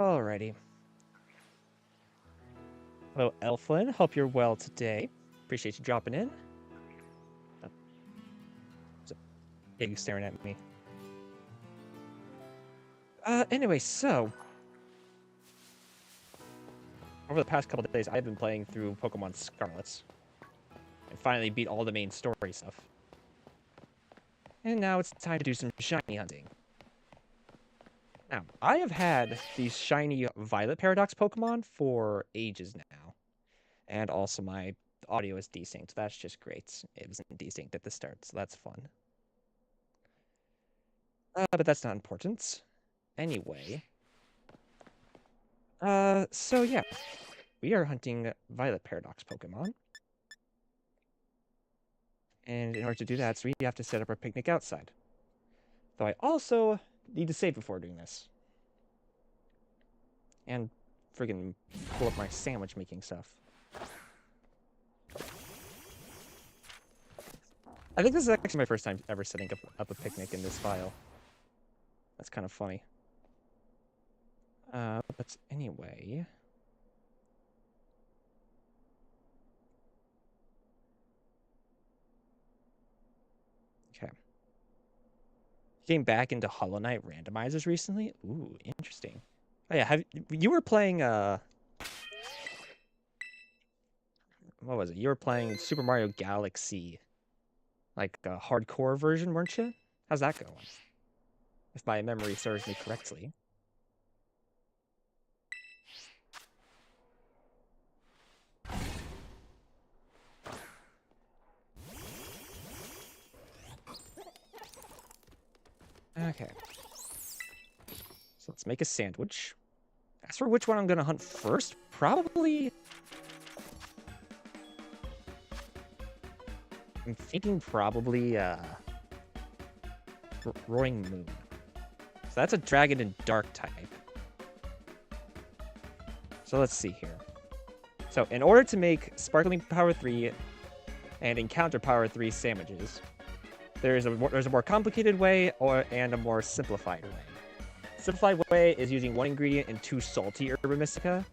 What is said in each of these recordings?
Alrighty. Hello, Elflin. Hope you're well today. Appreciate you dropping in. Oh, there's a pig staring at me. Anyway, so over the past couple of days, I've been playing through Pokemon Scarlet and finally beat all the main story stuff. And now it's time to do some shiny hunting. Now, I have had these shiny Violet Paradox Pokemon for ages now. And also my audio is desynced. That's just great. It wasn't desynced at the start, so that's fun. But that's not important. Anyway. So yeah. We are hunting Violet Paradox Pokemon. And in order to do that, so we have to set up our picnic outside. Though I also need to save before doing this. And friggin' pull up my sandwich making stuff. I think this is actually my first time ever setting up a picnic in this file. That's kind of funny. But anyway... Okay. Came back into Hollow Knight randomizers recently? Ooh, interesting. Oh yeah, you were playing, what was it? You were playing Super Mario Galaxy. Like a hardcore version, weren't you? How's that going? If my memory serves me correctly. Okay. So let's make a sandwich. As for which one I'm gonna hunt first, probably... I'm thinking probably, Roaring Moon. So that's a dragon and dark type. So let's see here. So in order to make Sparkling Power 3 and Encounter Power 3 sandwiches, there's a more complicated way and a more simplified way. Simplified way is using 1 ingredient and 2 salty Herba Mystica.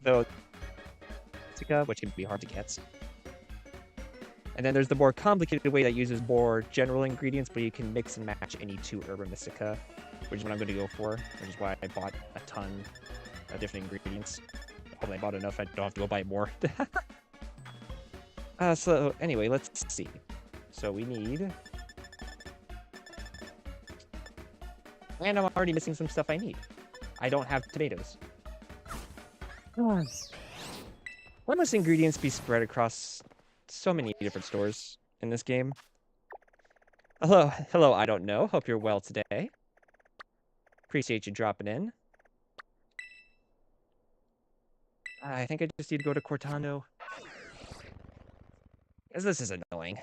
Though, which can be hard to get. And then there's the more complicated way that uses more general ingredients, but you can mix and match any 2 Herba Mystica, which is what I'm going to go for, which is why I bought a ton of different ingredients. Hopefully I bought enough, I don't have to go buy more. So anyway, let's see. So we need... And I'm already missing some stuff I need. I don't have tomatoes. Why must ingredients be spread across so many different stores in this game? Hello, I don't know. Hope you're well today. Appreciate you dropping in. I think I just need to go to Cortando. Because this is annoying.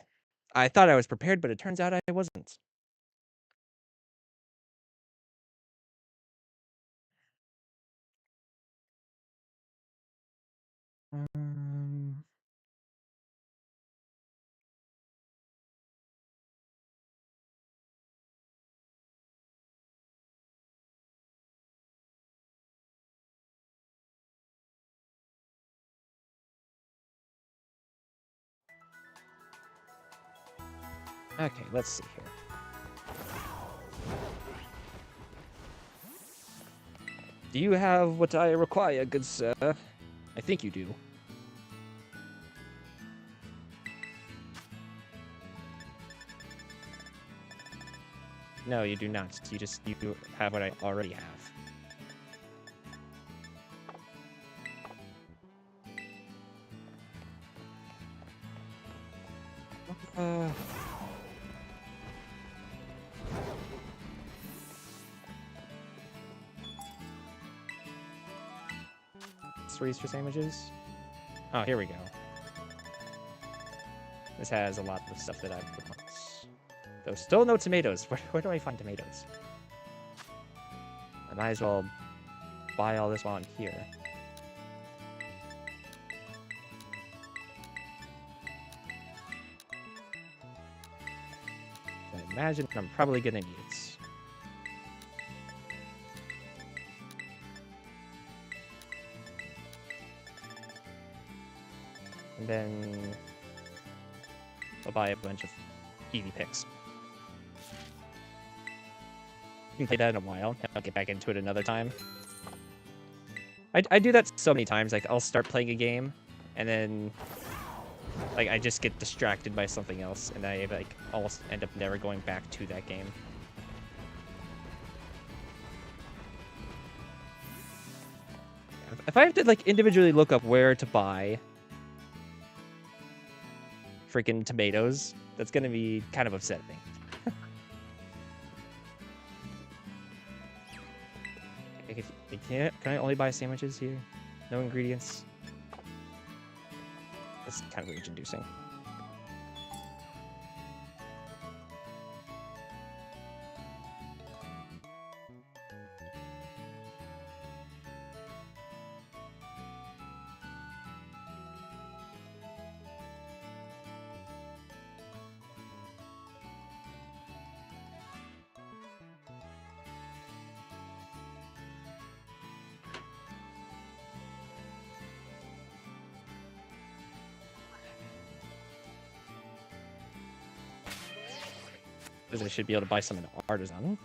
I thought I was prepared, but it turns out I wasn't. Okay, let's see here. Do you have what I require, good sir? I think you do. No, you do not. You have what I already have. Threes for sandwiches. Oh, here we go. This has a lot of stuff that I want. Though still no tomatoes. Where do I find tomatoes? I might as well buy all this while I'm here. I imagine I'm probably gonna need it. And then I'll buy a bunch of Eevee picks. I haven't played that in a while. I'll get back into it another time. I do that so many times. Like, I'll start playing a game, and then like I just get distracted by something else, and I like almost end up never going back to that game. If I have to like individually look up where to buy freaking tomatoes, that's gonna be kind of upsetting. Can I only buy sandwiches here? No ingredients? That's kind of rage-inducing. I should be able to buy some in Artisan.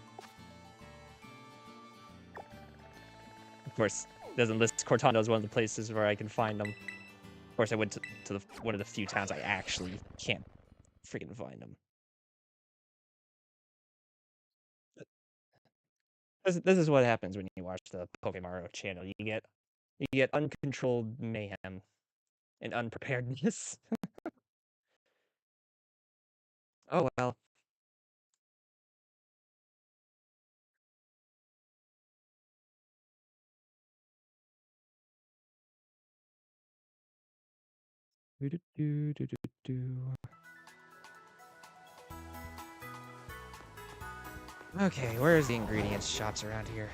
Of course, it doesn't list Cortana as one of the places where I can find them. Of course, I went to one of the few towns I actually can't freaking find them. This is what happens when you watch the Pokemon channel. You get uncontrolled mayhem and unpreparedness. Oh well. Okay, where's the ingredients shops around here?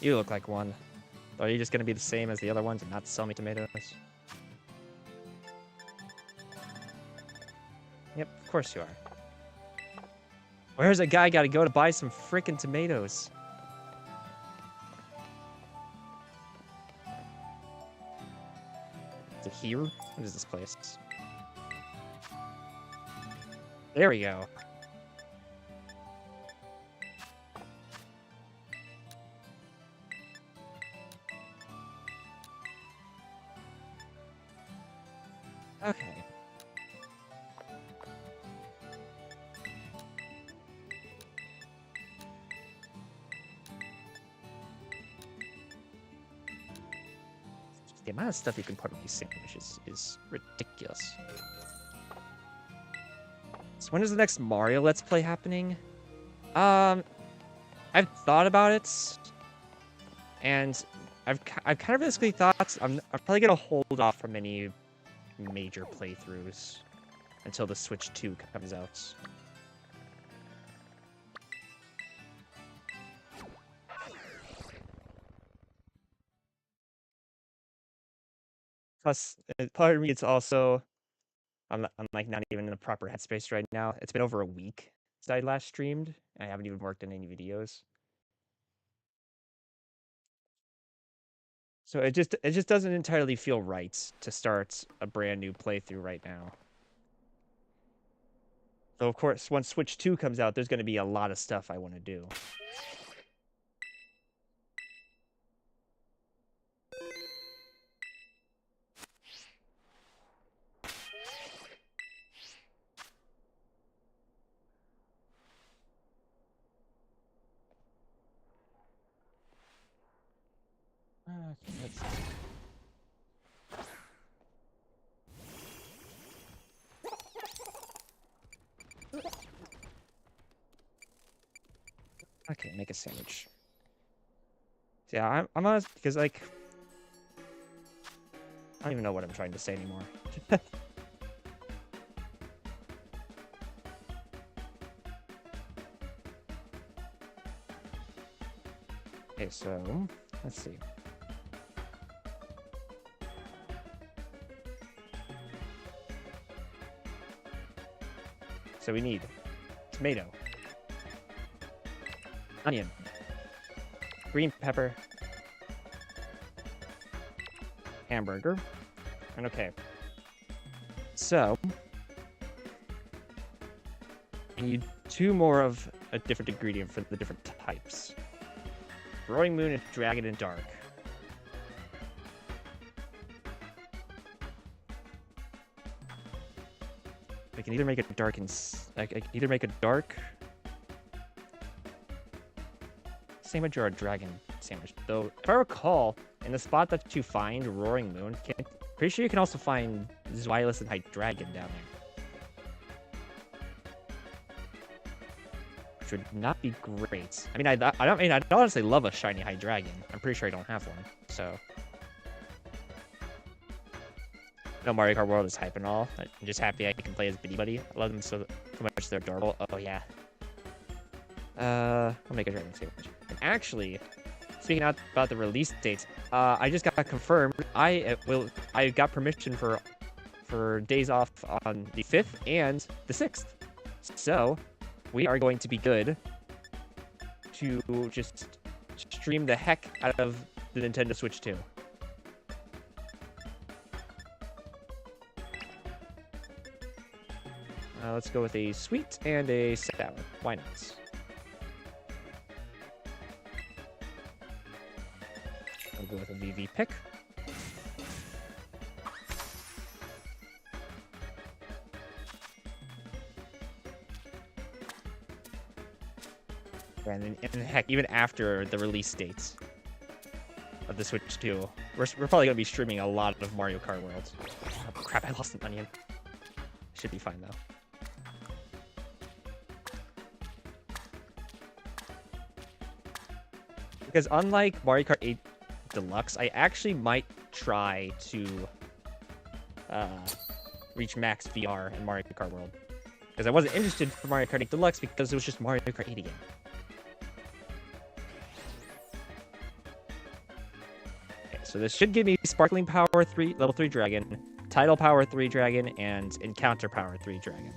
You look like one. Are you just gonna be the same as the other ones and not sell me tomatoes? Yep, of course you are. Where's a guy gotta go to buy some frickin' tomatoes? Is it here? What is this place? There we go. Okay. The amount of stuff you can put on these sandwiches is ridiculous. So when is the next Mario Let's Play happening? I've thought about it, and I've kind of basically thought I'm probably gonna hold off from any major playthroughs until the Switch 2 comes out. Plus, part of me, it's also I'm like not even in a proper headspace right now. It's been over a week since I last streamed, and I haven't even worked on any videos. So it just doesn't entirely feel right to start a brand new playthrough right now. So of course, once Switch 2 comes out, there's going to be a lot of stuff I want to do. Let's see. Okay, make a sandwich. Yeah, I'm honest because like I don't even know what I'm trying to say anymore. Okay, so let's see. So we need tomato, onion, green pepper, hamburger, Okay. So, I need 2 more of a different ingredient for the different types. Growing Moon and Dragon and Dark. I can either make a dark and I can either make a dark sandwich or a dragon sandwich. Though, if I recall, in the spot that you find Roaring Moon, pretty sure you can also find Zweilous and White Dragon down there. Which would not be great. I mean, I honestly love a shiny High Dragon. I'm pretty sure I don't have one, so. No, Mario Kart World is hype and all. I'm just happy I can play as Bitty Buddy. I love them so much they're adorable. Oh, yeah. I'll make a dragon sandwich. And actually, speaking out about the release dates, I just got confirmed. I got permission for days off on the 5th and the 6th. So, we are going to be good to just stream the heck out of the Nintendo Switch 2. Let's go with a sweet and a sour. Why not? I'll go with a VV pick. And heck, even after the release dates of the Switch 2, we're probably going to be streaming a lot of Mario Kart World. Oh, crap, I lost an onion. Should be fine, though. Because unlike Mario Kart 8 Deluxe, I actually might try to reach max VR in Mario Kart World. Because I wasn't interested for Mario Kart 8 Deluxe because it was just Mario Kart 8 again. Okay, so this should give me Sparkling Power 3, Level 3 Dragon, Tidal Power 3 Dragon, and Encounter Power 3 Dragon.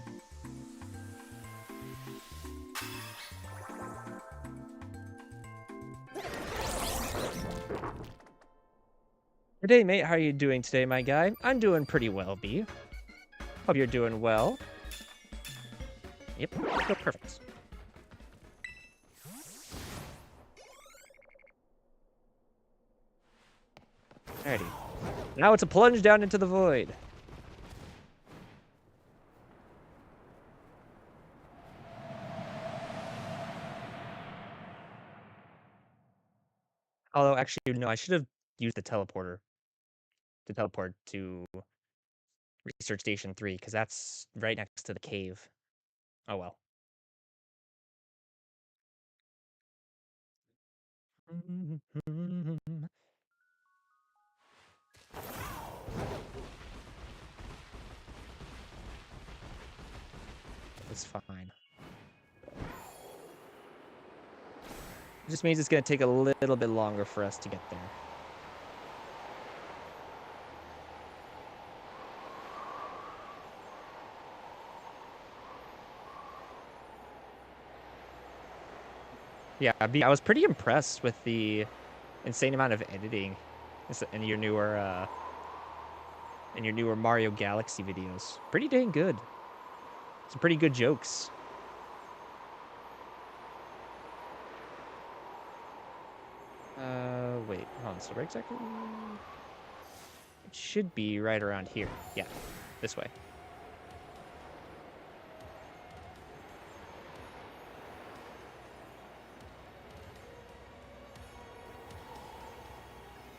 Good day, mate. How are you doing today, my guy? I'm doing pretty well, B. Hope you're doing well. Yep, so perfect. Alrighty. Now it's a plunge down into the void. Although, actually, no, I should have used the teleporter to teleport to Research Station 3, because that's right next to the cave. Oh, well. It's fine. It just means it's going to take a little bit longer for us to get there. Yeah, I was pretty impressed with the insane amount of editing in your newer Mario Galaxy videos. Pretty dang good. Some pretty good jokes. Wait, hold on. So where exactly? It should be right around here. Yeah, this way.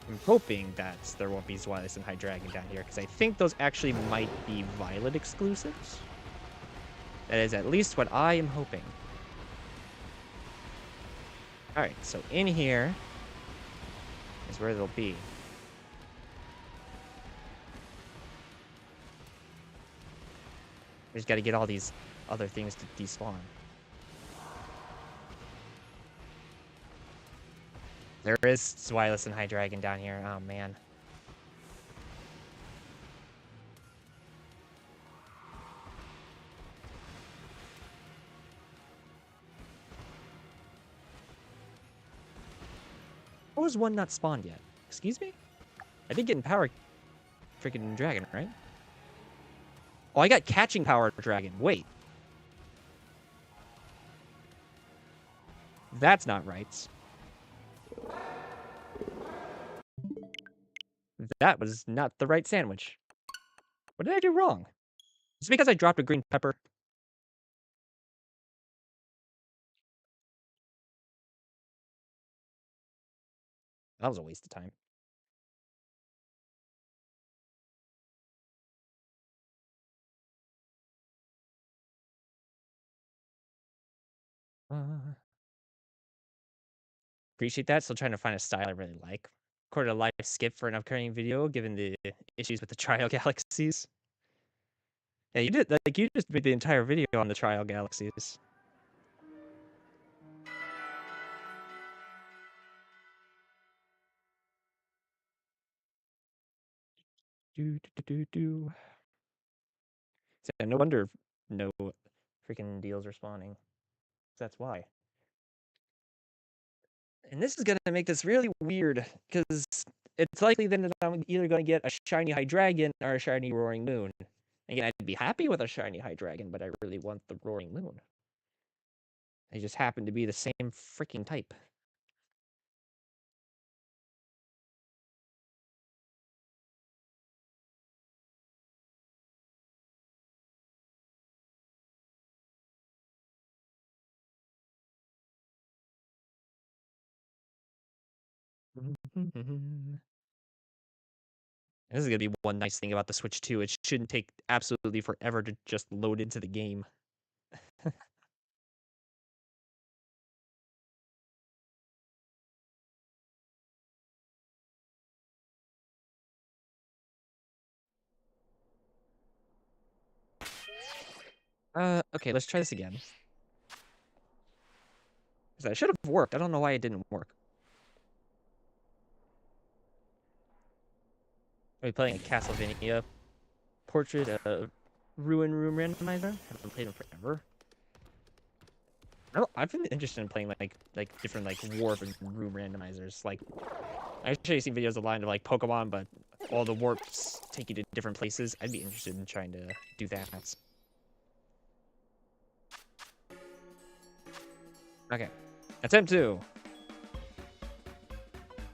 I'm hoping that there won't be Zweilous and High Dragon down here, because I think those actually might be Violet exclusives. That is at least what I am hoping. Alright, so in here is where they'll be. We just gotta get all these other things to despawn. There is Zweilous and High Dragon down here. Oh, man. How was one not spawned yet? Excuse me? I did get in power freaking dragon, right? Oh, I got catching power dragon. Wait. That's not right. That was not the right sandwich. What did I do wrong? Is it because I dropped a green pepper? That was a waste of time. Appreciate that. Still trying to find a style I really like. Recorded a live skip for an upcoming video, given the issues with the trial galaxies. Yeah, you did. Like you just made the entire video on the trial galaxies. Do. So, no wonder no freaking deals are spawning. That's why. And this is gonna make this really weird because it's likely then that I'm either gonna get a shiny Hydreigon or a shiny Roaring Moon. Again, I'd be happy with a shiny Hydreigon, but I really want the Roaring Moon. They just happen to be the same freaking type. This is gonna be one nice thing about the Switch 2. It shouldn't take absolutely forever to just load into the game. Okay, let's try this again. That should have worked. I don't know why it didn't work. Are we playing a Castlevania Portrait of Ruin Room Randomizer? Haven't played them forever. I've been interested in playing like different like warp and room randomizers. Like I actually seen videos online of like Pokemon, but all the warps take you to different places. I'd be interested in trying to do that. Okay, attempt 2.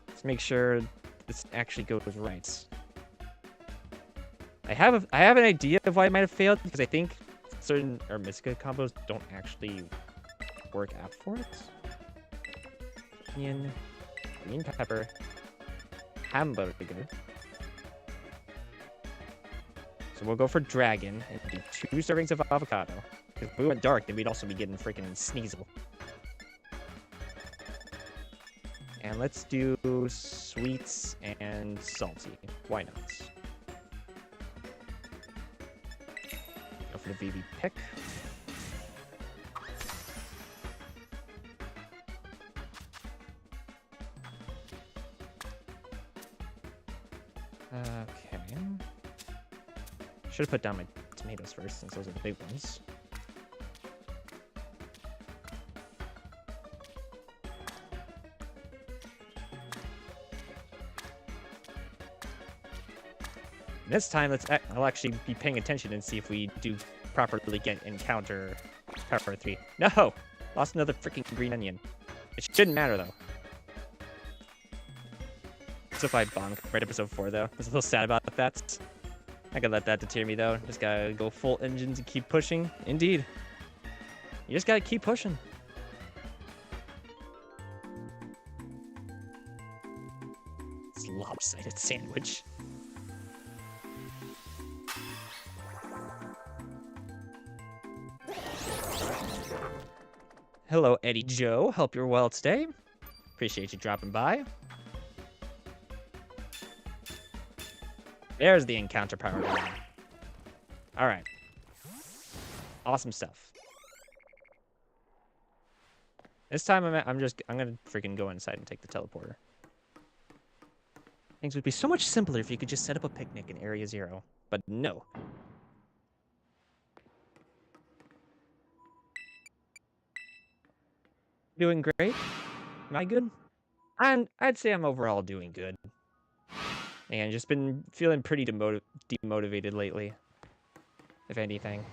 Let's make sure this actually goes right. I have an idea of why it might have failed because I think certain Mystica combos don't actually work out for it. Onion, green pepper, hamburger. So we'll go for dragon and do 2 servings of avocado. Because if we went dark, then we'd also be getting freaking Sneasel. And let's do sweets and salty. Why not? Go for the VV pick. Okay. Should have put down my tomatoes first, since those are the big ones. This time, I'll actually be paying attention and see if we do properly get encounter power 3. No! Lost another freaking green onion. It shouldn't matter, though. So if I bonk right episode 4, though. I was a little sad about that. I could let that deter me, though. Just gotta go full engine to keep pushing. Indeed. You just gotta keep pushing. It's lopsided sandwich. Hello, Eddie Joe. Hope you're well today. Appreciate you dropping by. There's the encounter power. Alright. Awesome stuff. This time I'm gonna freaking go inside and take the teleporter. Things would be so much simpler if you could just set up a picnic in Area 0. But no. Doing great? Am I good? I'd say I'm overall doing good. And just been feeling pretty demotivated lately, if anything.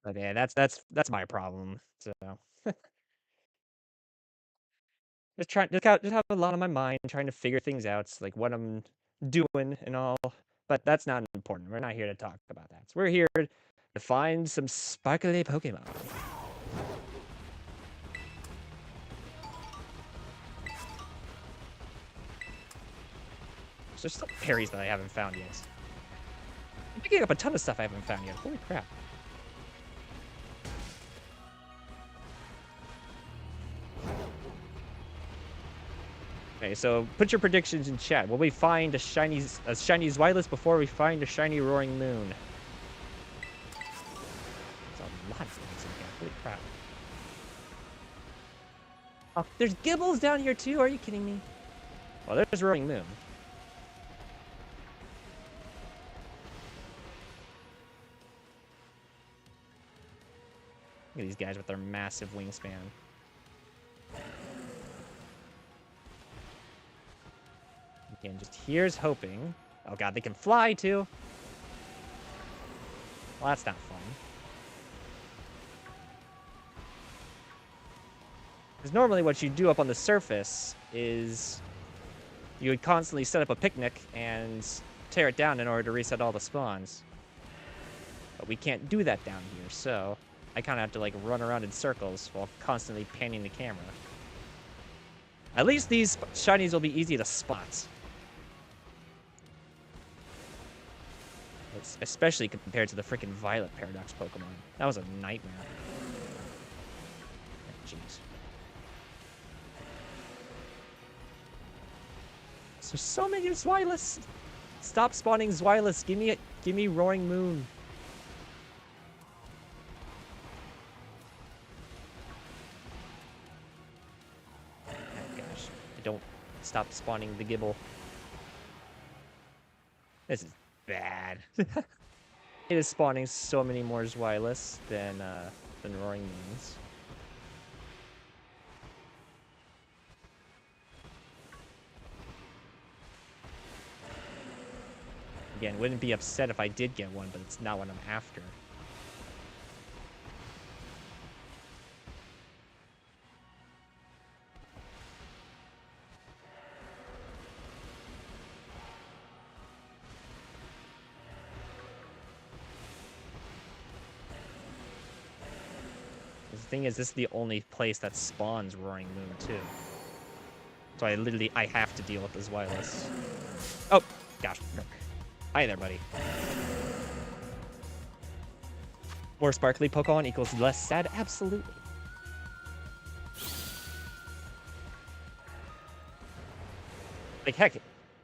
But yeah, that's my problem. So just have a lot on my mind, trying to figure things out, like what I'm doing and all. But that's not important. We're not here to talk about that. So we're here to find some sparkly Pokemon. There's still berries that I haven't found yet. I'm picking up a ton of stuff I haven't found yet. Holy crap. Okay, so put your predictions in chat. Will we find a shiny Zweilous before we find a shiny Roaring Moon? There's a lot of things in here. Holy crap. Oh, there's Gibbles down here too. Are you kidding me? Well, there's Roaring Moon. Look at these guys with their massive wingspan. Again, just here's hoping. Oh god, they can fly too. Well, that's not fun. Because normally what you do up on the surface is you would constantly set up a picnic and tear it down in order to reset all the spawns. But we can't do that down here, so I kind of have to like run around in circles while constantly panning the camera. At least these shinies will be easy to spot. Especially compared to the freaking Violet Paradox Pokemon. That was a nightmare. Jeez. So many Zweilous. Stop spawning Zweilous. Give me Roaring Moon. Oh gosh. Don't stop spawning the Gibble. This is bad. It is spawning so many more Zweilous than Roaring Moons. Again, wouldn't be upset if I did get one, but it's not what I'm after. The thing is, this is the only place that spawns Roaring Moon, too. So I have to deal with the Zweilous. Oh, gosh. Hi there, buddy. More sparkly Pokemon equals less sad? Absolutely. Like, heck,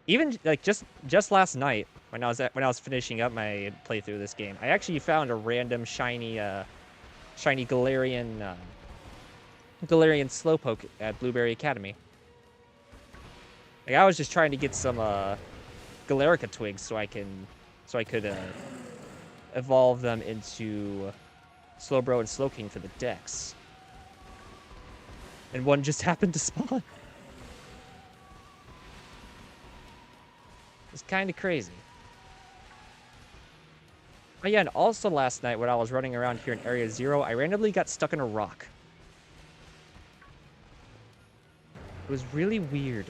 even, like, just last night, when I was finishing up my playthrough of this game, I actually found a random shiny Galarian Slowpoke at Blueberry Academy. Like, I was just trying to get some Galarica twigs so I could evolve them into Slowbro and Slowking for the Dex. And one just happened to spawn. It's kind of crazy. Oh yeah, and also last night when I was running around here in Area 0, I randomly got stuck in a rock. It was really weird.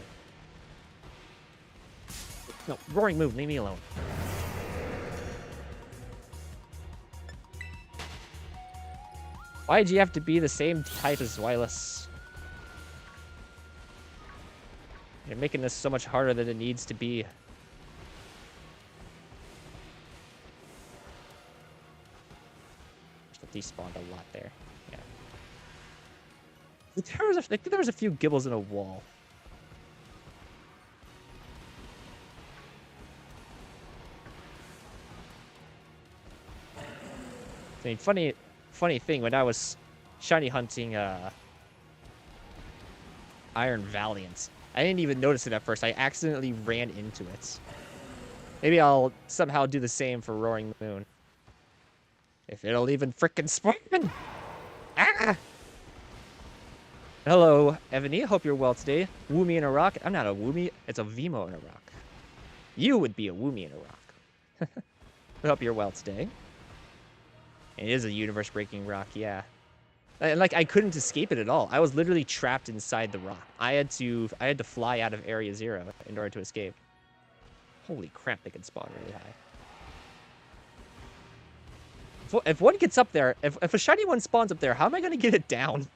No, Roaring Moon, leave me alone. Why'd you have to be the same type as Zweilous? You're making this so much harder than it needs to be. Despawned a lot there. Yeah. I think there was a few Gibbles in a wall. I mean, funny thing, when I was shiny hunting Iron Valiant, I didn't even notice it at first. I accidentally ran into it. Maybe I'll somehow do the same for Roaring Moon. If it'll even frickin' spawn! Ah! Hello, Evany. Hope you're well today. Woomy in a rock. I'm not a Woomy. It's a Vimo in a rock. You would be a Woomy in a rock. I hope you're well today. It is a universe-breaking rock, yeah. And like I couldn't escape it at all. I was literally trapped inside the rock. I had to fly out of Area 0 in order to escape. Holy crap, they can spawn really high. If one gets up there, if a shiny one spawns up there, how am I going to get it down?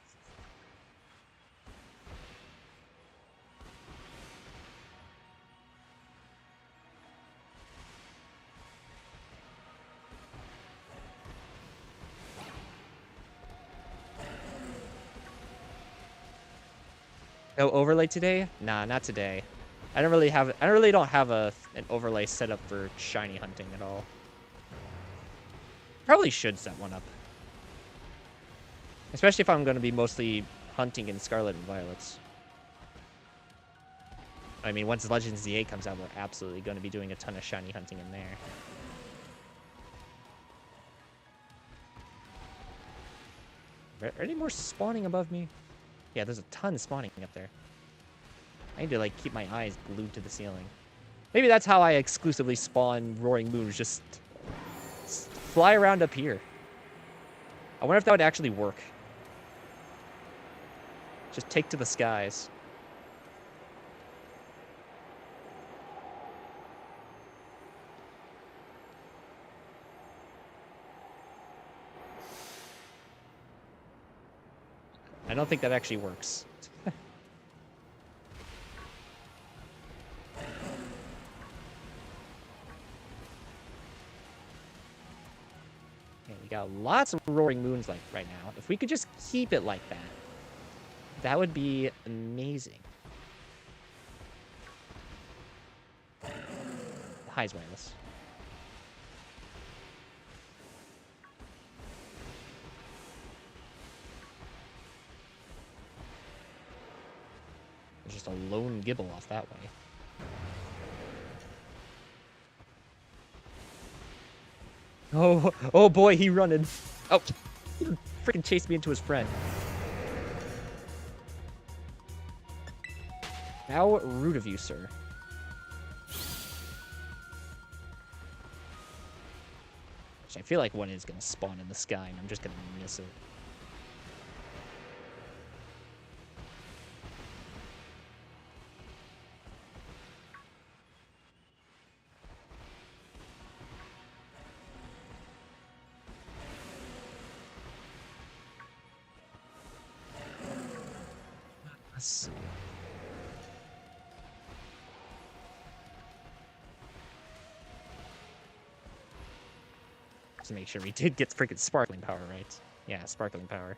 No overlay today? Nah, not today. I don't really don't have an overlay set up for shiny hunting at all. Probably should set one up. Especially if I'm going to be mostly hunting in Scarlet and Violets. I mean, once Legends Z8 comes out, we're absolutely going to be doing a ton of shiny hunting in there. Are any more spawning above me? Yeah, there's a ton spawning up there. I need to, like, keep my eyes glued to the ceiling. Maybe that's how I exclusively spawn Roaring Moons, just fly around up here. I wonder if that would actually work. Just take to the skies. I don't think that actually works. Okay, we got lots of Roaring Moons like right now. If we could just keep it like that, that would be amazing. High's wireless. There's just a lone Gibble off that way. Oh boy, he running. Oh, he freaking chased me into his friend. How rude of you, sir. I feel like one is going to spawn in the sky, and I'm just going to miss it. Let's see. To make sure we did get freaking Sparkling Power right. Yeah, Sparkling Power.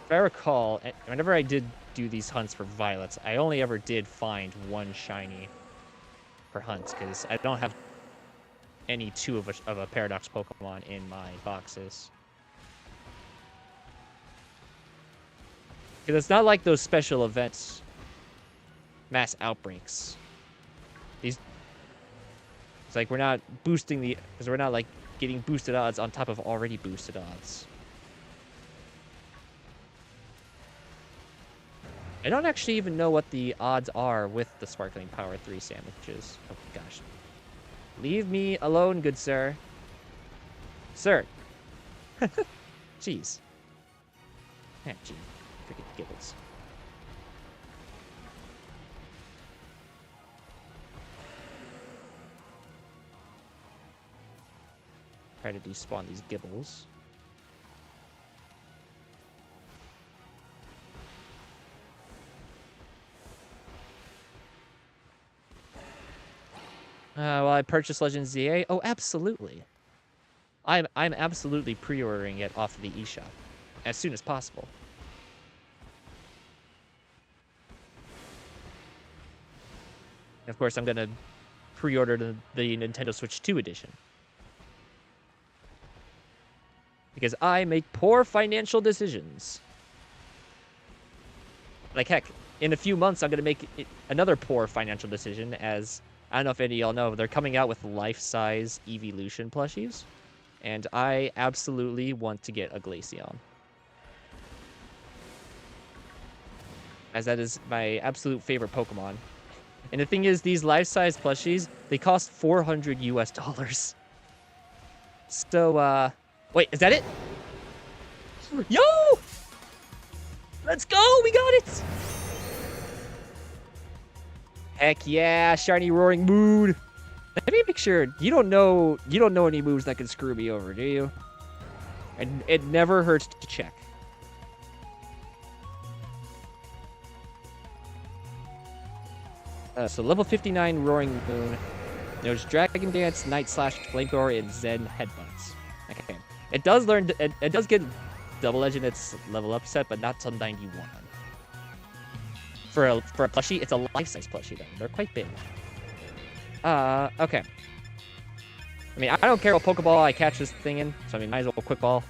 If I recall, whenever I did do these hunts for Violets, I only ever did find one shiny per hunt, because I don't have any two of a Paradox Pokemon in my boxes. Because it's not like those special events, mass outbreaks. It's like we're not boosting because we're not like getting boosted odds on top of already boosted odds. I don't actually even know what the odds are with the Sparkling Power 3 sandwiches. Oh gosh. Leave me alone, good sir. Sir. Jeez. Ah, gee. Freaking Gibbles. Try to despawn these Gibbles. Well, I purchased Legends ZA. Oh, absolutely. I'm absolutely pre-ordering it off of the eShop as soon as possible. And of course, I'm gonna pre-order the Nintendo Switch 2 edition. Because I make poor financial decisions. Like, heck, in a few months, I'm going to make another poor financial decision, as, I don't know if any of y'all know, they're coming out with life-size Evolution plushies. And I absolutely want to get a Glaceon. As that is my absolute favorite Pokemon. And the thing is, these life-size plushies, they cost $400 US. So, wait, is that it? Yo! Let's go! We got it! Heck yeah, shiny Roaring Moon. Let me make sure you don't know any moves that can screw me over, do you? And it never hurts to check. So level 59 Roaring Moon. There's Dragon Dance, Night Slash, Flamethrower, and Zen Headbutts. Okay. It does learn. It does get Double Edge in its level up set, but not till 91. For a plushie, it's a life-size plushie though. They're quite big. Okay. I mean, I don't care what Pokeball I catch this thing in, so I mean, might as well Quick Ball.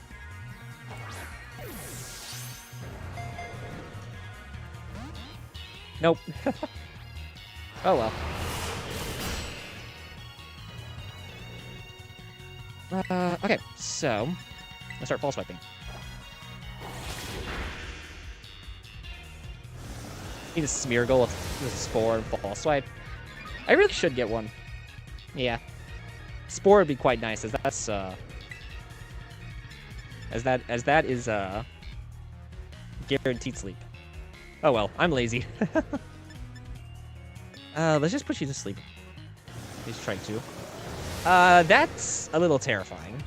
Nope. Oh well. Okay, so let's start Fall Swiping. Need a Smeargle with a Spore and Fall Swipe. I really should get one. Yeah. Spore would be quite nice, as that's as that is guaranteed sleep. Oh well, I'm lazy. Let's just put you to sleep. Let's try to. That's a little terrifying.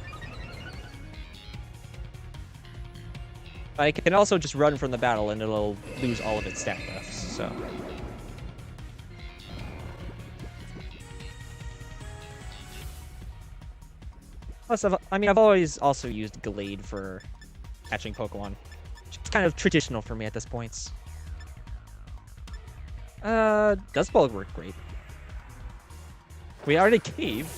I can also just run from the battle and it'll lose all of its stat buffs, so. Plus, I've always also used Glade for catching Pokemon. It's kind of traditional for me at this point. Dust Ball worked great. We are in a cave.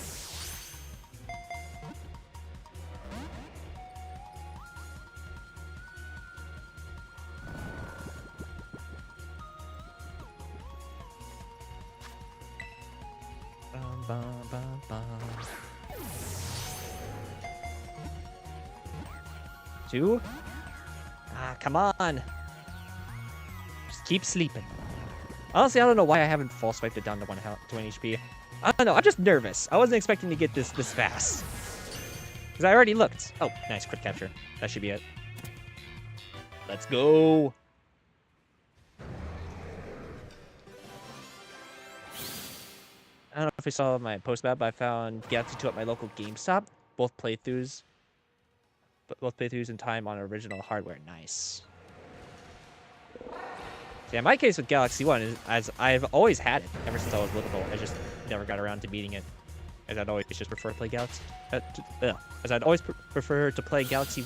Two? Ah, come on. Just keep sleeping. Honestly, I don't know why I haven't Fall Swiped it down to 1 HP. I don't know, I'm just nervous. I wasn't expecting to get this fast. Because I already looked. Oh, nice, crit capture. That should be it. Let's go. I don't know if you saw my post map, but I found Galaxy 2 at my local GameStop. Both playthroughs in time on original hardware. Nice. Yeah, my case with Galaxy 1 is, as I've always had it ever since I was little. I just never got around to beating it, as I'd always just prefer to play Galaxy. As I'd always prefer to play Galaxy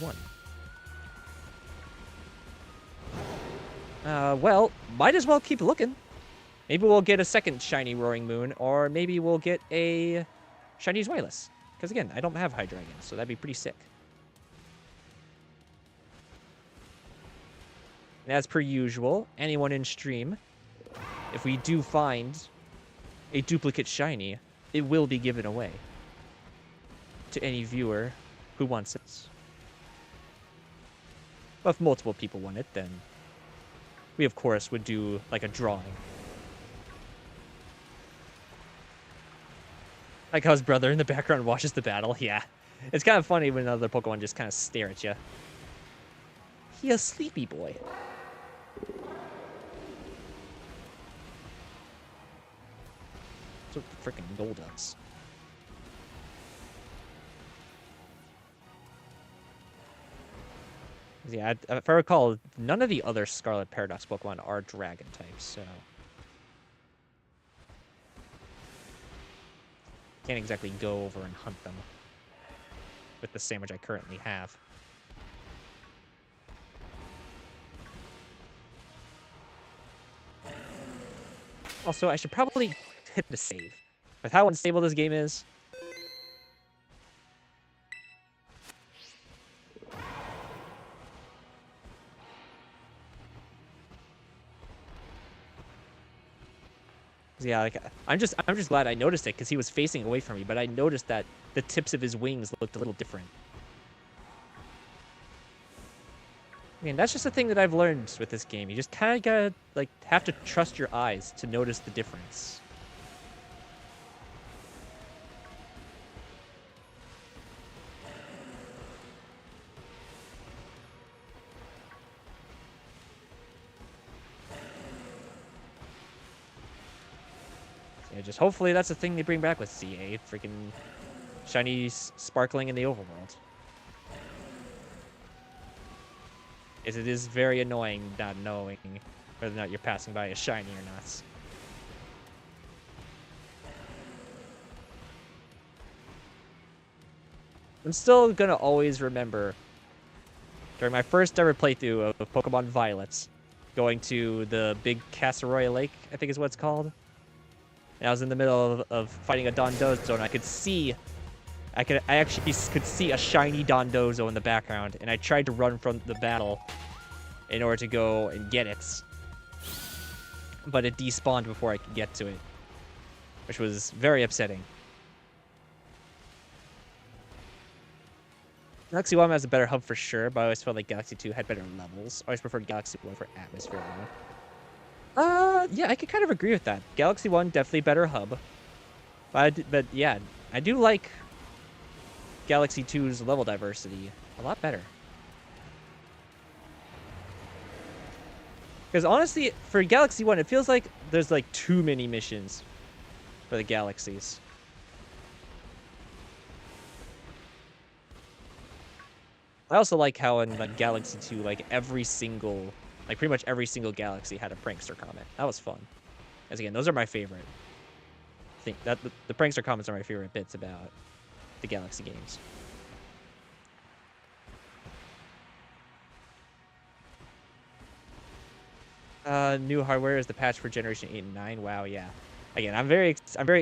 1. Well, might as well keep looking. Maybe we'll get a second shiny Roaring Moon, or maybe we'll get a shiny Zweilous. Because again, I don't have Hydreigon, so that'd be pretty sick. And as per usual, anyone in stream, if we do find a duplicate shiny, it will be given away to any viewer who wants it. But if multiple people want it, then we of course would do like a drawing. Like how his brother in the background watches the battle. Yeah, it's kind of funny when another Pokemon just kind of stare at you. He a sleepy boy. That's what the freaking goal does. Yeah, if I recall, none of the other Scarlet Paradox Pokemon are Dragon types, so can't exactly go over and hunt them with the sandwich I currently have. Also, I should probably hit the save. With how unstable this game is. Yeah, like I'm just glad I noticed it because he was facing away from me, but I noticed that the tips of his wings looked a little different. I mean, that's just a thing that I've learned with this game. You just kind of gotta like have to trust your eyes to notice the difference. Yeah, just hopefully that's a thing they bring back with CA. Freaking shiny sparkling in the overworld. As it is very annoying not knowing whether or not you're passing by a shiny or not. I'm still gonna always remember during my first ever playthrough of Pokemon Violet, going to the big Casseroy Lake, I think is what it's called. And I was in the middle of fighting a Dondozo, and I actually could see a shiny Dondozo in the background, and I tried to run from the battle in order to go and get it. But it despawned before I could get to it, which was very upsetting. Galaxy 1 has a better hub for sure, but I always felt like Galaxy 2 had better levels. I always preferred Galaxy 1 for atmosphere though. Yeah, I could kind of agree with that. Galaxy 1, definitely better hub. But yeah, I do like Galaxy 2's level diversity a lot better. Because honestly, for Galaxy 1, it feels like there's like too many missions for the galaxies. I also like how in like Galaxy 2, like pretty much every single galaxy had a prankster comment. That was fun. As again, those are my favorite. I think that the prankster comments are my favorite bits about the Galaxy games. New hardware is the patch for Generation 8 and 9. Wow, yeah. Again, I'm very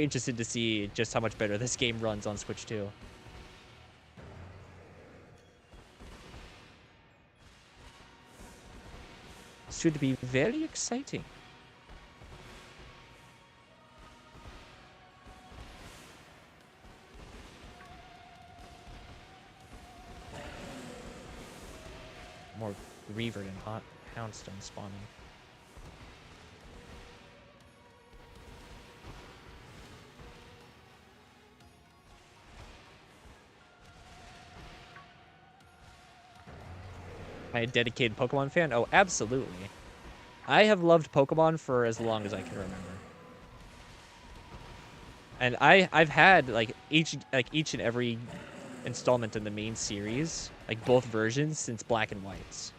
interested to see just how much better this game runs on Switch 2. Should be very exciting. More Reavered and Houndstone spawning. Am I a dedicated Pokemon fan? Oh, absolutely. I have loved Pokemon for as long as I can remember. And I've had like each and every installment in the main series, like both versions since Black and White.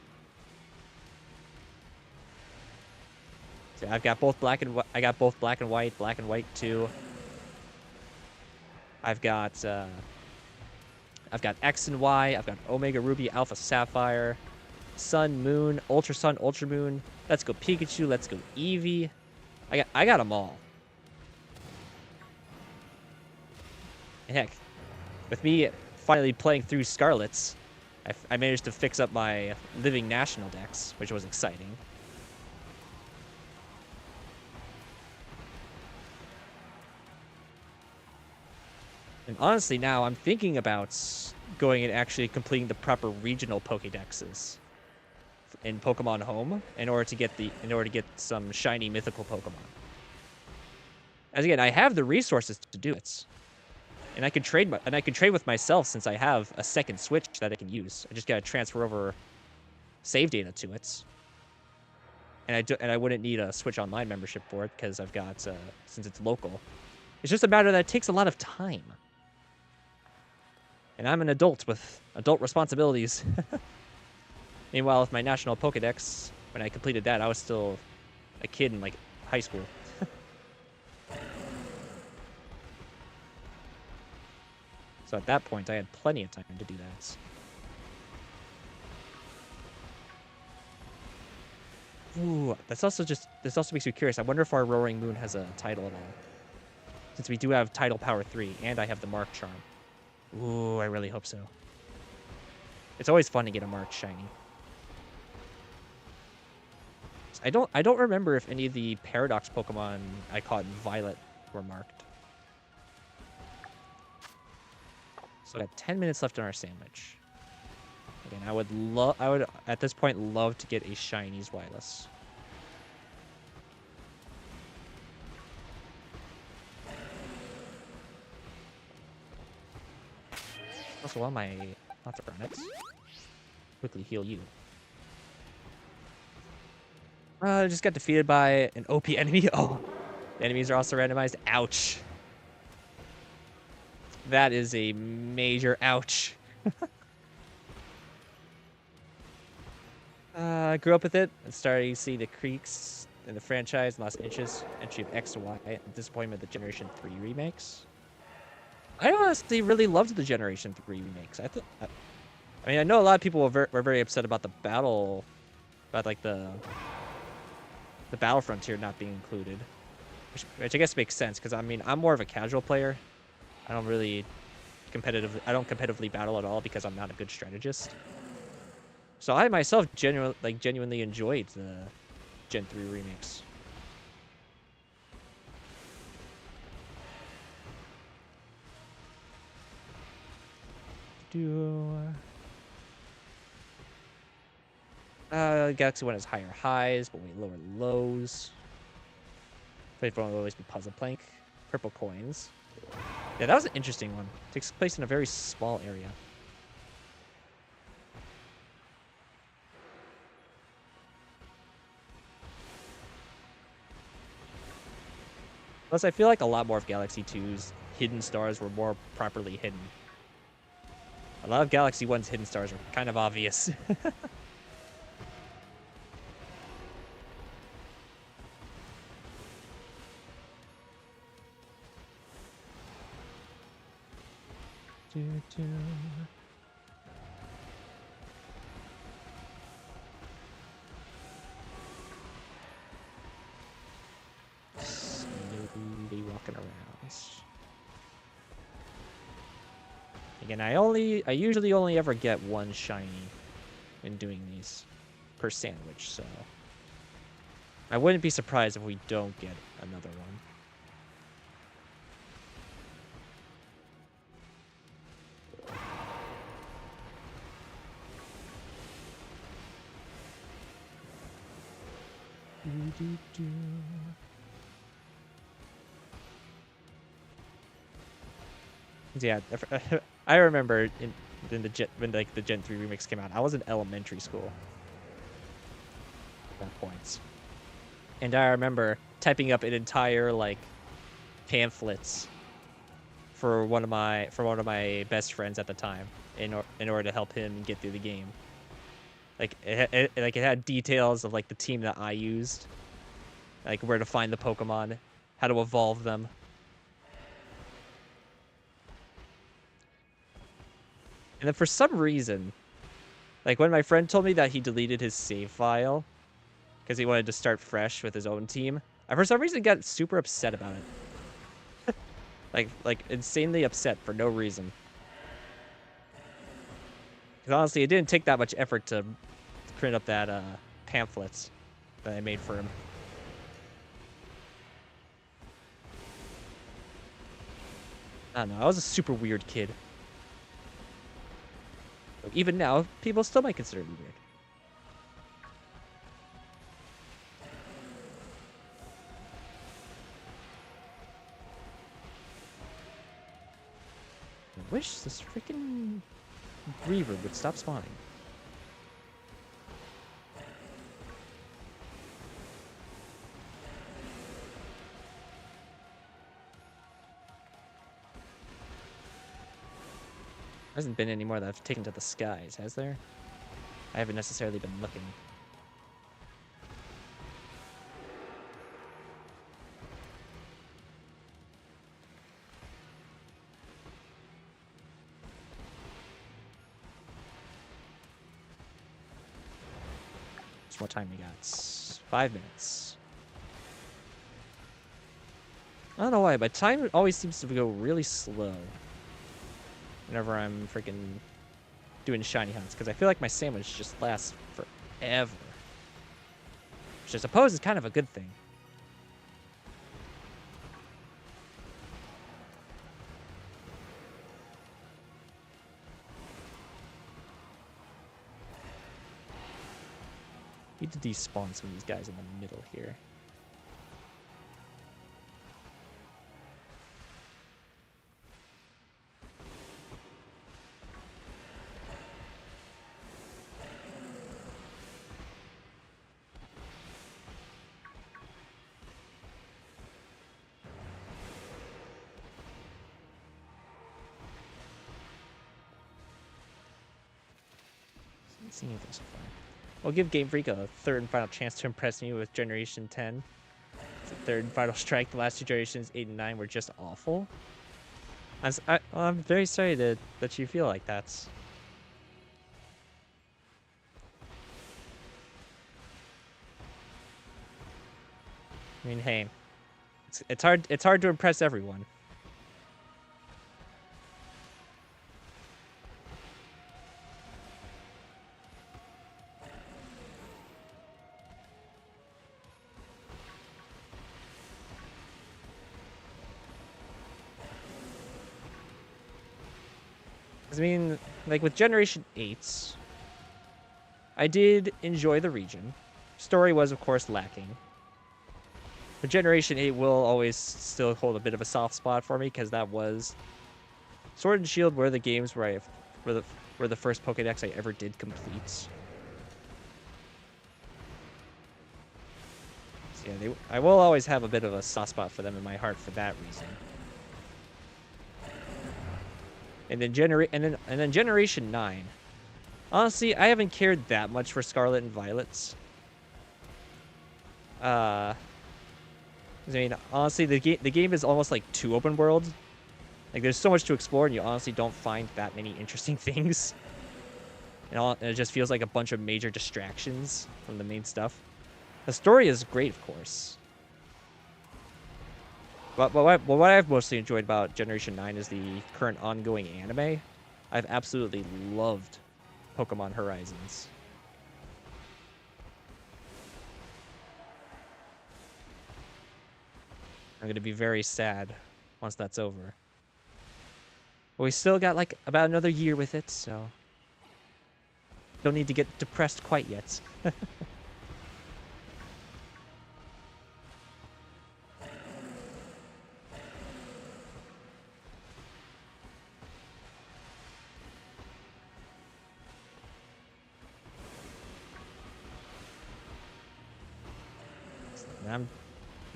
So I've got both Black and White, Black and White 2. I've got X and Y, I've got Omega Ruby, Alpha Sapphire, Sun, Moon, Ultra Sun, Ultra Moon. Let's go Pikachu, let's go Eevee. I got them all. And heck, with me finally playing through Scarlet's, I managed to fix up my Living National Dex, which was exciting. And honestly, now I'm thinking about going and actually completing the proper regional Pokédexes in Pokemon Home in order to get some shiny mythical Pokemon. As again, I have the resources to do it, and I can trade with myself since I have a second Switch that I can use. I just gotta transfer over save data to it, and I wouldn't need a Switch Online membership for it because I've got since it's local. It's just a matter that it takes a lot of time. And I'm an adult with adult responsibilities. Meanwhile, with my national Pokedex, when I completed that, I was still a kid in, like, high school. So at that point, I had plenty of time to do that. Ooh, this also makes me curious. I wonder if our Roaring Moon has a title at all. Since we do have Tidal Power 3, and I have the Mark Charm. Ooh, I really hope so. It's always fun to get a Mark shiny. I don't remember if any of the Paradox Pokemon I caught in Violet were marked. So I got 10 minutes left on our sandwich. Again, I would at this point love to get a shiny Zweilous. Also, while my lots of Burnets, quickly heal you. I just got defeated by an OP enemy. Oh, the enemies are also randomized. Ouch. That is a major ouch. I grew up with it and started to see the creaks in the franchise, lost inches, entry of X and Y, and disappointment of the Generation 3 remakes. I honestly really loved the Generation 3 remakes. I mean, I know a lot of people were very upset about the battle, about like the battle frontier not being included, which I guess makes sense because I mean I'm more of a casual player. I don't competitively battle at all because I'm not a good strategist. So I myself genuinely enjoyed the Gen 3 remakes. Galaxy 1 has higher highs, but way lower lows. Playful will always be puzzle plank. Purple coins. Yeah, that was an interesting one. It takes place in a very small area. Plus, I feel like a lot more of Galaxy 2's hidden stars were more properly hidden. A lot of Galaxy 1's hidden stars are kind of obvious. Slowly walking around. Again, I usually only ever get one shiny in doing these per sandwich, so I wouldn't be surprised if we don't get another one. Yeah, I remember when the Gen 3 remix came out, I was in elementary school at that point. And I remember typing up an entire like pamphlets for one of my best friends at the time in order to help him get through the game. Like it had details of like the team that I used, like where to find the Pokemon, how to evolve them. And then for some reason, like when my friend told me that he deleted his save file because he wanted to start fresh with his own team, I for some reason got super upset about it. like insanely upset for no reason. Because honestly, it didn't take that much effort to print up that pamphlets that I made for him. I don't know, I was a super weird kid. Even now, people still might consider me weird. I wish this freaking Reaver would stop spawning. There hasn't been any more that I've taken to the skies, has there? I haven't necessarily been looking. So what time we got? 5 minutes. I don't know why, but time always seems to go really slow whenever I'm freaking doing shiny hunts, because I feel like my sandwich just lasts forever. Which I suppose is kind of a good thing. Need to despawn some of these guys in the middle here. Seeing anything so far. I'll give Game Freak a third and final chance to impress me with Generation 10. It's a third and final strike. The last two generations, 8 and 9, were just awful. I'm very sorry that you feel like that. I mean, hey, it's hard to impress everyone. I mean, like with Generation 8, I did enjoy the region. Story was, of course, lacking. But Generation 8 will always still hold a bit of a soft spot for me because that was Sword and Shield were the games where were the first Pokédex I ever did complete. So yeah, I will always have a bit of a soft spot for them in my heart for that reason. And then Generation 9. Honestly, I haven't cared that much for Scarlet and Violet's. I mean, honestly, the game is almost like too open world. Like, there's so much to explore, and you honestly don't find that many interesting things. And it just feels like a bunch of major distractions from the main stuff. The story is great, of course. But what I've mostly enjoyed about Generation 9 is the current ongoing anime. I've absolutely loved Pokemon Horizons. I'm going to be very sad once that's over. But we still got like about another year with it, so don't need to get depressed quite yet.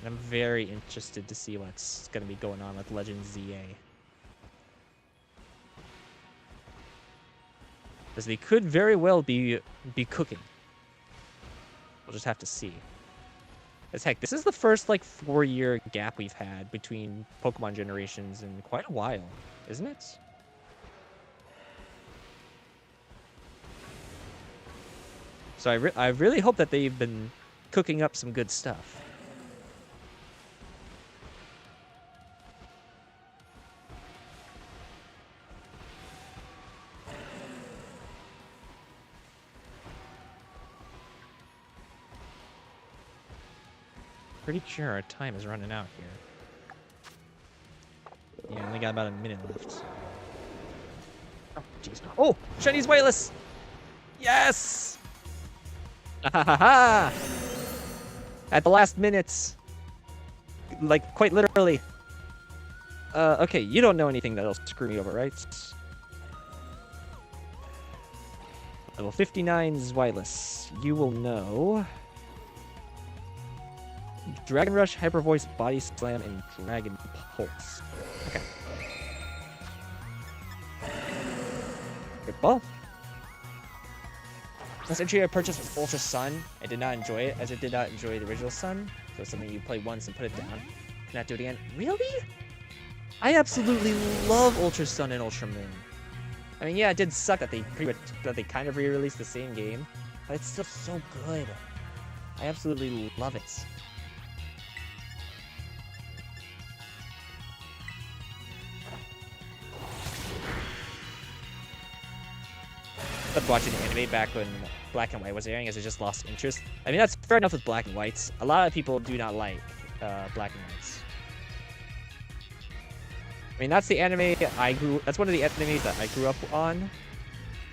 I'm very interested to see what's going to be going on with Legend ZA. Because they could very well be cooking. We'll just have to see. As heck, this is the first like 4-year gap we've had between Pokemon generations in quite a while, isn't it? So I really hope that they've been cooking up some good stuff. Pretty sure our time is running out here. Yeah, only got about a minute left. Oh, jeez. Oh, Chinese Wireless! Yes! Ha ha ha! At the last minutes. Like, quite literally. Okay, you don't know anything that'll screw me over, right? Level 59's Wireless. You will know Dragon Rush, Hyper Voice, Body Slam, and Dragon Pulse. Okay. Good ball. Last entry I purchased was Ultra Sun. I did not enjoy it, as it did not enjoy the original Sun. So it's something you play once and put it down. Cannot do it again. Really? I absolutely love Ultra Sun and Ultra Moon. I mean, yeah, it did suck that they kind of re-released the same game, but it's still so good. I absolutely love it. Stopped watching anime back when Black and White was airing, as I just lost interest. I mean, that's fair enough with black and whites. A lot of people do not like black and whites. I mean, that's the anime that's one of the animes that I grew up on.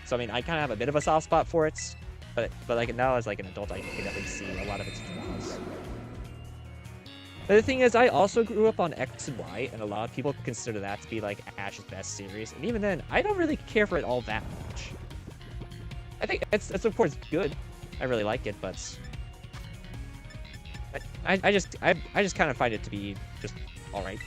So I mean, I kind of have a bit of a soft spot for it. But like now as like an adult, I can definitely see a lot of its flaws. But the thing is, I also grew up on X and Y, and a lot of people consider that to be like Ash's best series. And even then, I don't really care for it all that much. I think it's of course good. I really like it, but I just kind of find it to be just all right.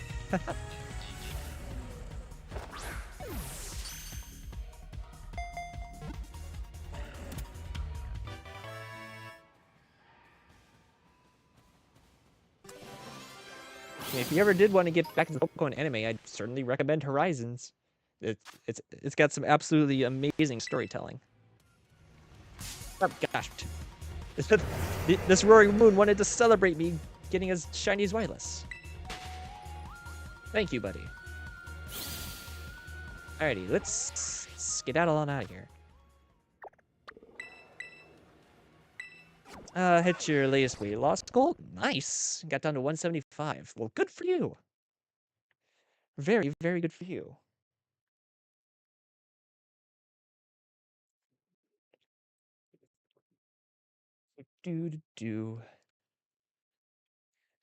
If you ever did want to get back into the Pokemon anime, I'd certainly recommend Horizons. It's got some absolutely amazing storytelling. Oh gosh, this roaring moon wanted to celebrate me getting as shiny as Wireless. Thank you, buddy. Alrighty, let's skedaddle on out of here. Hit your latest weight loss goal. Nice. Got down to 175. Well, good for you. Very, very good for you. Do.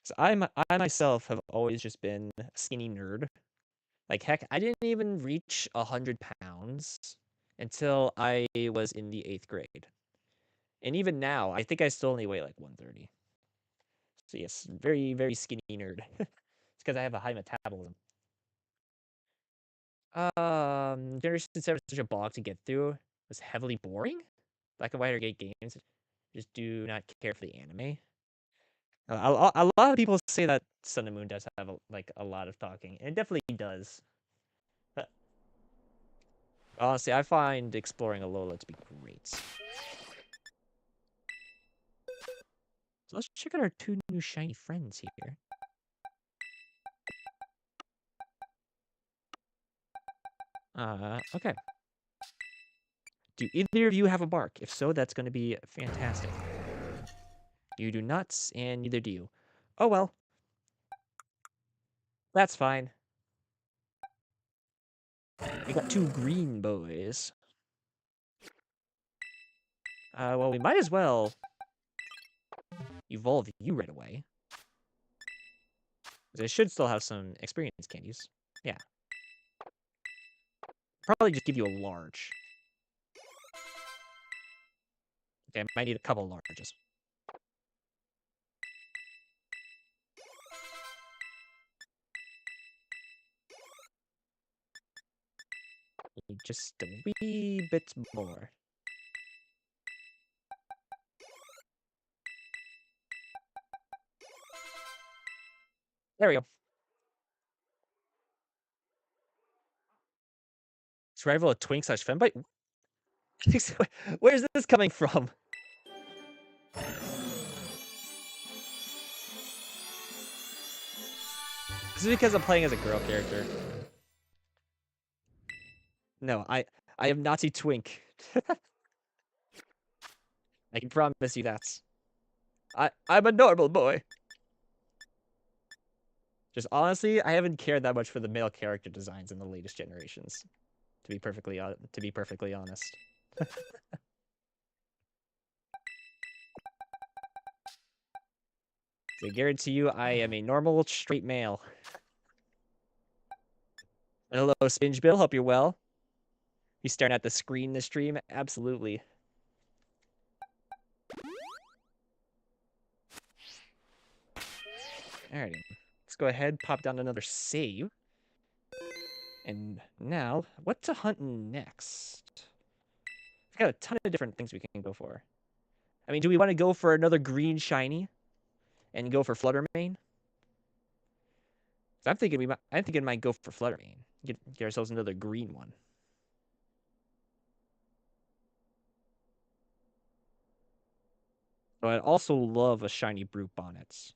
So I myself have always just been a skinny nerd. Like heck, I didn't even reach 100 pounds until I was in the 8th grade. And even now, I think I still only weigh like 130. So yes, very, very skinny nerd. It's because I have a high metabolism. Generation 7 is such a bog to get through. It was heavily boring. Black and white arcade games just do not care for the anime. A lot of people say that Sun and Moon does have a lot of talking, and it definitely does. But honestly, I find exploring Alola to be great. So let's check out our 2 new shiny friends here. Okay. Do either of you have a bark? If so, that's going to be fantastic. You do not, and neither do you. Oh well. That's fine. We got 2 green boys. Well, we might as well evolve you right away. They should still have some experience candies. Yeah. Probably just give you a large. Okay, I might need a couple larges. Just a wee bit more. There we go. Survival of Twink / Femboy? Where's this coming from? This is because I'm playing as a girl character. No, I am naughty Twink. I can promise you that. I'm a normal boy. Just honestly, I haven't cared that much for the male character designs in the latest generations. To be perfectly honest. I guarantee you, I am a normal straight male. Hello, Spinge Bill. Hope you're well. You staring at the screen this stream? Absolutely. Alrighty. Let's go ahead, pop down another save. And now, what to hunt next? We've got a ton of different things we can go for. I mean, do we want to go for another green shiny? And go for Fluttermane? I'm thinking I might go for Fluttermane. Get ourselves another green one. So I'd also love a shiny Brute Bonnets.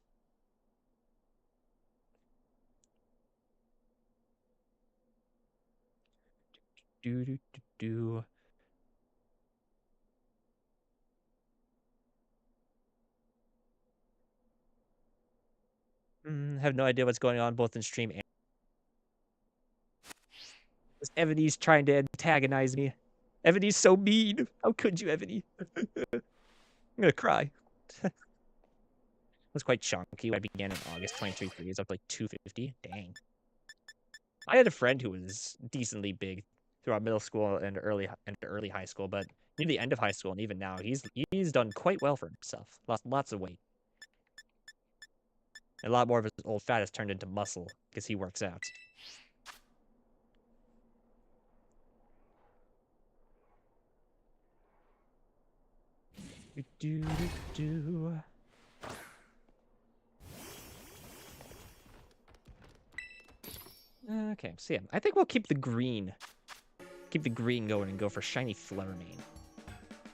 Do. have no idea what's going on both in stream and Ebony's trying to antagonize me. Ebony's so mean. How could you, Ebony? I'm gonna cry. It was quite chunky. I began in August 2023. It's up like 250. Dang. I had a friend who was decently big throughout middle school and early high school, but near the end of high school and even now, he's done quite well for himself. Lots of weight. And a lot more of his old fat has turned into muscle because he works out. Okay, so yeah, I think we'll keep the green. Keep the green going and go for shiny Fluttermane.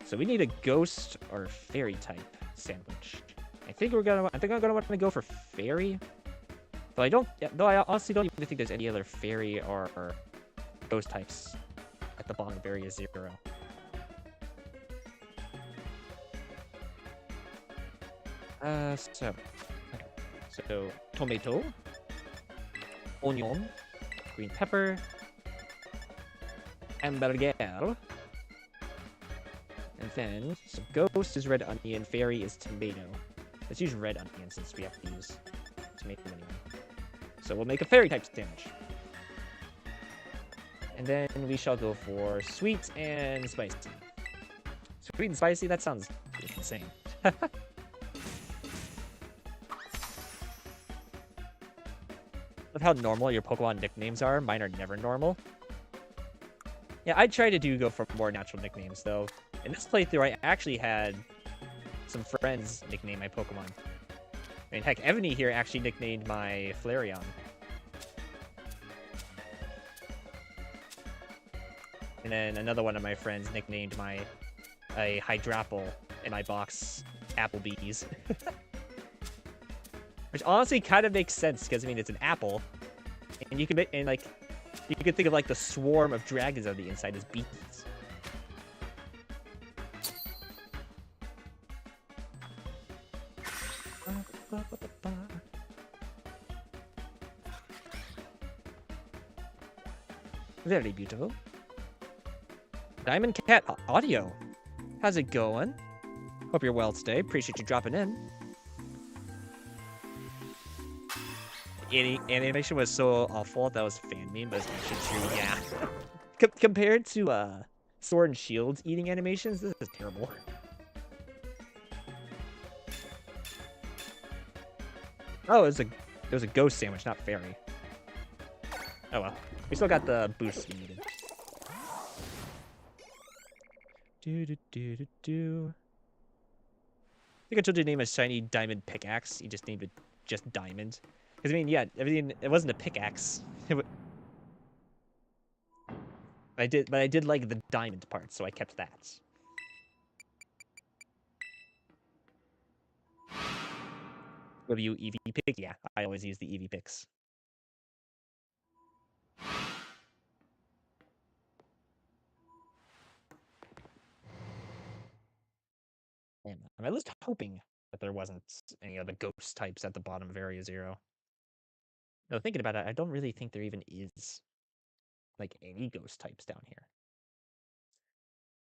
So we need a ghost or fairy type sandwich. I think I'm gonna want to go for fairy. Though I honestly don't even think there's any other fairy or ghost types at the bottom of area 0. So tomato, onion, green pepper, hamburger, and then so ghost is red onion, fairy is tomato. Let's use red onion since we have to use tomato anyway. So we'll make a fairy type sandwich. And then we shall go for sweet and spicy. Sweet and spicy? That sounds insane. Of how normal your Pokemon nicknames are. Mine are never normal. Yeah, I try to go for more natural nicknames, though. In this playthrough, I actually had some friends nickname my Pokemon. I mean, heck, Ebony here actually nicknamed my Flareon. And then another one of my friends nicknamed a Hydrapple in my box Applebee's. Which honestly kind of makes sense, because I mean it's an apple. And you can make, and like you could think of like the swarm of dragons on the inside as bees. Very beautiful. Diamond Cat Audio. How's it going? Hope you're well today. Appreciate you dropping in. Animation was so awful that was fan meme, but it's actually true. Yeah. Compared to Sword and Shield's eating animations, this is terrible. Oh, it was a ghost sandwich, not fairy. Oh well. We still got the boost we needed. I think I told you to name a shiny diamond pickaxe. You just named it just diamond. Because I mean, yeah, everything. It wasn't a pickaxe. I did like the diamond part, so I kept that. W EV pick? Yeah, I always use the EV picks. And I'm at least hoping that there wasn't any of the ghost types at the bottom of Area 0. No, thinking about it, I don't really think there even is like any ghost types down here.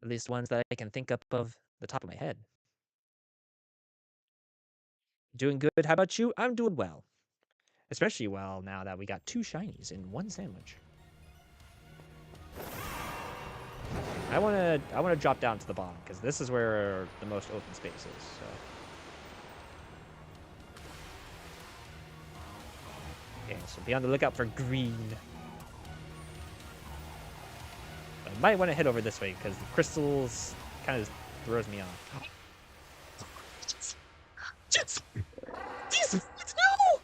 At least ones that I can think up of the top of my head. Doing good. How about you? I'm doing well. Especially well now that we got 2 shinies in 1 sandwich. I wanna drop down to the bottom because this is where the most open space is. So. Okay, so be on the lookout for green. I might want to head over this way because the crystals kind of throws me off. Jets! Jesus! No!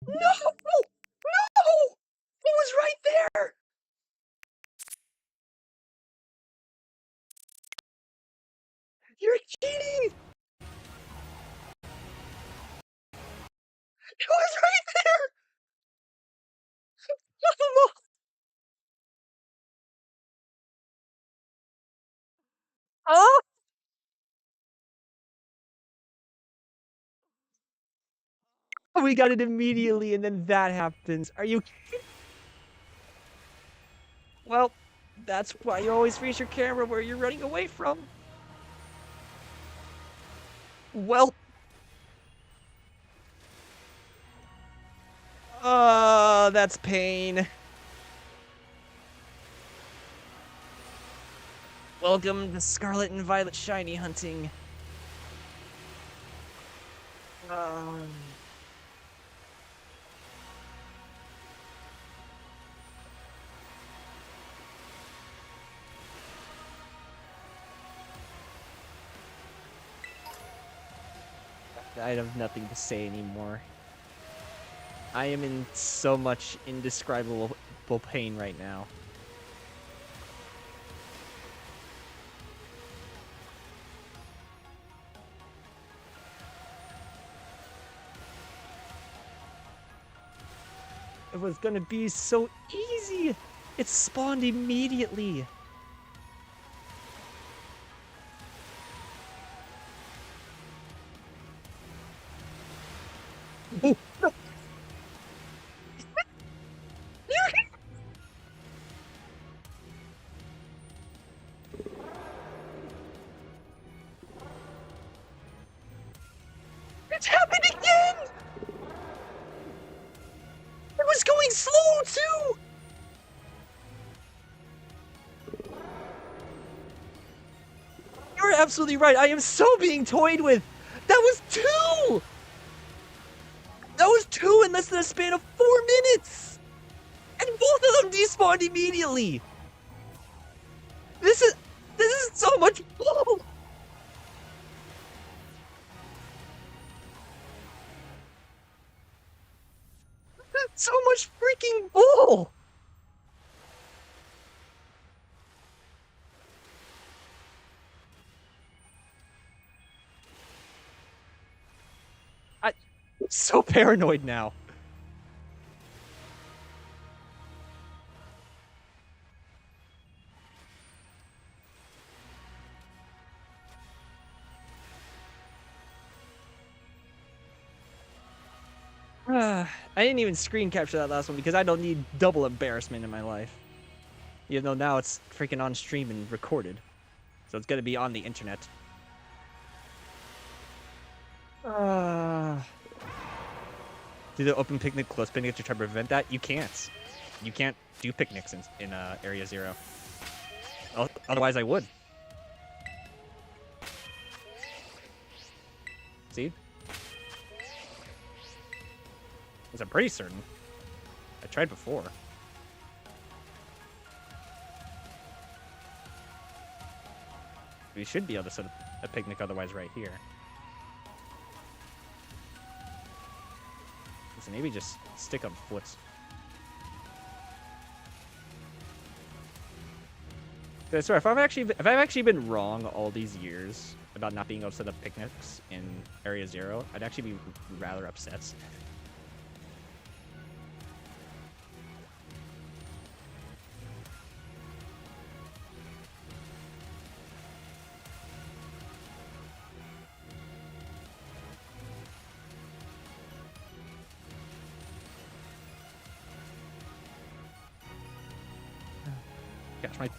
No! No! It was right there! You're cheating! It was right there! We got it immediately, and then that happens. Are you kidding? Well, that's why you always face your camera where you're running away from. Well. That's pain. Welcome to Scarlet and Violet shiny hunting. I have nothing to say anymore. I am in so much indescribable pain right now. It was gonna be so easy! It spawned immediately! Oh, no. It's happened again! It was going slow, too! You're absolutely right. I am so being toyed with. That was 2! That was 2 in less than a span of 4 minutes! And both of them despawned immediately! This is so much bull! That's so much freaking bull! I'm so paranoid now. I didn't even screen capture that last one because I don't need double embarrassment in my life. Even though now it's freaking on stream and recorded. So it's gonna be on the internet. Do the open picnic, close picnic to try to prevent that? You can't. You can't do picnics in Area 0. Otherwise I would. See? I'm pretty certain. I tried before. We should be able to set up a picnic otherwise right here. So maybe just stick on foot. I swear, if I've actually been wrong all these years about not being able to set up picnics in Area 0, I'd actually be rather upset. Gosh, my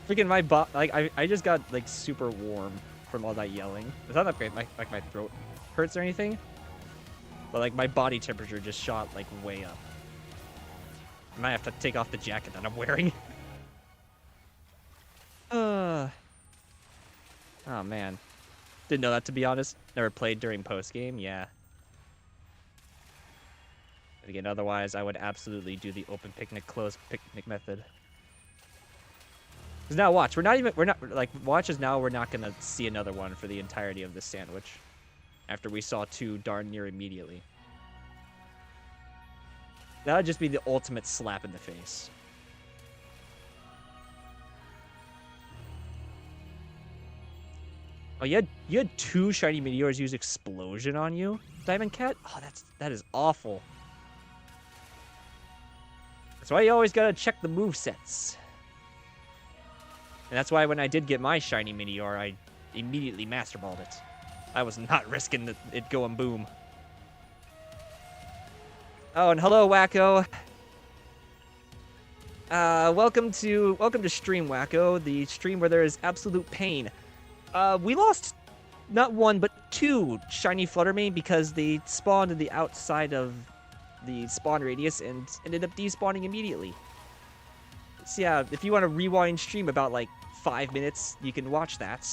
freaking my butt, like I just got like super warm from all that yelling. It's not that great, my throat hurts or anything, but like my body temperature just shot like way up. I might have to take off the jacket that I'm wearing. Oh man, didn't know that, to be honest. Never played during post game. Yeah. But again, otherwise I would absolutely do the open picnic, closed picnic method. Because now watch, we're not gonna see another one for the entirety of this sandwich. After we saw 2 darn near immediately. That would just be the ultimate slap in the face. Oh, you had 2 shiny meteors use explosion on you, Diamond Cat? Oh, that is awful. That's why you always gotta check the movesets. And that's why when I did get my shiny meteor, I immediately masterballed it. I was not risking it going boom. Oh, and hello, Wacko. Welcome to Stream Wacko, the stream where there is absolute pain. We lost not one but 2 shiny Fluttermane because they spawned in the outside of the spawn radius and ended up despawning immediately. So yeah, if you want to rewind stream about like 5 minutes, you can watch that.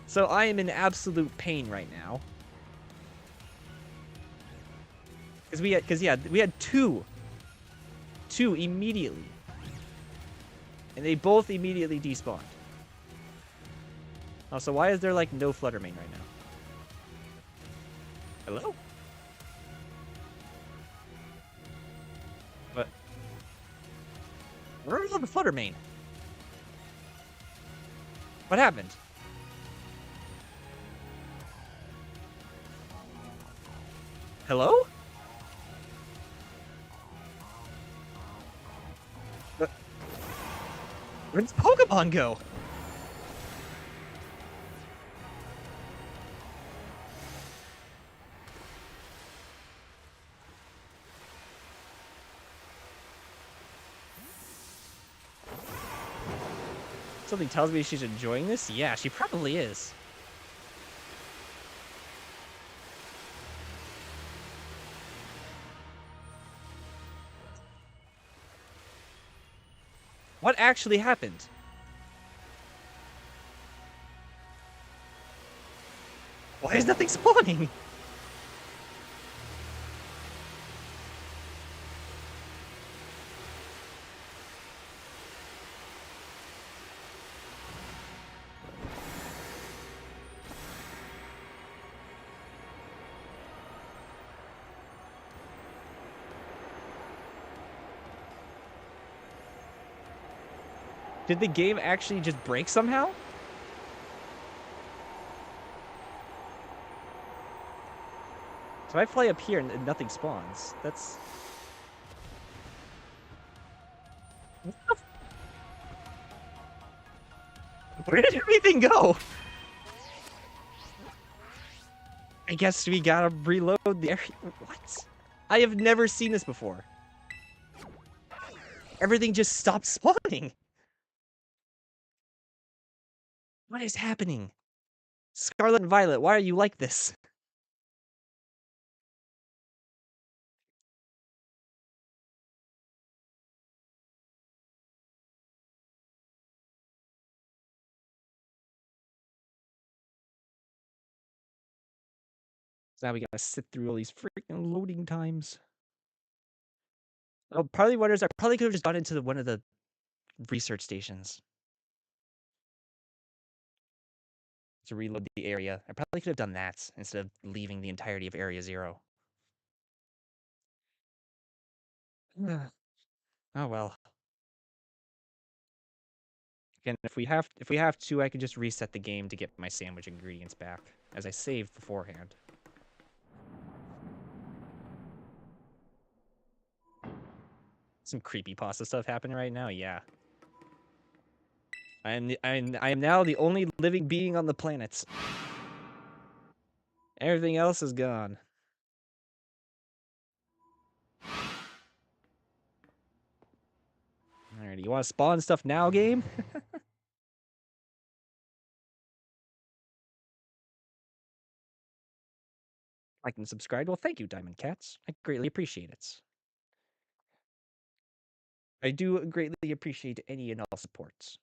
So I am in absolute pain right now. We had two immediately. And they both immediately despawned. Oh, so why is there like no Fluttermane right now? Hello? What? Where's the Fluttermane? What happened? Hello? Where'd Pokemon go? Something tells me she's enjoying this? Yeah, she probably is. What actually happened? Why is nothing spawning? Did the game actually just break somehow? So I fly up here and nothing spawns. That's... Where did everything go? I guess we gotta reload the area. What? I have never seen this before. Everything just stopped spawning. What is happening? Scarlet and Violet, why are you like this? So now we gotta sit through all these freaking loading times. Oh, partly wonders I probably could have just gone into one of the research stations to reload the area. I probably could have done that instead of leaving the entirety of Area 0. Oh well. Again, if we have to, I could just reset the game to get my sandwich ingredients back, as I saved beforehand. Some creepypasta stuff happening right now, yeah. I am now the only living being on the planet. Everything else is gone. Alrighty, you want to spawn stuff now, game? Like and subscribe. Well, thank you, Diamond Cats. I greatly appreciate it. I do greatly appreciate any and all supports.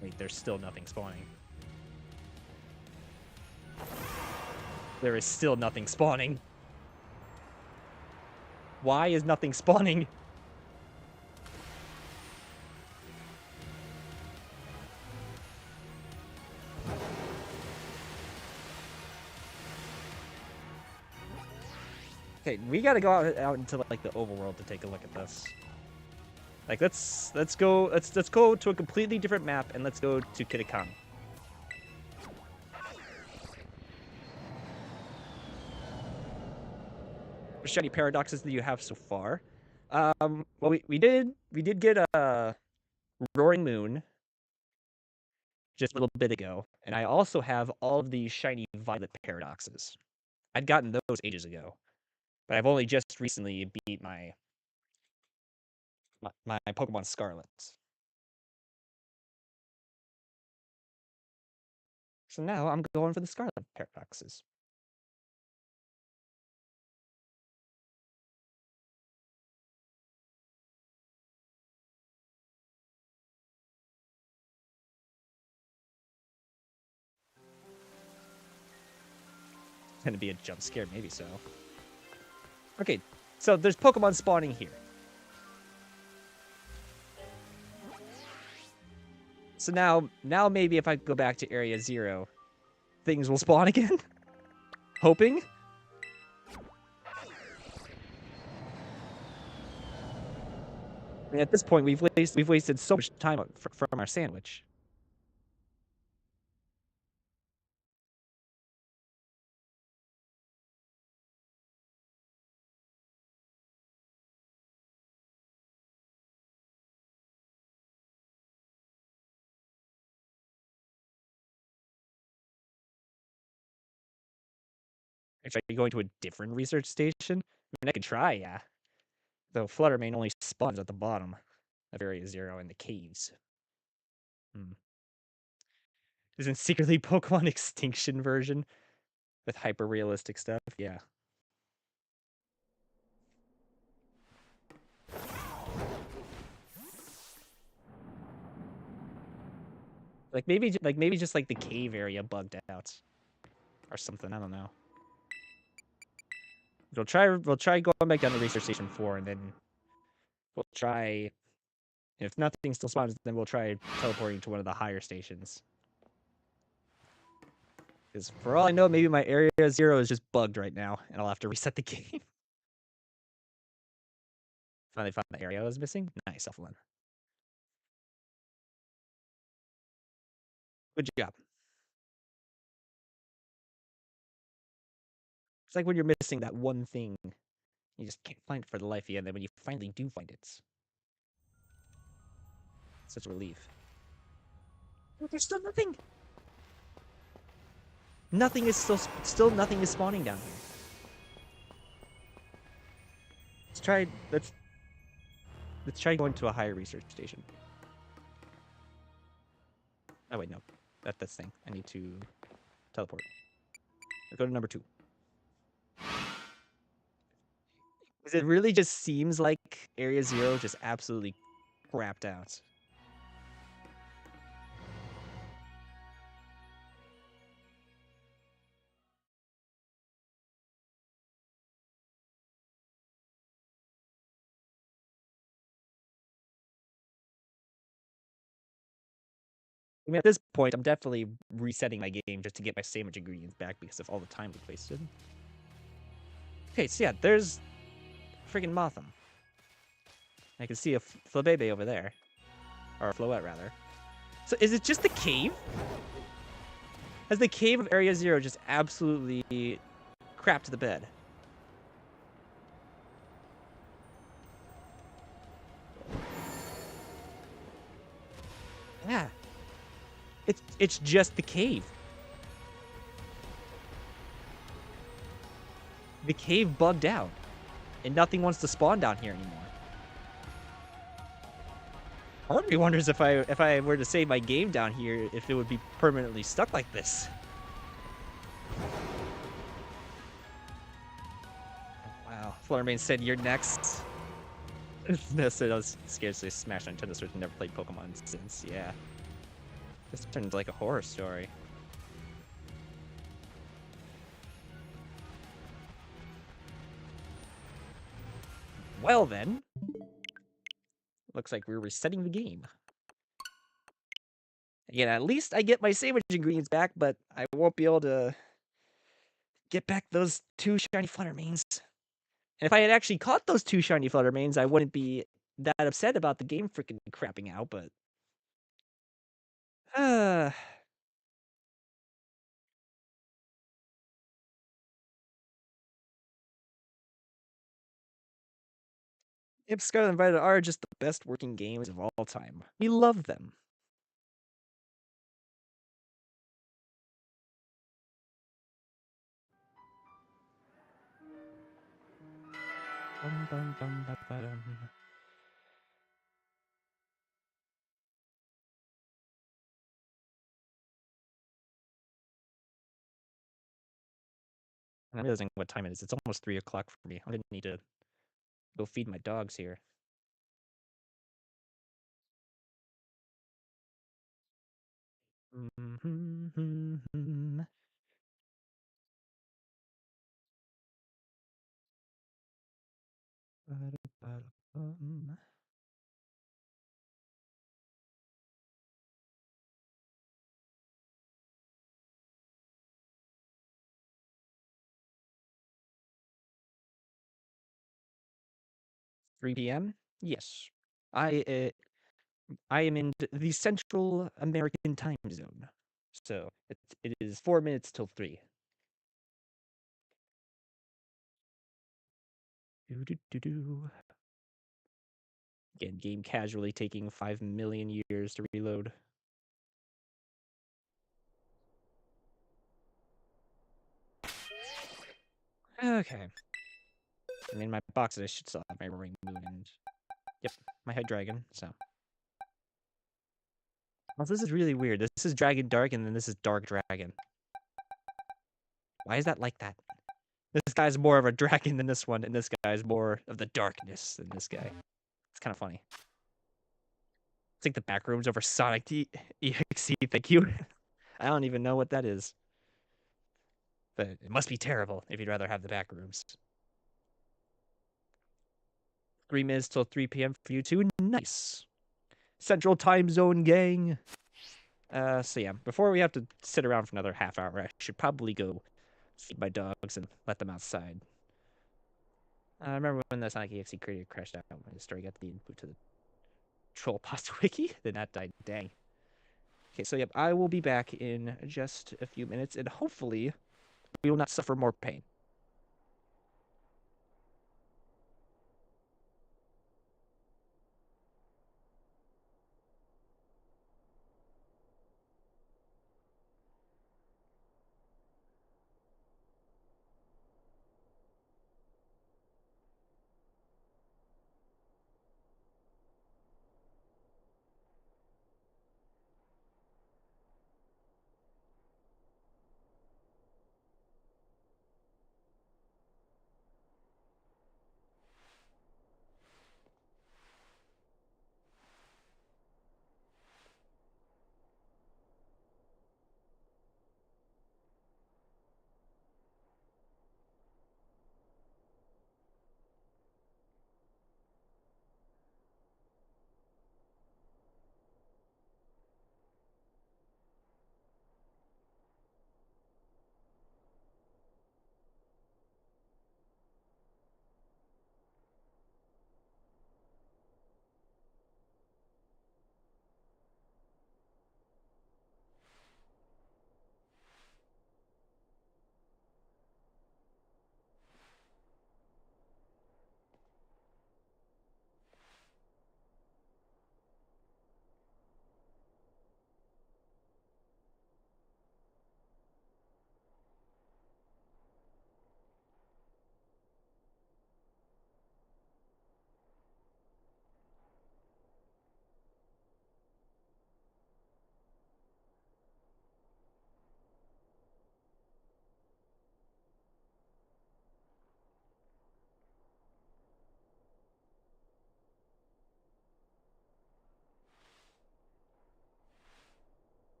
Wait, there's still nothing spawning. There is still nothing spawning. Why is nothing spawning? Okay, we gotta go out into like the overworld to take a look at this. Like let's go to a completely different map and let's go to Kitakami. shiny paradoxes that you have so far. Well, we did get a Roaring Moon just a little bit ago, and I also have all of the shiny Violet paradoxes. I'd gotten those ages ago, but I've only just recently beat my Pokemon Scarlet. So now I'm going for the Scarlet paradoxes. It's gonna be a jump scare, maybe so. Okay, so there's Pokemon spawning here. So now maybe if I go back to Area 0, things will spawn again? Hoping? I mean, at this point, we've wasted so much time from our sandwich. Actually, are you going to a different research station? I mean, I could try, yeah. Though Fluttermane only spawns at the bottom of Area 0 in the caves. Hmm. Isn't secretly Pokemon Extinction version with hyper-realistic stuff? Yeah. Maybe just like the cave area bugged out or something. I don't know. We'll try going back down to Research Station 4, and then we'll try. If nothing still spawns, then we'll try teleporting to one of the higher stations. Because for all I know, maybe my Area 0 is just bugged right now, and I'll have to reset the game. Finally found the area I was missing. Nice, Evelyn. Good job. It's like when you're missing that one thing, you just can't find it for the life of you, and then when you finally do find it, it's such a relief. Oh, there's still nothing. Nothing is still nothing is spawning down here. Let's try going to a higher research station. Oh wait, no. That's this thing. I need to teleport. Let's go to number 2. Because it really just seems like Area 0 just absolutely crapped out. I mean, at this point, I'm definitely resetting my game just to get my sandwich ingredients back because of all the time we wasted. Okay, so yeah, there's friggin' Motham. I can see a Flabebe over there. Or a Floette, rather. So is it just the cave? Has the cave of Area 0 just absolutely crapped the bed? Yeah. It's just the cave. The cave bugged out. And nothing wants to spawn down here anymore. Part of me wonders if I were to save my game down here, if it would be permanently stuck like this. Wow. Fluttermane said you're next. This is scared to smash Nintendo Switch and never played Pokemon since, yeah. This turned into like a horror story. Well then. Looks like we're resetting the game. Again, at least I get my sandwich ingredients back, but I won't be able to get back those 2 shiny Fluttermanes. And if I had actually caught those 2 shiny Fluttermanes, I wouldn't be that upset about the game freaking crapping out, but... If Scarlet and Violet are just the best working games of all time. We love them. I'm realizing what time it is. It's almost 3 o'clock for me. I'm gonna need to go feed my dogs here. Mm-hmm. 3 p.m. Yes, I uh, I am in the Central American time zone, so it is 4 minutes till 3. Do do do do. Again, game casually taking 5 million years to reload. Okay. I mean, my boxes I should still have my Roaring Moon and yep, my Head Dragon. So, well, this is really weird. This is Dragon Dark, and then this is Dark Dragon. Why is that like that? This guy's more of a dragon than this one, and this guy's more of the darkness than this guy. It's kind of funny. It's like the back rooms over Sonic EXE. Thank you. I don't even know what that is, but it must be terrible if you'd rather have the back rooms. 3 minutes till 3 p.m. for you two. Nice. Central Time Zone gang. So yeah, before we have to sit around for another half hour, I should probably go feed my dogs and let them outside. I remember when the Sonic EXE creator crashed out when the story got the input to the troll pasta wiki, then that died. Dang. Okay, so yep, I will be back in just a few minutes, and hopefully we will not suffer more pain.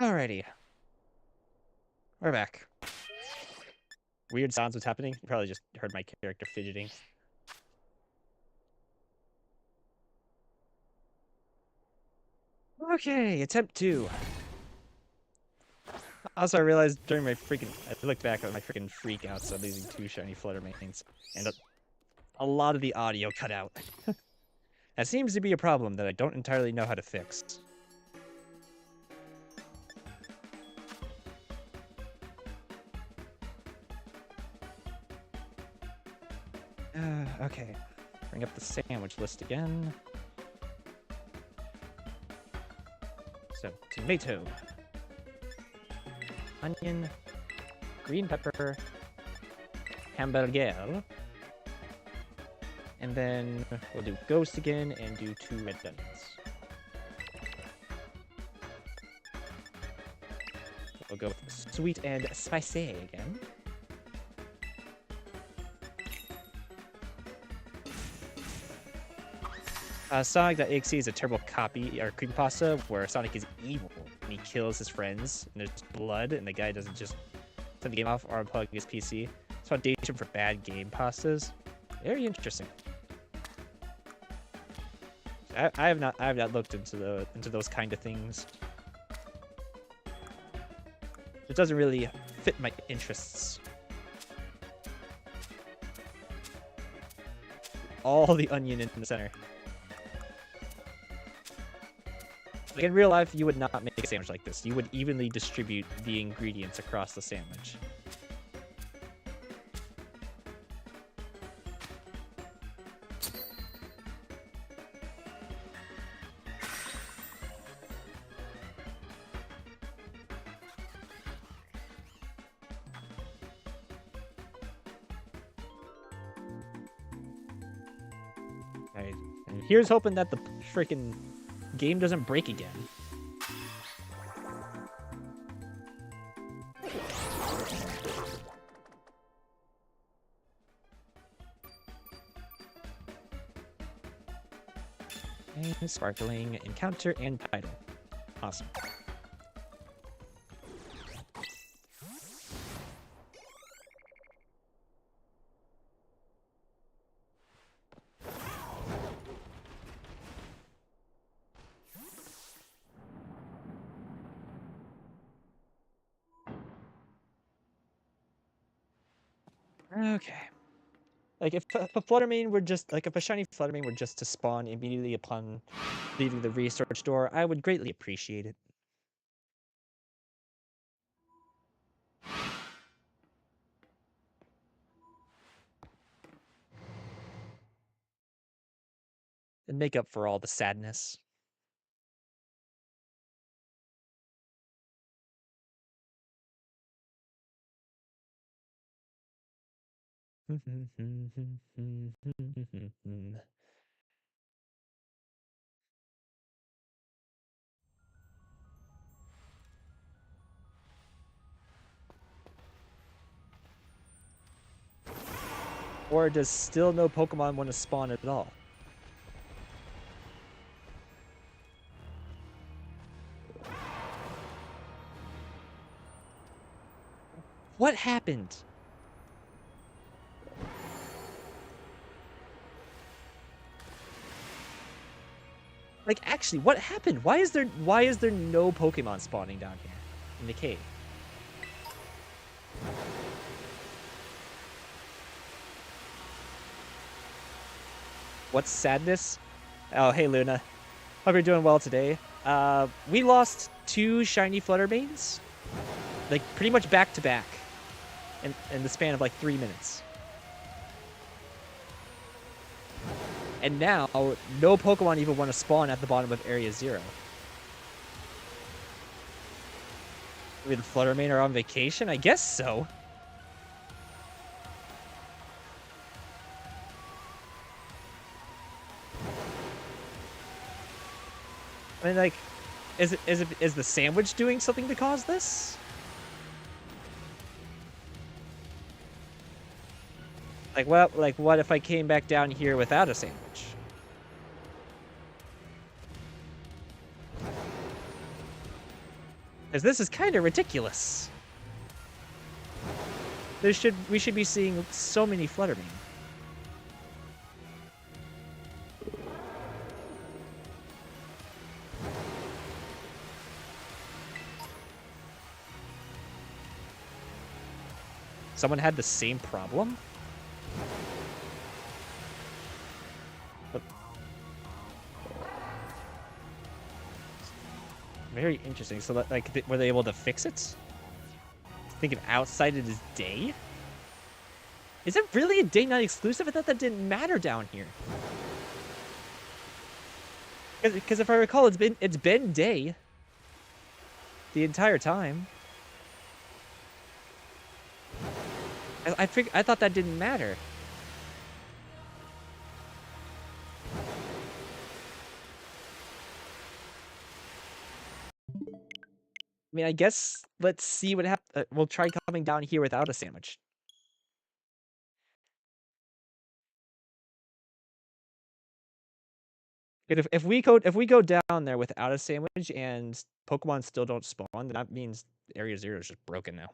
Alrighty. We're back. Weird sounds was happening. You probably just heard my character fidgeting. Okay, attempt 2. Also, I realized during my I looked back at my freaking freak outs of losing 2 shiny Fluttermanes, and a lot of the audio cut out. That seems to be a problem that I don't entirely know how to fix. Okay, bring up the sandwich list again. So, tomato, onion, green pepper, hamburger, and then we'll do ghost again and do 2 red onions. We'll go with sweet and spicy again. Sonic.exe is a terrible copy or creepypasta where Sonic is evil and he kills his friends and there's blood and the guy doesn't just turn the game off or unplug his PC. It's foundation for bad game pastas. Very interesting. I have not looked into those kind of things. It doesn't really fit my interests. All the onion in the center. Like in real life, you would not make a sandwich like this. You would evenly distribute the ingredients across the sandwich. Alright, and here's hoping that the freaking game doesn't break again. Okay, sparkling encounter and title. Awesome. Okay. Like if a Fluttermane were just if a shiny Fluttermane were just to spawn immediately upon leaving the research door, I would greatly appreciate it. And make up for all the sadness. Or does still no Pokemon want to spawn at all? What happened? Like actually, what happened? Why is there no Pokemon spawning down here in the cave? What's sadness? Oh, hey Luna. Hope you're doing well today. We lost 2 shiny Fluttermanes, like pretty much back to back, in the span of like 3 minutes. And now, no Pokemon even want to spawn at the bottom of Area 0. Maybe the Fluttermane are on vacation? I guess so. I mean, like, is the sandwich doing something to cause this? What if I came back down here without a sandwich? Because this is kind of ridiculous. We should be seeing so many Fluttermane. Someone had the same problem? But... Very interesting. So, like, were they able to fix it? Thinking outside it is day? Is it really a day-night exclusive? I thought that didn't matter down here. Because if I recall, it's been day the entire time. I thought that didn't matter. I mean, I guess let's see what happens. We'll try coming down here without a sandwich. If we go down there without a sandwich and Pokemon still don't spawn, then that means Area 0 is just broken now.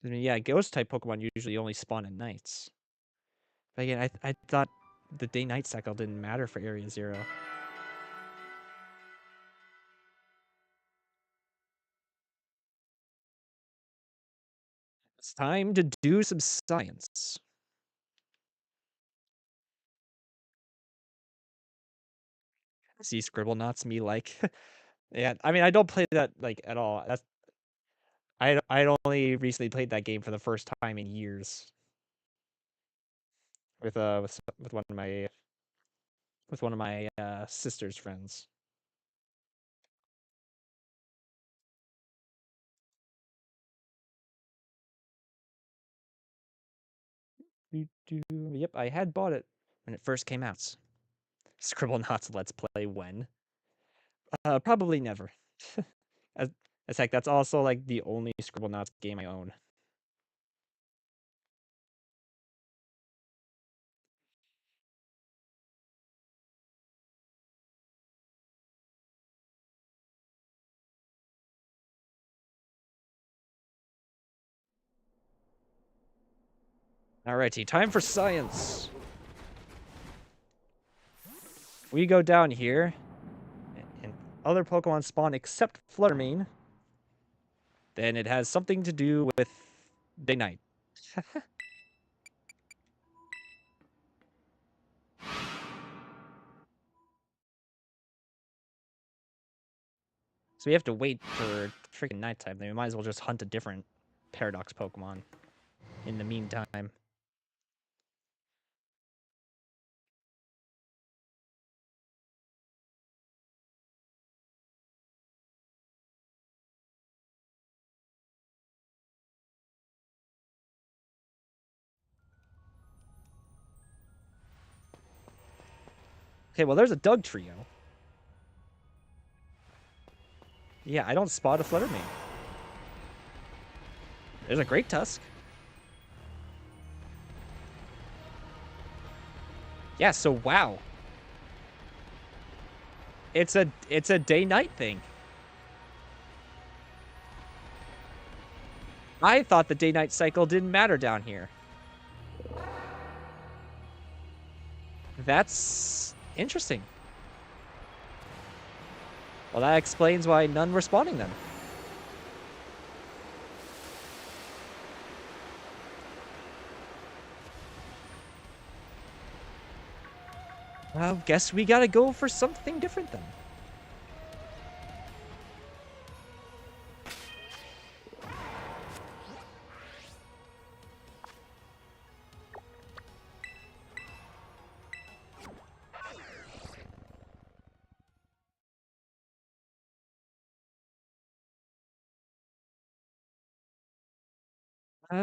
I mean, yeah, ghost type Pokemon usually only spawn at nights. But again, I thought the day-night cycle didn't matter for Area 0. It's time to do some science. See Scribblenauts me like... Yeah, I mean, I don't play that, like, at all. I'd only recently played that game for the first time in years. With one of my sister's friends. Yep, I had bought it when it first came out. Scribblenauts Let's Play when? Probably never. As heck, that's also like the only Scribblenauts game I own. Alrighty, time for science. We go down here, and other Pokemon spawn except Fluttermane. Then it has something to do with day-night. So we have to wait for freaking nighttime. Then we might as well just hunt a different Paradox Pokemon in the meantime. Okay, well, there's a Doug trio. Yeah, I don't spot a Fluttermane. There's a Great Tusk. Yeah, so wow. It's a day-night thing. I thought the day-night cycle didn't matter down here. That's interesting. Well, that explains why none were spawning them. Well, guess we gotta go for something different then.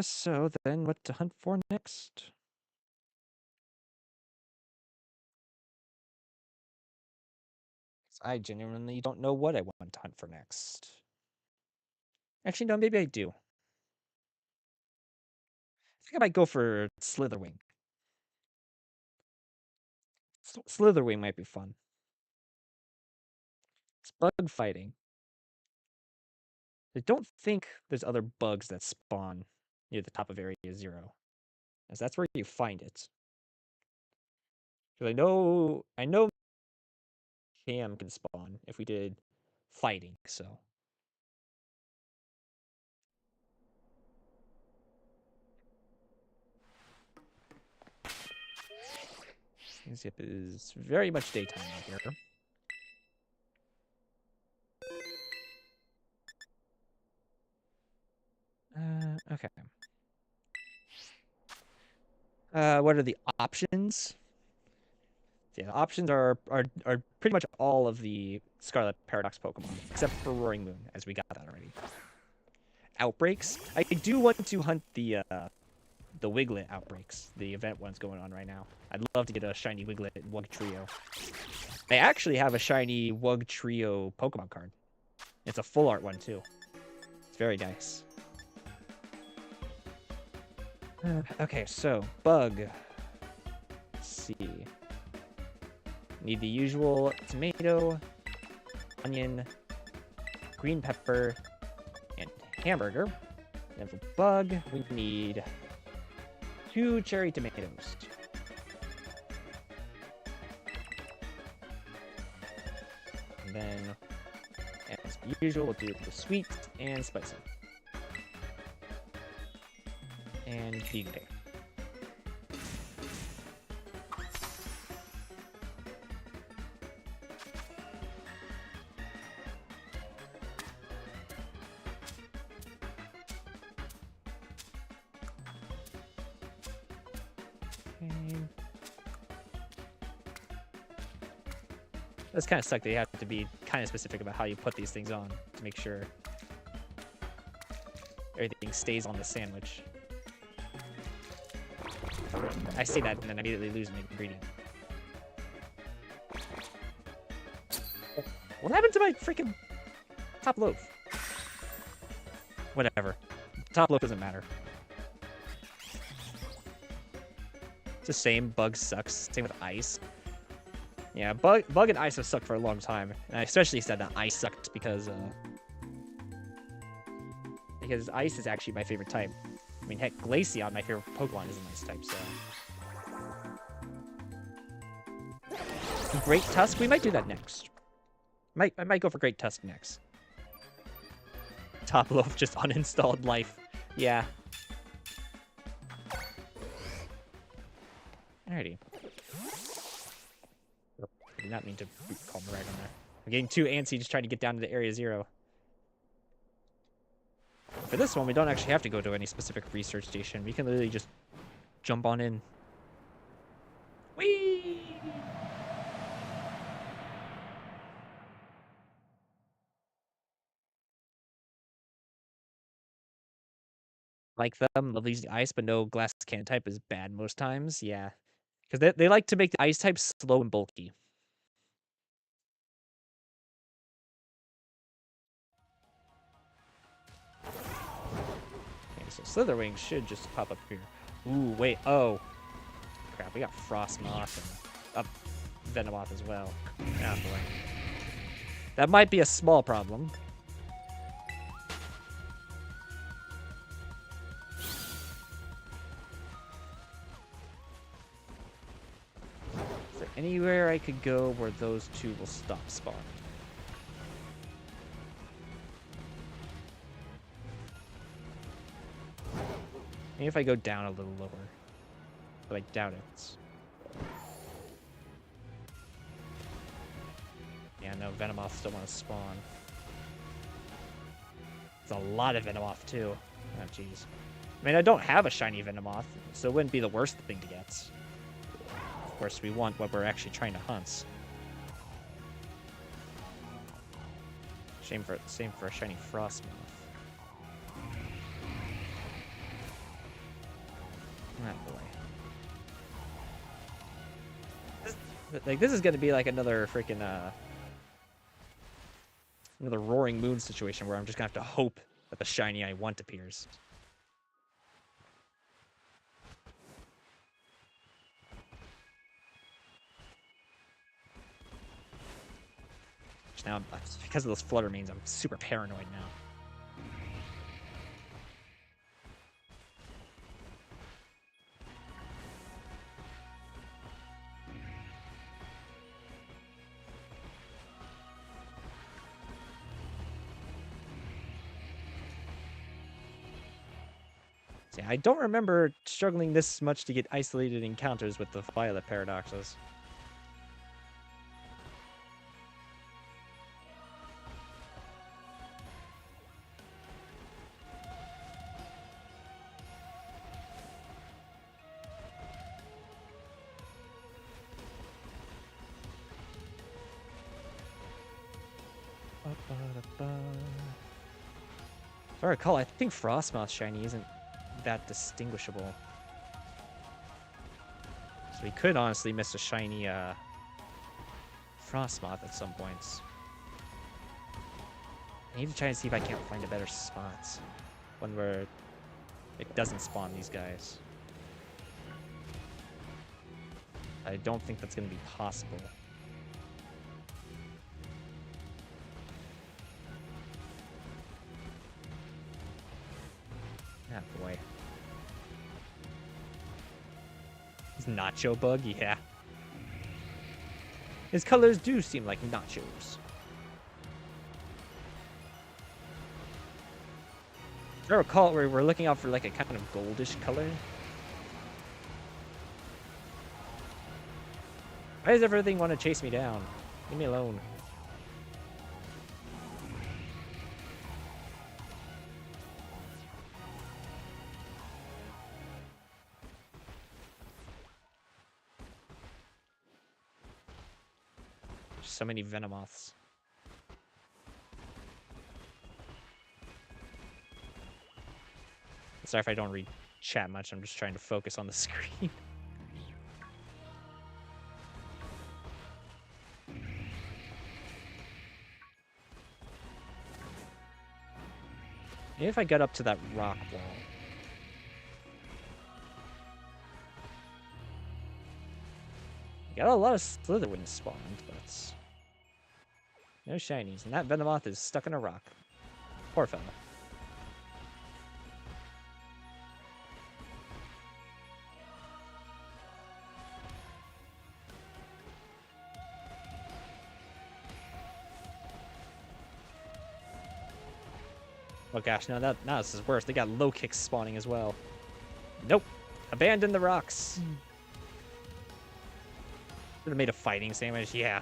So then what to hunt for next? I genuinely don't know what I want to hunt for next. Actually, no, maybe I do. think I might go for Slitherwing. Slitherwing might be fun. It's bug fighting. I don't think there's other bugs that spawn near the top of Area 0, as that's where you find it. Because I know Cam can spawn if we did fighting, so. Zip is very much daytime out here. Okay. What are the options? Yeah, the options are pretty much all of the Scarlet Paradox Pokemon, except for Roaring Moon, as we got that already. Outbreaks. I do want to hunt the Wiglet outbreaks, the event one's going on right now. I'd love to get a shiny Wiglet Wug Trio. They actually have a shiny Wug Trio Pokemon card. It's a full art one too. It's very nice. Okay, so bug. Let's see. Need the usual tomato, onion, green pepper, and hamburger. And for bug, we need 2 cherry tomatoes. And then, as usual, we'll do the sweet and spicy. And vegan. That's kind of suck that you have to be kind of specific about how you put these things on to make sure everything stays on the sandwich. I say that and then immediately lose an ingredient. What happened to my freaking top loaf? Whatever. Top loaf doesn't matter. It's the same. Bug sucks. Same with ice. Yeah, bug and ice have sucked for a long time. And I especially said that ice sucked because ice is actually my favorite type. I mean, heck, Glaceon, my favorite Pokemon, is an ice type, so. Great Tusk? We might do that next. I might go for Great Tusk next. Top Loaf just uninstalled life. Yeah. Alrighty. I did not mean to call Mirag on there. I'm getting too antsy just trying to get down to the Area 0. For this one, we don't actually have to go to any specific research station. We can literally just jump on in. Whee! Like them, love using ice, but no glass cannon type is bad most times. Yeah. Because they like to make the ice type slow and bulky. Okay, so Slitherwing should just pop up here. Ooh, wait. Oh. Crap, we got Frostmoth and Venomoth as well. Ah, boy. That might be a small problem. Is there anywhere I could go where those two will stop spawning? Maybe if I go down a little lower. But I doubt it. Yeah, no, Venomoth still want to spawn. It's a lot of Venomoth, too. Oh, jeez. I mean, I don't have a shiny Venomoth, so it wouldn't be the worst thing to get. Of course, we want what we're actually trying to hunt. Same for a shiny Frostmoth. Oh, boy. This is gonna be like another freaking another Roaring Moon situation where I'm just gonna have to hope that the shiny I want appears. gosh, now because of those flutter mains, I'm super paranoid now. Yeah, I don't remember struggling this much to get isolated encounters with the Violet Paradoxes. If I recall, I think Frostmoth shiny isn't that distinguishable. So we could honestly miss a shiny Frostmoth at some points. I need to try and see if I can't find a better spot. One where it doesn't spawn these guys. I don't think that's going to be possible. Ah, boy. His nacho bug? Yeah. His colors do seem like nachos. If I recall, we're looking out for like a kind of goldish color. Why does everything want to chase me down? Leave me alone. So many Venomoths. Sorry if I don't read chat much, I'm just trying to focus on the screen. Maybe if I get up to that rock wall. Got a lot of Slytherins spawned, but no shinies. And that Venomoth is stuck in a rock. Poor fella. Oh gosh, no, now this is worse. They got low kicks spawning as well. Nope. Abandon the rocks. Should have made a fighting sandwich, yeah.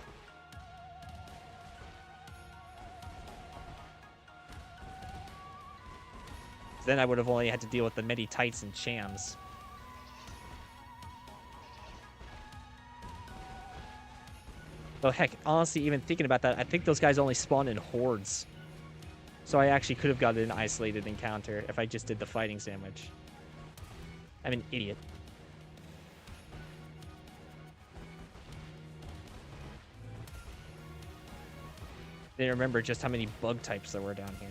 Then I would have only had to deal with the midi tights and chams. Oh heck, honestly, even thinking about that, I think those guys only spawn in hordes. So I actually could have gotten an isolated encounter if I just did the fighting sandwich. I'm an idiot. Didn't remember just how many bug types there were down here.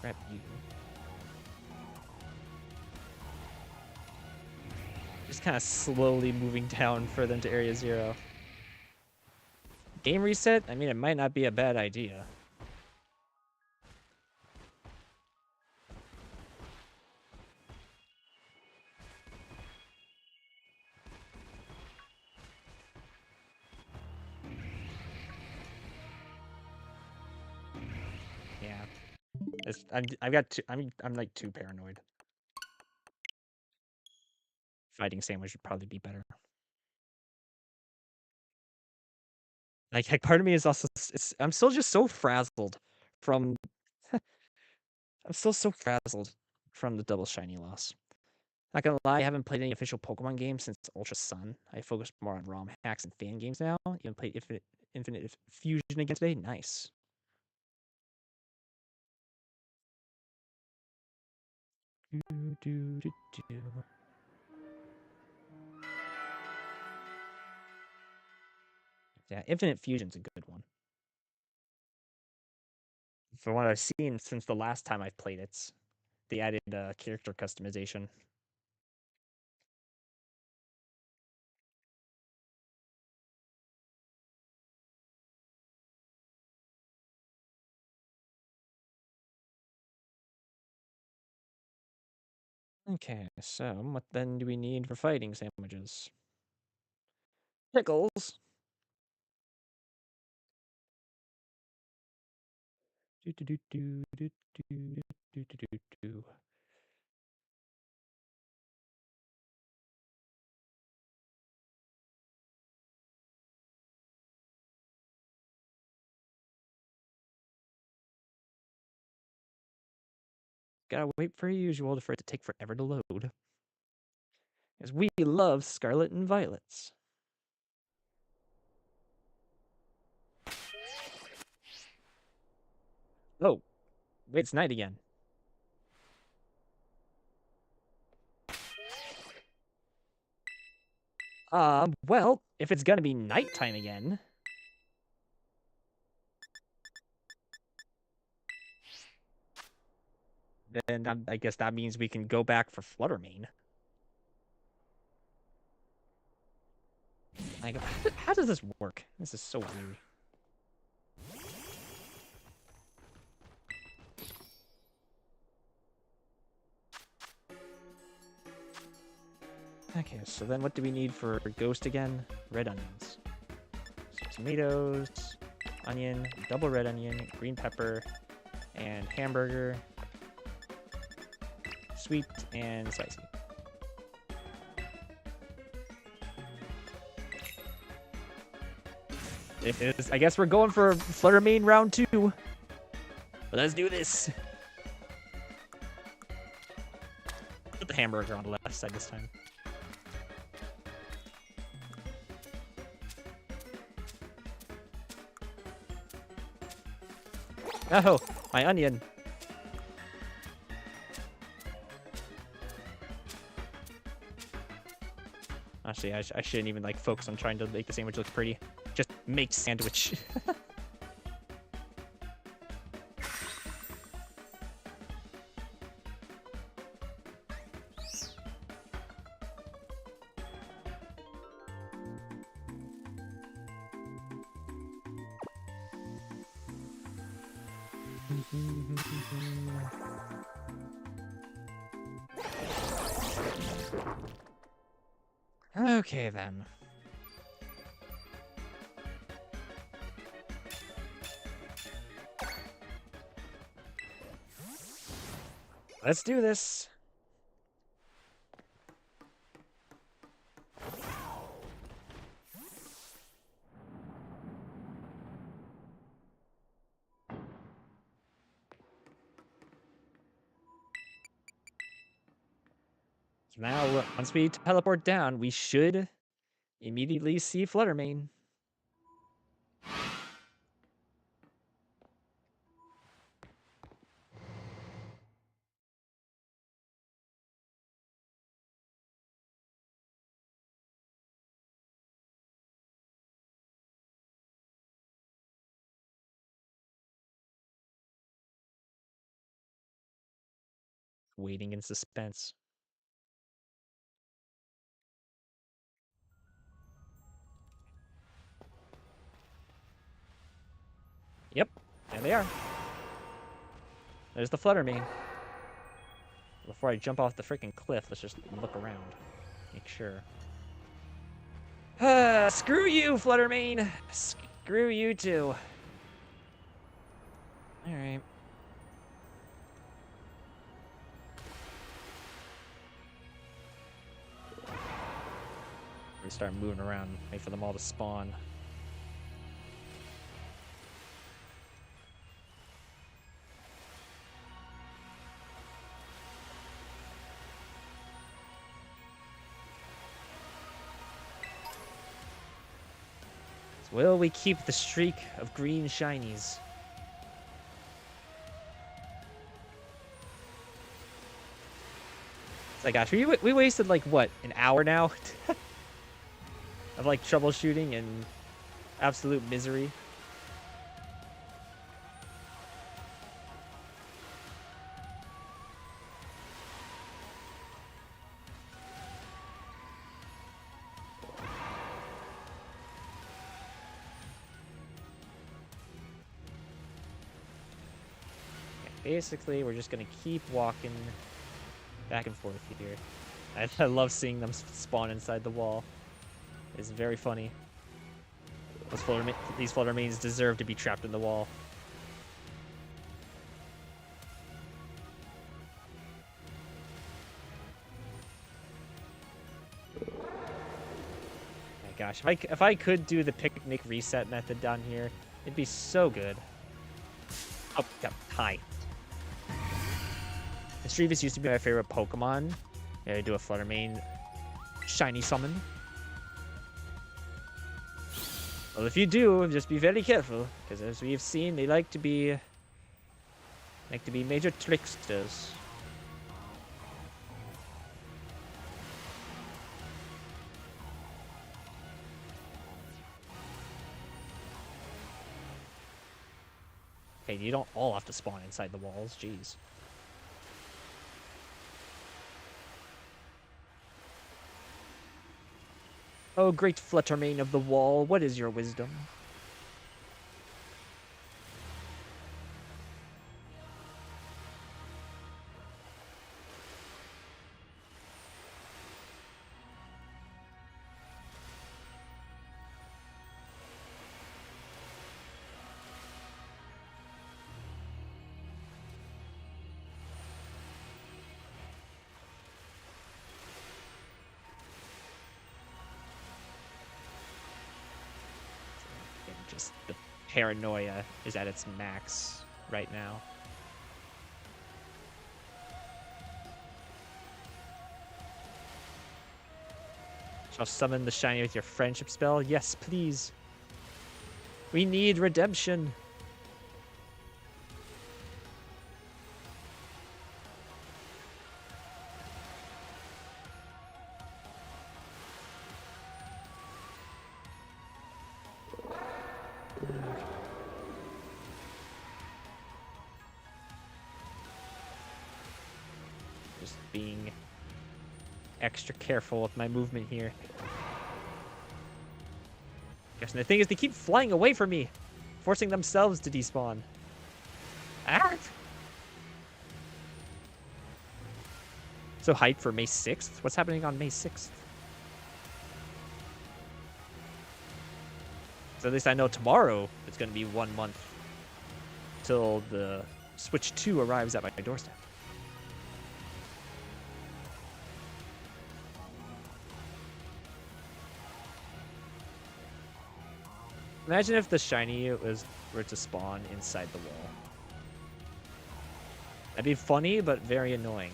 Grab you. Just kind of slowly moving down further into Area 0. Game reset? I mean, it might not be a bad idea. Yeah. I'm like too paranoid. Fighting sandwich would probably be better. Like part of me is also I'm still just so frazzled from I'm still so frazzled from the double shiny loss. Not gonna lie, I haven't played any official Pokemon games since Ultra Sun. I focus more on ROM hacks and fan games now. Even played Infinite Fusion again today. Nice. Do, do, do, do. Yeah, Infinite Fusion's a good one. From what I've seen since the last time I've played it, they added character customization. Okay, so what then do we need for fighting sandwiches? Pickles. Do, do, do, do, do, do, do, do, do, do. Gotta wait for usual for it to take forever to load. Because we love Scarlet and Violets. Oh, wait, it's night again. Well, if it's gonna be nighttime again, then I guess that means we can go back for Fluttermane. Like, how does this work? This is so weird. Okay, so then what do we need for Ghost again? Red onions. So tomatoes, onion, double red onion, green pepper, and hamburger. Sweet and spicy. I guess we're going for Fluttermane round 2. Let's do this. Put the hamburger on the left side this time. Oh, my onion. Actually, I shouldn't even like focus on trying to make the sandwich look pretty. Just make sandwich. Okay, then. Let's do this. So now, once we teleport down, we should immediately see Fluttermane. Waiting in suspense. Yep, there they are. There's the Fluttermane. Before I jump off the freaking cliff, let's just look around. Make sure. Screw you, Fluttermane! Screw you too. Alright. We start moving around, wait for them all to spawn. Will we keep the streak of green shinies? It's like, gosh, we wasted like what, an hour now of like troubleshooting, and absolute misery. Basically, we're just gonna keep walking back and forth here. I love seeing them spawn inside the wall. It's very funny. These Fluttermanes deserve to be trapped in the wall. My gosh, if I could do the picnic reset method down here, it'd be so good. Oh, yeah, hi. Mischievous used to be my favorite Pokemon. Yeah, I do a Fluttermane shiny summon. Well, if you do, just be very careful, because as we've seen, they like to be major tricksters. Hey, you don't all have to spawn inside the walls, jeez. Oh, great Fluttermane of the wall, what is your wisdom? Just the paranoia is at its max right now. Shall summon the shiny with your friendship spell? Yes, please. We need redemption. Just being extra careful with my movement here. Gosh, and the thing is, they keep flying away from me, forcing themselves to despawn. Ah! So hyped for May 6th? What's happening on May 6th? So at least I know tomorrow it's going to be 1 month till the Switch 2 arrives at my doorstep. Imagine if the shiny were to spawn inside the wall. That'd be funny, but very annoying.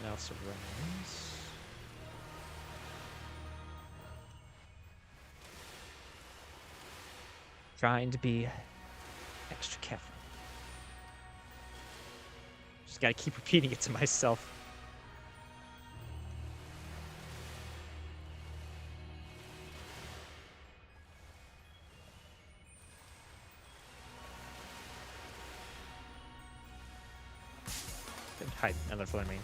Now surrounds. Trying to be extra careful. Just gotta keep repeating it to myself. Hide another Fluttermane.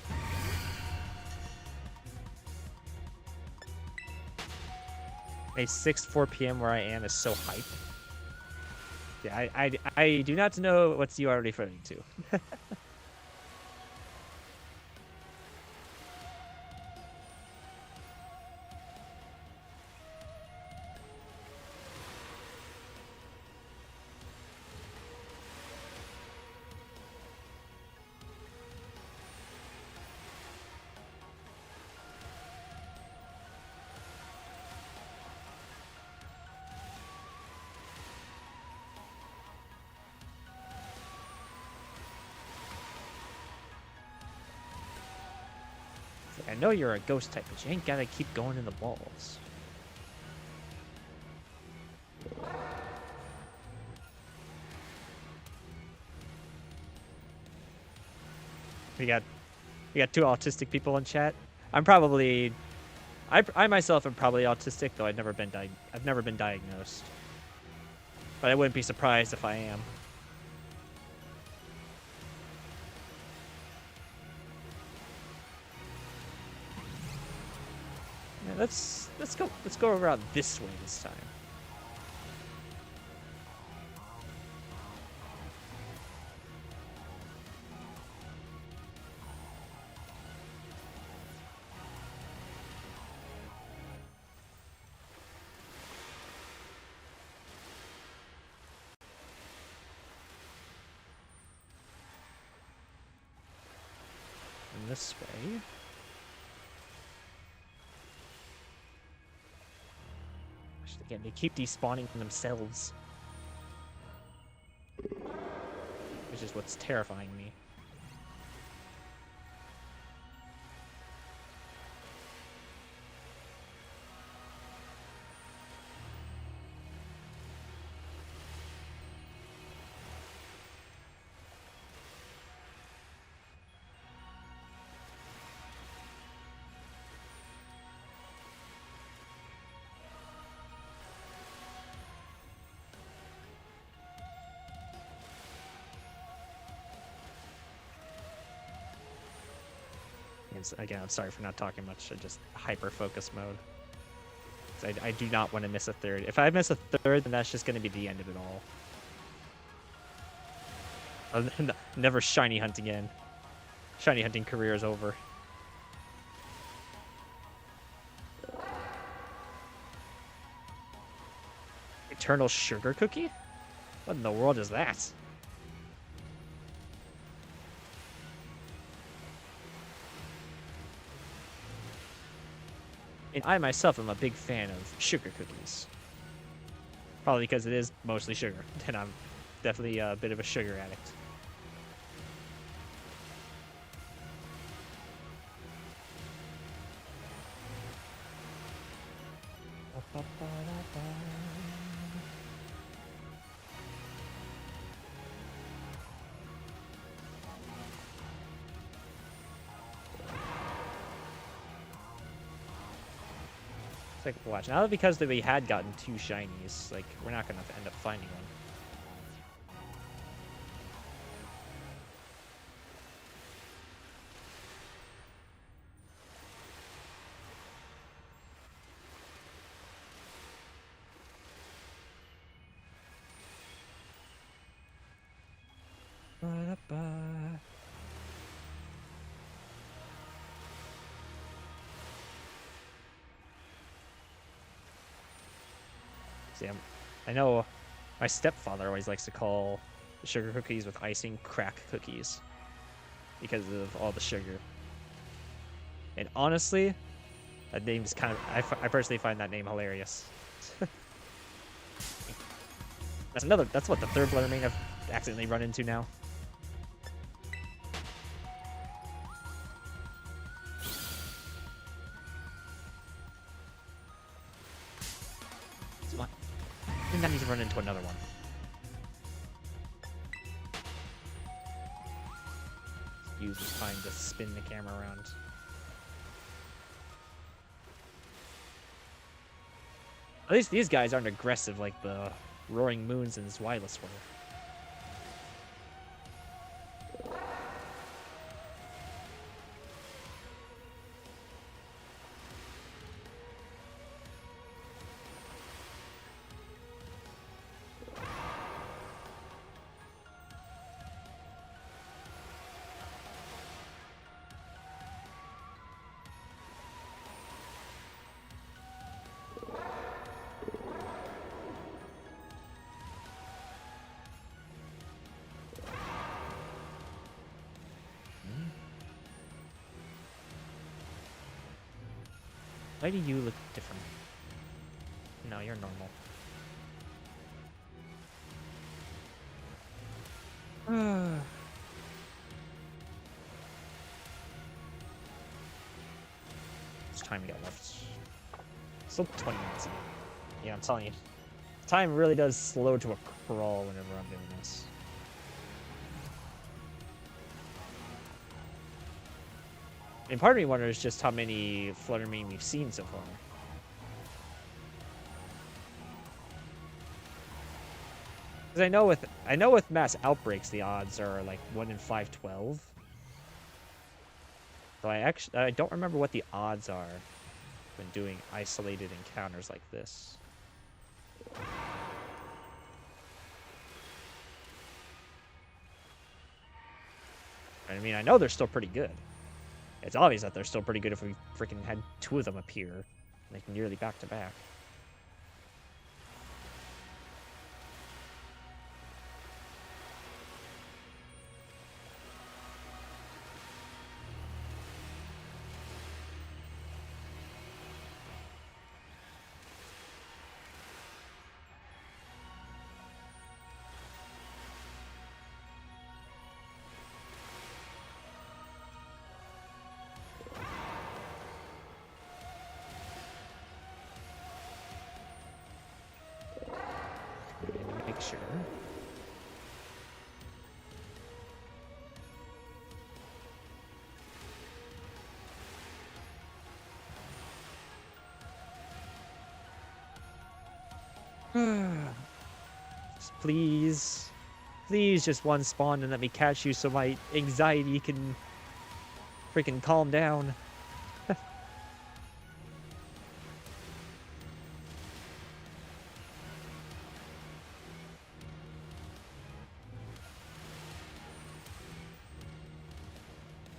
May 6th, 4 p.m. where I am is so hype. Yeah, I do not know what you are referring to. I know you're a ghost type, but you ain't gotta keep going in the walls. We got two autistic people in chat. I'm probably, I myself am probably autistic, though I've never been diagnosed. But I wouldn't be surprised if I am. Yeah, let's go around this way this time. This way. Again, they keep despawning themselves, which is what's terrifying me. Again, I'm sorry for not talking much. I just hyper-focus mode. I do not want to miss a third. If I miss a third, then that's just going to be the end of it all. I'll never shiny hunt again. Shiny hunting career is over. Eternal sugar cookie? What in the world is that? And I myself am a big fan of sugar cookies. Probably because it is mostly sugar, and I'm definitely a bit of a sugar addict. Like, watch now, because we had gotten 2 shinies, like, we're not gonna end up finding one. Ba-da-ba. See, I know my stepfather always likes to call sugar cookies with icing crack cookies because of all the sugar. And honestly, that name's kind of, I personally find that name hilarious. That's what the third letter main I've accidentally run into now. I need to run into another one. Use this time to spin the camera around. At least these guys aren't aggressive like the Roaring Moons and Zweilous were. Why do you look different? No, you're normal. How much time we got left? Still 20 minutes. Yeah, I'm telling you. Time really does slow to a crawl whenever I'm doing this. And part of me wonders just how many Fluttermane we've seen so far. Because I know with mass outbreaks the odds are like 1 in 512. So I don't remember what the odds are when doing isolated encounters like this. I mean, I know they're still pretty good. It's obvious that they're still pretty good if we freaking had 2 of them appear, like nearly back to back. Make sure. Please. Please, just one spawn and let me catch you so my anxiety can freaking calm down.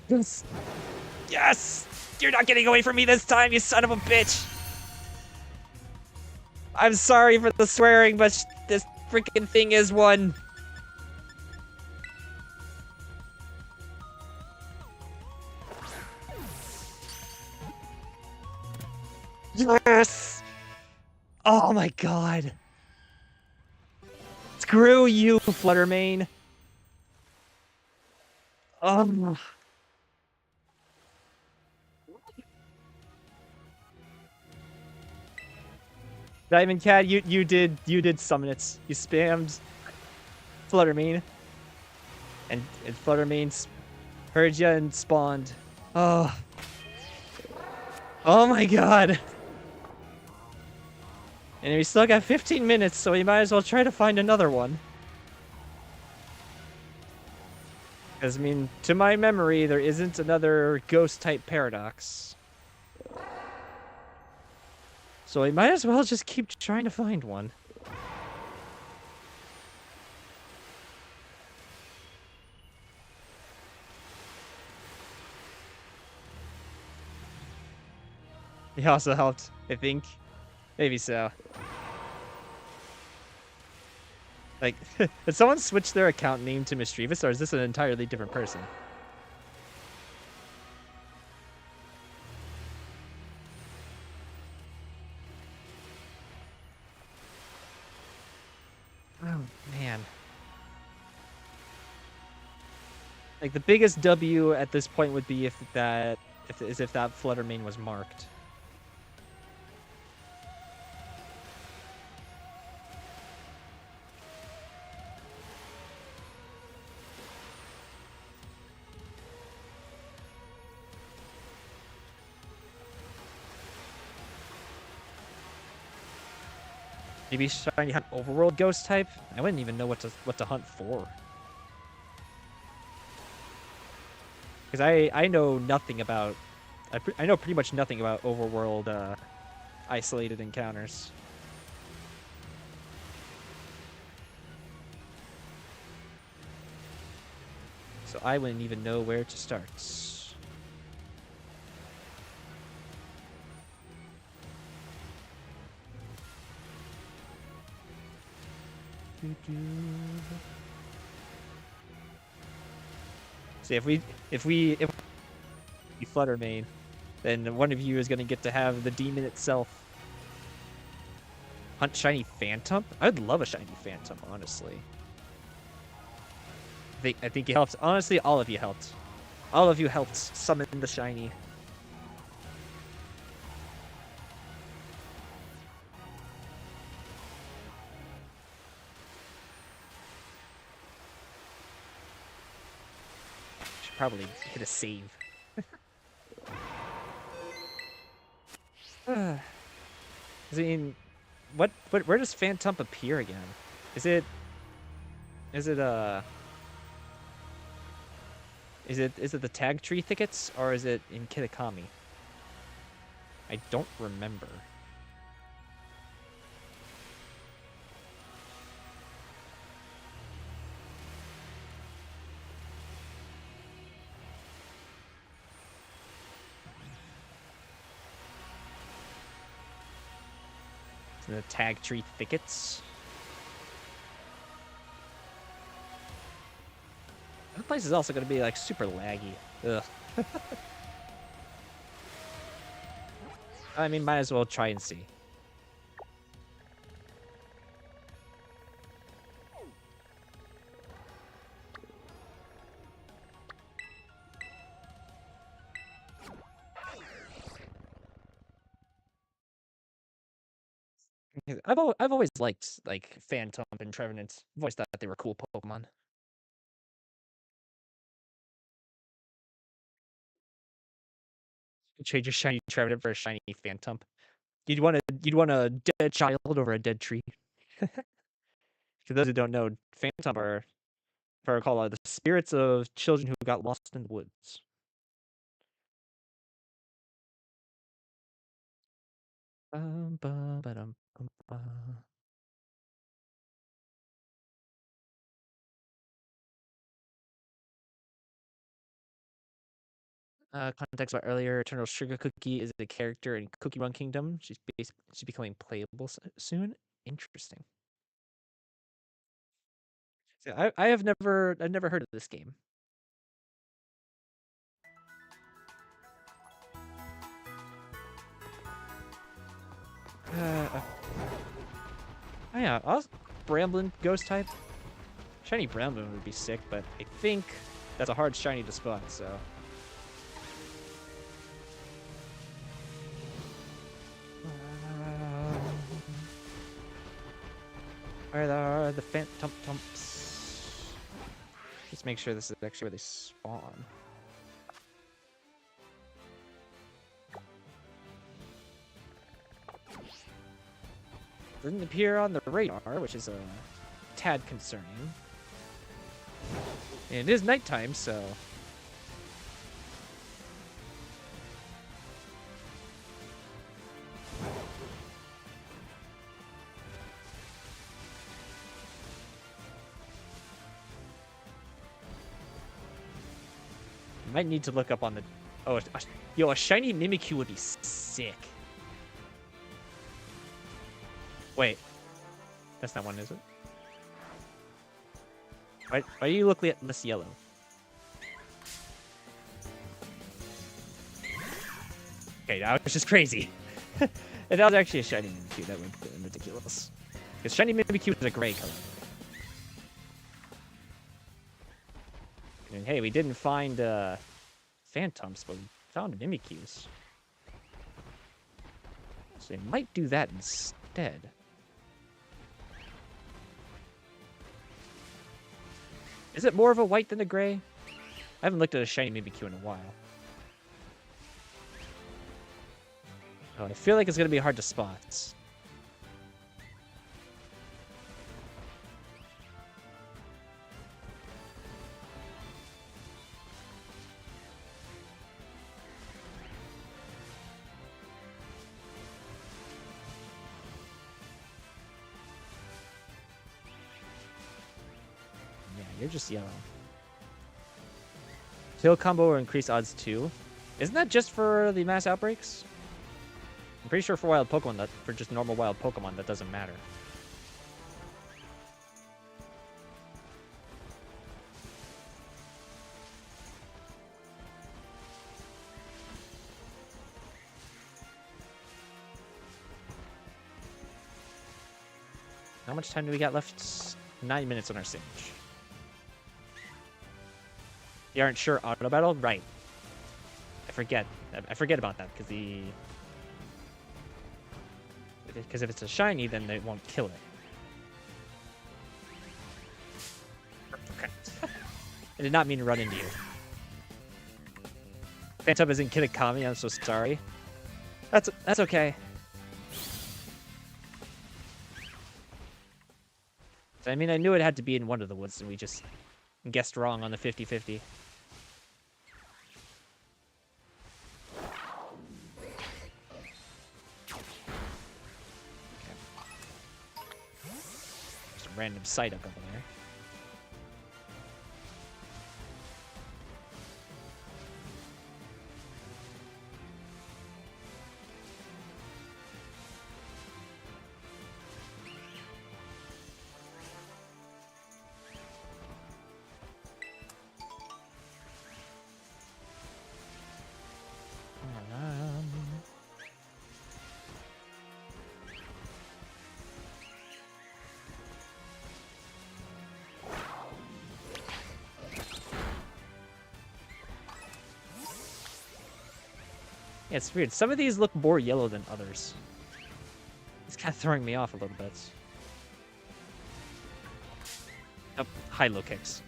Yes! Yes! You're not getting away from me this time, you son of a bitch! I'm sorry for the swearing, but this freaking thing is one. Yes! Oh my god. Screw you, Fluttermane. Diamond Cat, you did summon it. You spammed Fluttermane. And Fluttermane heard you and spawned. Oh. Oh my god. And we still got 15 minutes, so we might as well try to find another one. Because, I mean, to my memory, there isn't another ghost-type paradox. So we might as well just keep trying to find one. He also helped, I think. Maybe so. Like, did someone switch their account name to Mischievous, or is this an entirely different person? Oh, man. Like, the biggest W at this point would be if that Fluttermane was marked. Maybe shiny hunt overworld ghost type? I wouldn't even know what to hunt for. Because I know nothing about... I know pretty much nothing about overworld isolated encounters. So I wouldn't even know where to start. See, if we Fluttermane, then one of you is gonna get to have the demon itself. Hunt shiny Phantom? I'd love a shiny Phantom, honestly. I think he helped. Honestly, all of you helped. All of you helped summon the shiny. Should probably hit a save. I mean, where does Phantom appear again? Is it the tag tree thickets, or is it in Kitakami? I don't remember. It's in the tag tree thickets. That place is also going to be like super laggy. Ugh. I mean, might as well try and see. I've always liked like Phantom and Trevenant. I've always thought they were cool Pokemon. Trade your shiny Trevenant for a shiny Phantom. You'd want a dead child over a dead tree. For those who don't know, Phantom are, if I recall, are the spirits of children who got lost in the woods. Context about earlier, Eternal Sugar Cookie is a character in Cookie Run Kingdom. She's becoming playable soon. Interesting. So I've never heard of this game. Oh yeah, Bramblin Ghost type. Shiny Bramblin would be sick, but I think that's a hard shiny to spot, so. Where are the Phantom Tumps? Let's make sure this is actually where they spawn. Didn't appear on the radar, which is a tad concerning. And it is nighttime, so. Might need to look up on the. Oh, yo, a shiny Mimikyu would be sick. Wait, that's not one, is it? Why do you look less yellow? Okay, that was just crazy. If that was actually a shiny Mimikyu, that would be ridiculous. Because shiny Mimikyu is a gray color. And hey, we didn't find Phantoms, but we found Mimikyus. So they might do that instead. Is it more of a white than a gray? I haven't looked at a shiny Mimikyu in a while. Oh, I feel like it's going to be hard to spot. You're just yellow. Tail combo or increase odds too. Isn't that just for the mass outbreaks? I'm pretty sure for wild Pokemon, for just normal wild Pokemon, that doesn't matter. How much time do we got left? 9 minutes on our stage. You aren't sure auto battle? Right. I forget about that because if it's a shiny, then they won't kill it. Okay. I did not mean to run into you. Phantom is in Kitakami, I'm so sorry. That's okay. I mean, I knew it had to be in one of the woods, and we just guessed wrong on the 50-50. Just a random Psyduck over there. Yeah, it's weird. Some of these look more yellow than others. It's kind of throwing me off a little bit. Oh, high-low kicks.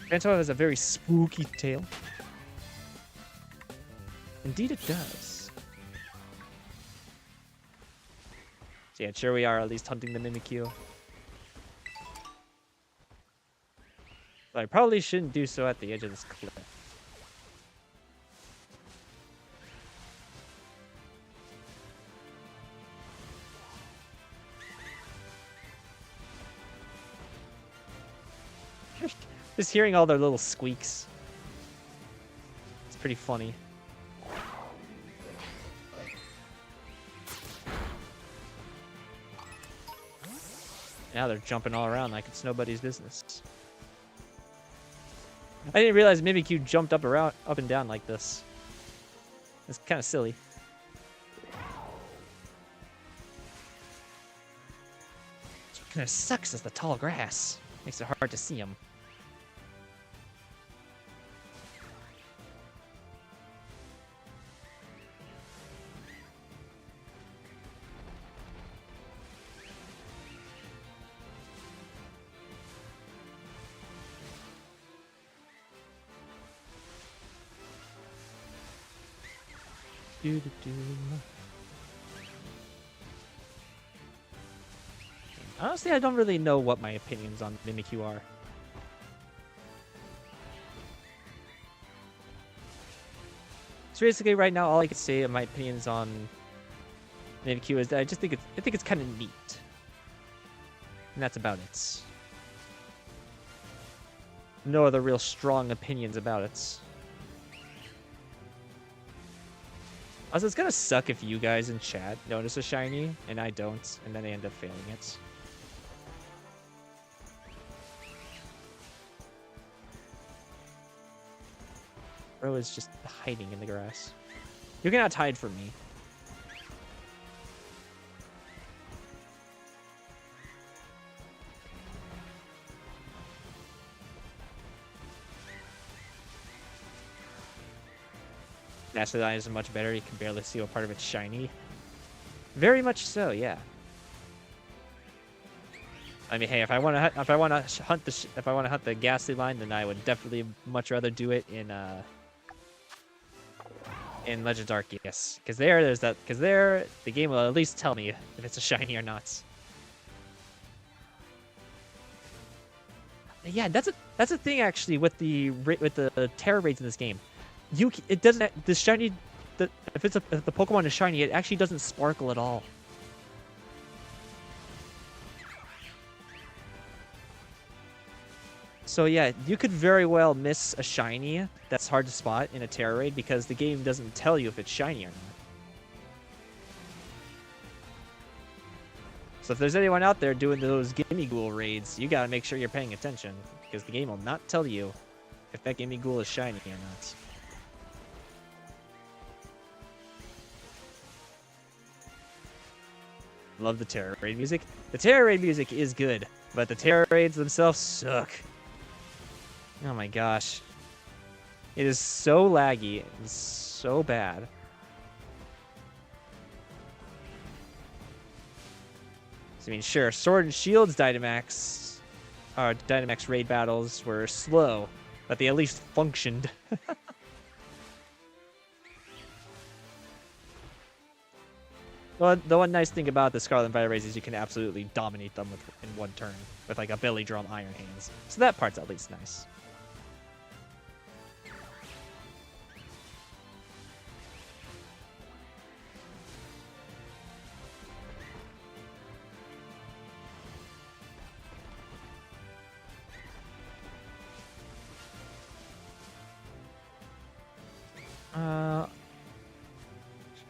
Phantom has a very spooky tail. Indeed it does. So yeah, sure we are at least hunting the Mimikyu. But I probably shouldn't do so at the edge of this cliff. Just hearing all their little squeaks. It's pretty funny. Now they're jumping all around like it's nobody's business. I didn't realize Mimikyu jumped up and down like this. It's kind of silly. What kind of sucks is the tall grass. Makes it hard to see them. Honestly, I don't really know what my opinions on Mimikyu are. So basically, right now, all I can say of my opinions on Mimikyu is that I think it's kind of neat, and that's about it. No other real strong opinions about it. Also, it's gonna suck if you guys in chat notice a shiny and I don't, and then they end up failing it. Bro is just hiding in the grass. You cannot hide from me. Mastodon is much better. You can barely see what part of it's shiny. Very much so, yeah. I mean, hey, if I want to hunt the Ghastly line, then I would definitely much rather do it in Legends Arceus, because the game will at least tell me if it's a shiny or not. Yeah, that's a thing actually with the terror raids in this game. It doesn't, the shiny, if the Pokemon is shiny, it actually doesn't sparkle at all. So yeah, you could very well miss a shiny that's hard to spot in a terror raid because the game doesn't tell you if it's shiny or not. So if there's anyone out there doing those Gimme Ghoul raids, you gotta make sure you're paying attention because the game will not tell you if that Gimme Ghoul is shiny or not. Love the terror raid music. The terror raid music is good, but the terror raids themselves suck. Oh my gosh. It is so laggy and so bad. So, I mean, sure, Sword and Shield's Dynamax raid battles were slow, but they at least functioned. Well, the one nice thing about the Scarlet and Violet Rays is you can absolutely dominate them in one turn with like a Billy Drum Iron Hands. So that part's at least nice.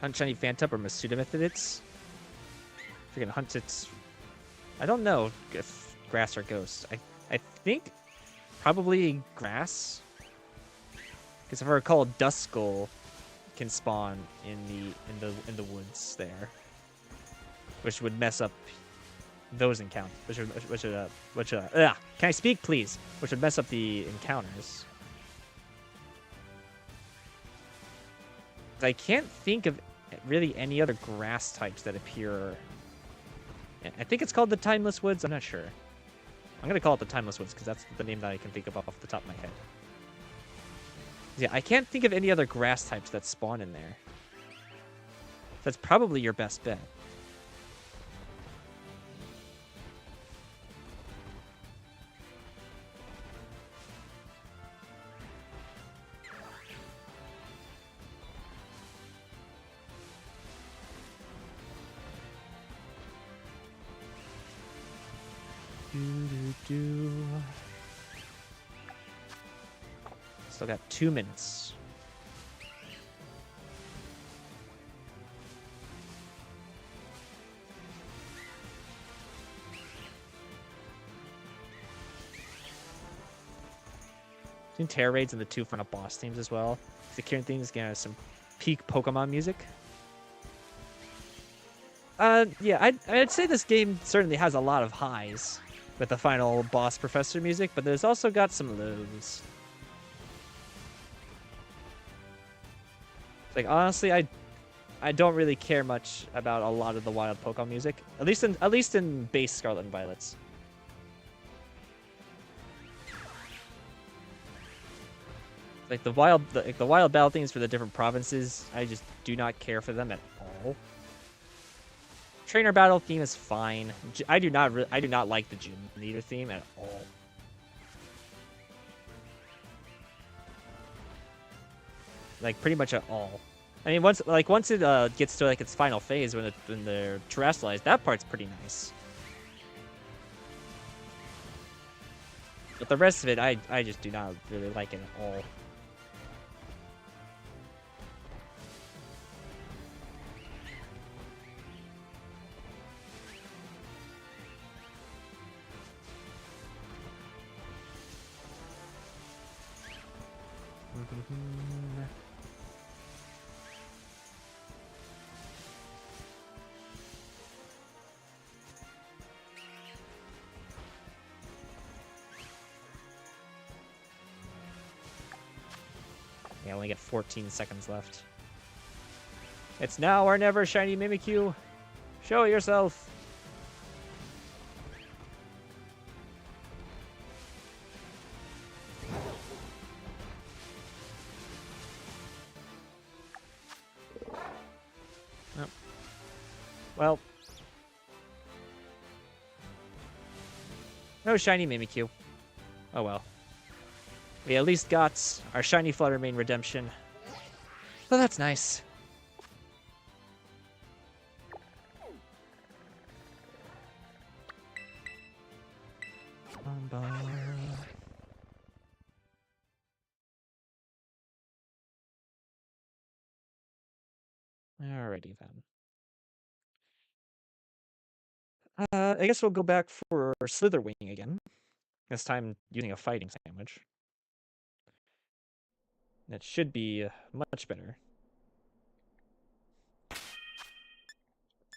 Hunt Shiny Phantom or Masudamethidits. If you're gonna hunt it, I don't know if grass or ghost. I think probably grass, because if I recall, Duskull can spawn in the woods there, which would mess up those encounters. Can I speak, please? Which would mess up the encounters. I can't think of really any other grass types that appear. I think it's called the Timeless Woods. I'm not sure. I'm gonna call it the Timeless Woods because that's the name that I can think of off the top of my head. Yeah, I can't think of any other grass types that spawn in there. That's probably your best bet. Still got 2 minutes. Doing Terror Raids and the 2 final boss themes as well. Securing things, gonna have some peak Pokemon music. Yeah, I'd say this game certainly has a lot of highs with the final boss professor music, but there's also got some lows. Like honestly, I don't really care much about a lot of the wild Pokemon music, at least in base Scarlet and Violets. Like the wild battle themes for the different provinces, I just do not care for them at all. Trainer battle theme is fine. I do not like the gym leader theme at all. Like pretty much at all. I mean, once it gets to like its final phase when they're terrestrialized, that part's pretty nice. But the rest of it, I just do not really like it at all. Yeah, I only get 14 seconds left. It's now or never, shiny Mimikyu. Show yourself. Nope. Well. No shiny Mimikyu. Oh well. We at least got our shiny Fluttermane redemption. So that's nice. Alrighty then. I guess we'll go back for Slitherwing again. This time using a fighting sandwich. That should be much better.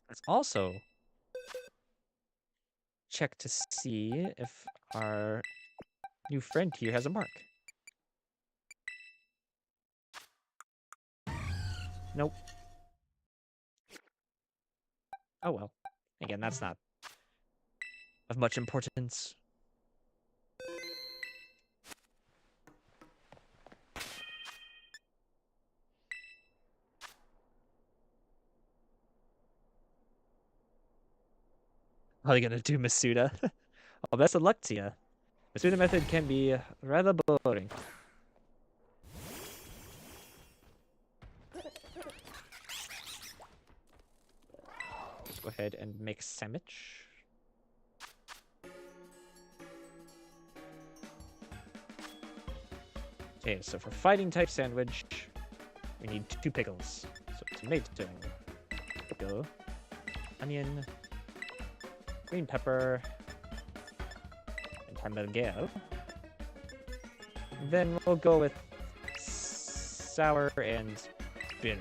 Let's also check to see if our new friend here has a mark. Nope. Oh well. Again, that's not of much importance. Probably gonna do Masuda. Well, best of luck to you. Masuda method can be rather boring. Let's go ahead and make sandwich. Okay, so for fighting type sandwich, we need 2 pickles. So tomato, pickle, onion, green pepper, and tamarindo. Then we'll go with sour and bitter.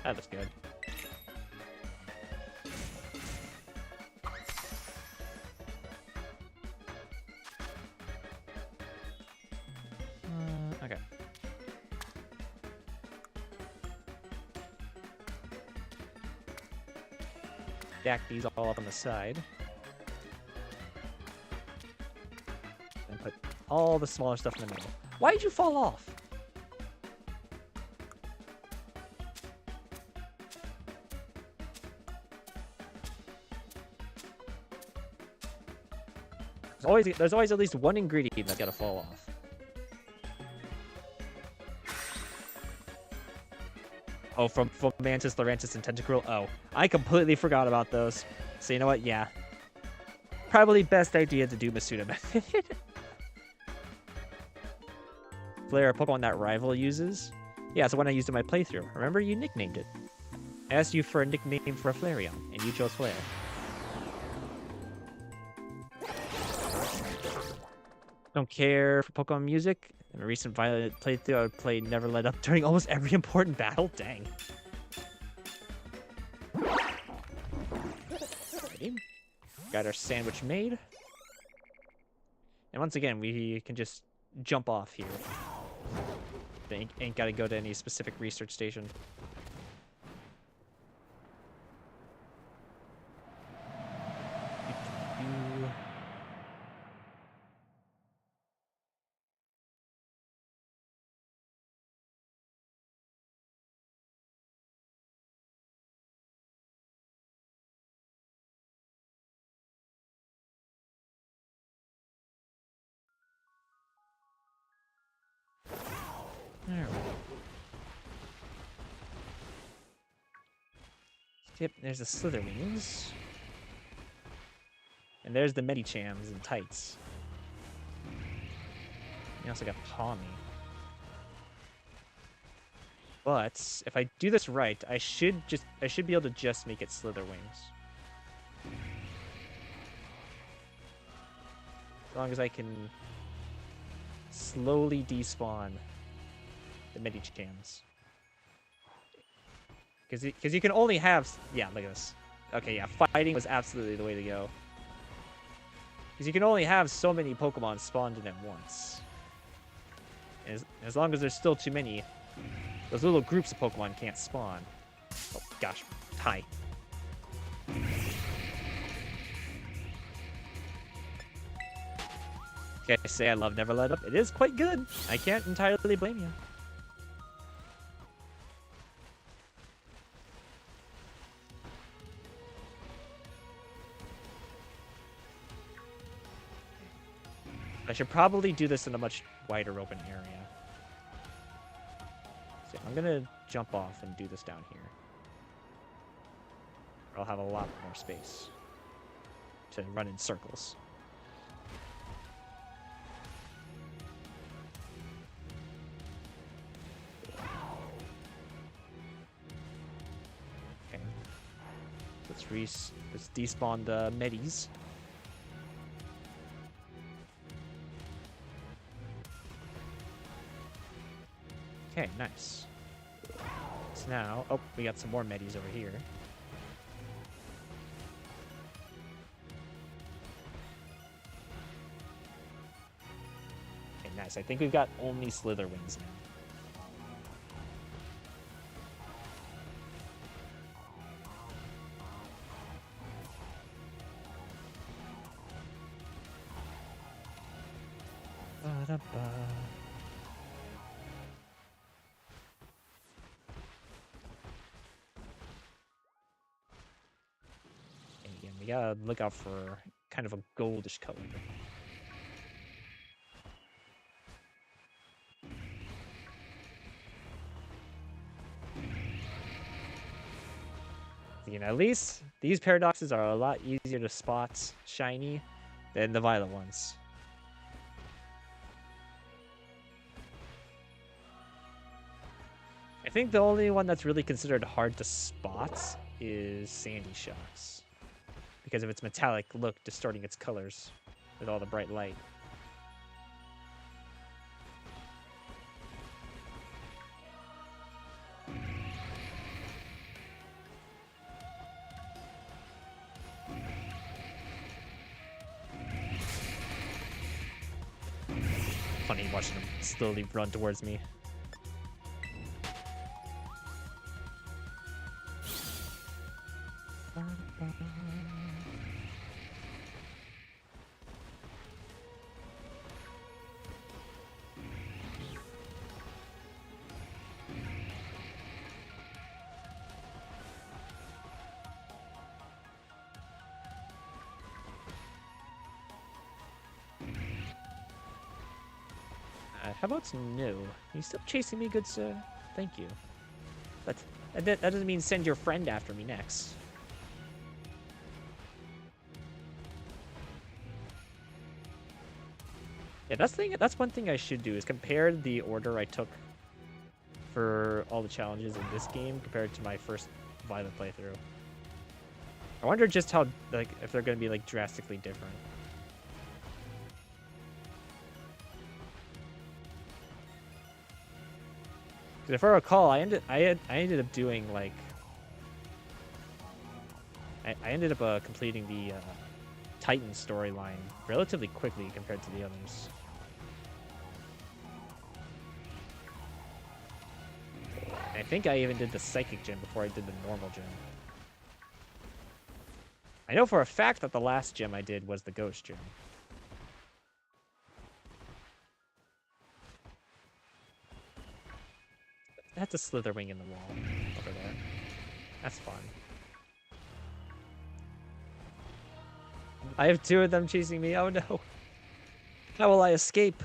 That looks good. Okay. Stack these all up on the side. And put all the smaller stuff in the middle. Why did you fall off? There's always at least one ingredient that's gotta fall off. Oh, from Mantis, Lurantis, and Tentacruel? Oh, I completely forgot about those. So you know what? Yeah. Probably best idea to do Masuda method. Flare, a Pokemon that Rival uses? Yeah, it's the one I used in my playthrough. Remember, you nicknamed it. I asked you for a nickname for a Flareon, and you chose Flare. Don't care for Pokemon music. In a recent Violet playthrough, I would play Never Let Up during almost every important battle. Dang. Okay. Got our sandwich made. And once again, we can just jump off here. They ain't gotta go to any specific research station. Alright. Yep, there's the Slitherwings. And there's the Medichams and Tights. You also got Palmy. But if I do this right, I should be able to just make it Slitherwings. As long as I can slowly despawn the Medichams. Because you can only have... Yeah, look at this. Okay, yeah, fighting was absolutely the way to go. Because you can only have so many Pokemon spawned in at once. And as long as there's still too many, those little groups of Pokemon can't spawn. Oh, gosh. Hi. Okay, I say I love Never Let Up. It is quite good. I can't entirely blame you. I should probably do this in a much wider open area. So I'm gonna jump off and do this down here. I'll have a lot more space to run in circles. Okay. Let's despawn the Medis. Okay, nice. So now, oh, we got some more Medis over here. Okay, nice. I think we've got only Slitherwings now. Ba-da-ba. you gotta look out for kind of a goldish color. You know, at least these paradoxes are a lot easier to spot shiny than the violet ones. I think the only one that's really considered hard to spot is Sandy Shocks, because of its metallic look distorting its colors with all the bright light. Funny watching them slowly run towards me. How about no? Are you still chasing me, good sir? Thank you. But that doesn't mean send your friend after me next. Yeah, that's one thing I should do, is compare the order I took for all the challenges in this game compared to my first Violet playthrough. I wonder just how, like, if they're going to be, like, drastically different. If I recall, I ended up doing, like, I ended up completing the Titan storyline relatively quickly compared to the others. I think I even did the Psychic Gym before I did the normal gym. I know for a fact that the last gym I did was the Ghost Gym. That's a Slitherwing in the wall over there. That's fun. I have two of them chasing me. Oh no. How will I escape?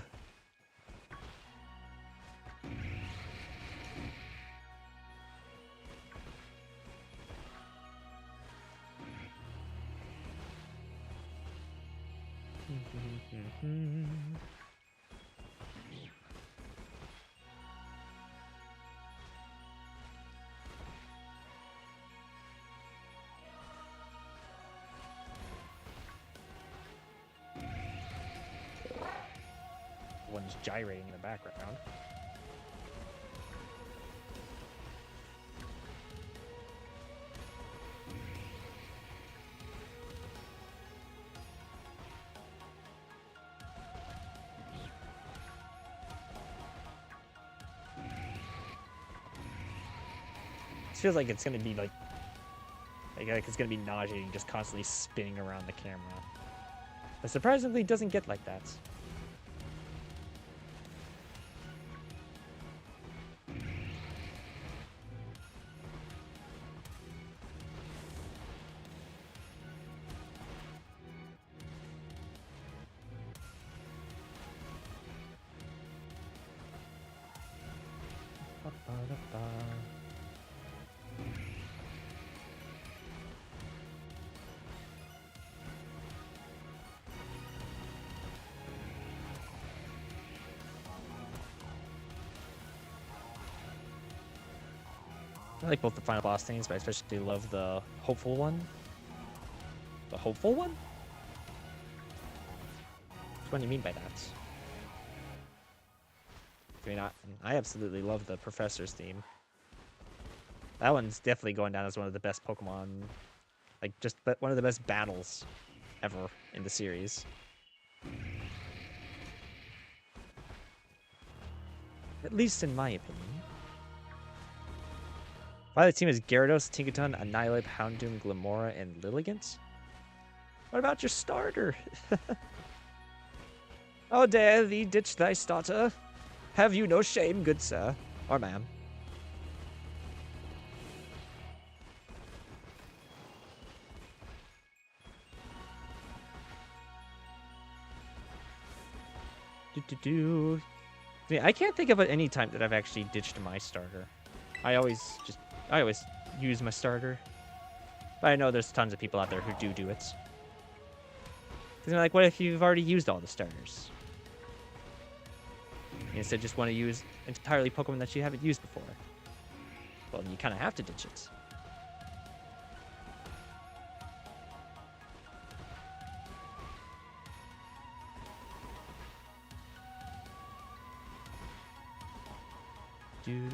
One's gyrating in the background. It feels like it's gonna be like it's gonna be nauseating, just constantly spinning around the camera. But surprisingly, it doesn't get like that. I like both the final boss things, but I especially love the hopeful one. The hopeful one? What do you mean by that? I mean, I absolutely love the Professor's theme. That one's definitely going down as one of the best Pokemon, like, just one of the best battles ever in the series. At least in my opinion. Violet team is Gyarados, Tinkaton, Annihilate, Houndoom, Glimora, and Lilligant. What about your starter? How dare thee ditch thy starter? Have you no shame, good sir? Or ma'am? Do. I can't think of any time that I've actually ditched my starter. I always use my starter. But I know there's tons of people out there who do it. Because they're like, what if you've already used all the starters? You instead just want to use entirely Pokemon that you haven't used before. Well, you kind of have to ditch it. Do.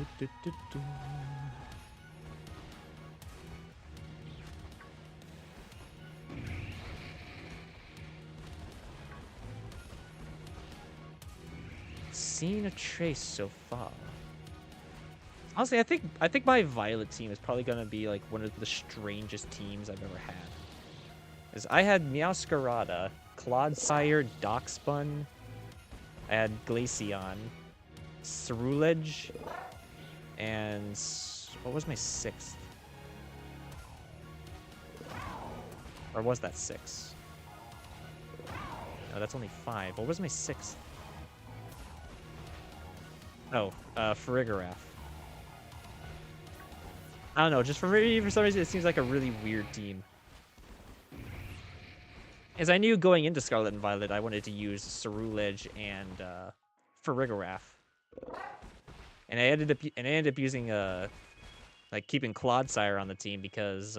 Seen a trace so far. Honestly, I think my Violet team is probably gonna be like one of the strangest teams I've ever had. Because I had Meowscarada, Clodsire, Darkspun, I had Glaceon, Ceruledge, and what was my sixth? Or was that six? No, that's only five. What was my sixth? Oh, Farigiraf. I don't know, just for me, for some reason, it seems like a really weird team. As I knew going into Scarlet and Violet, I wanted to use Ceruledge and Farigiraf. And I ended up using like keeping Clodsire on the team because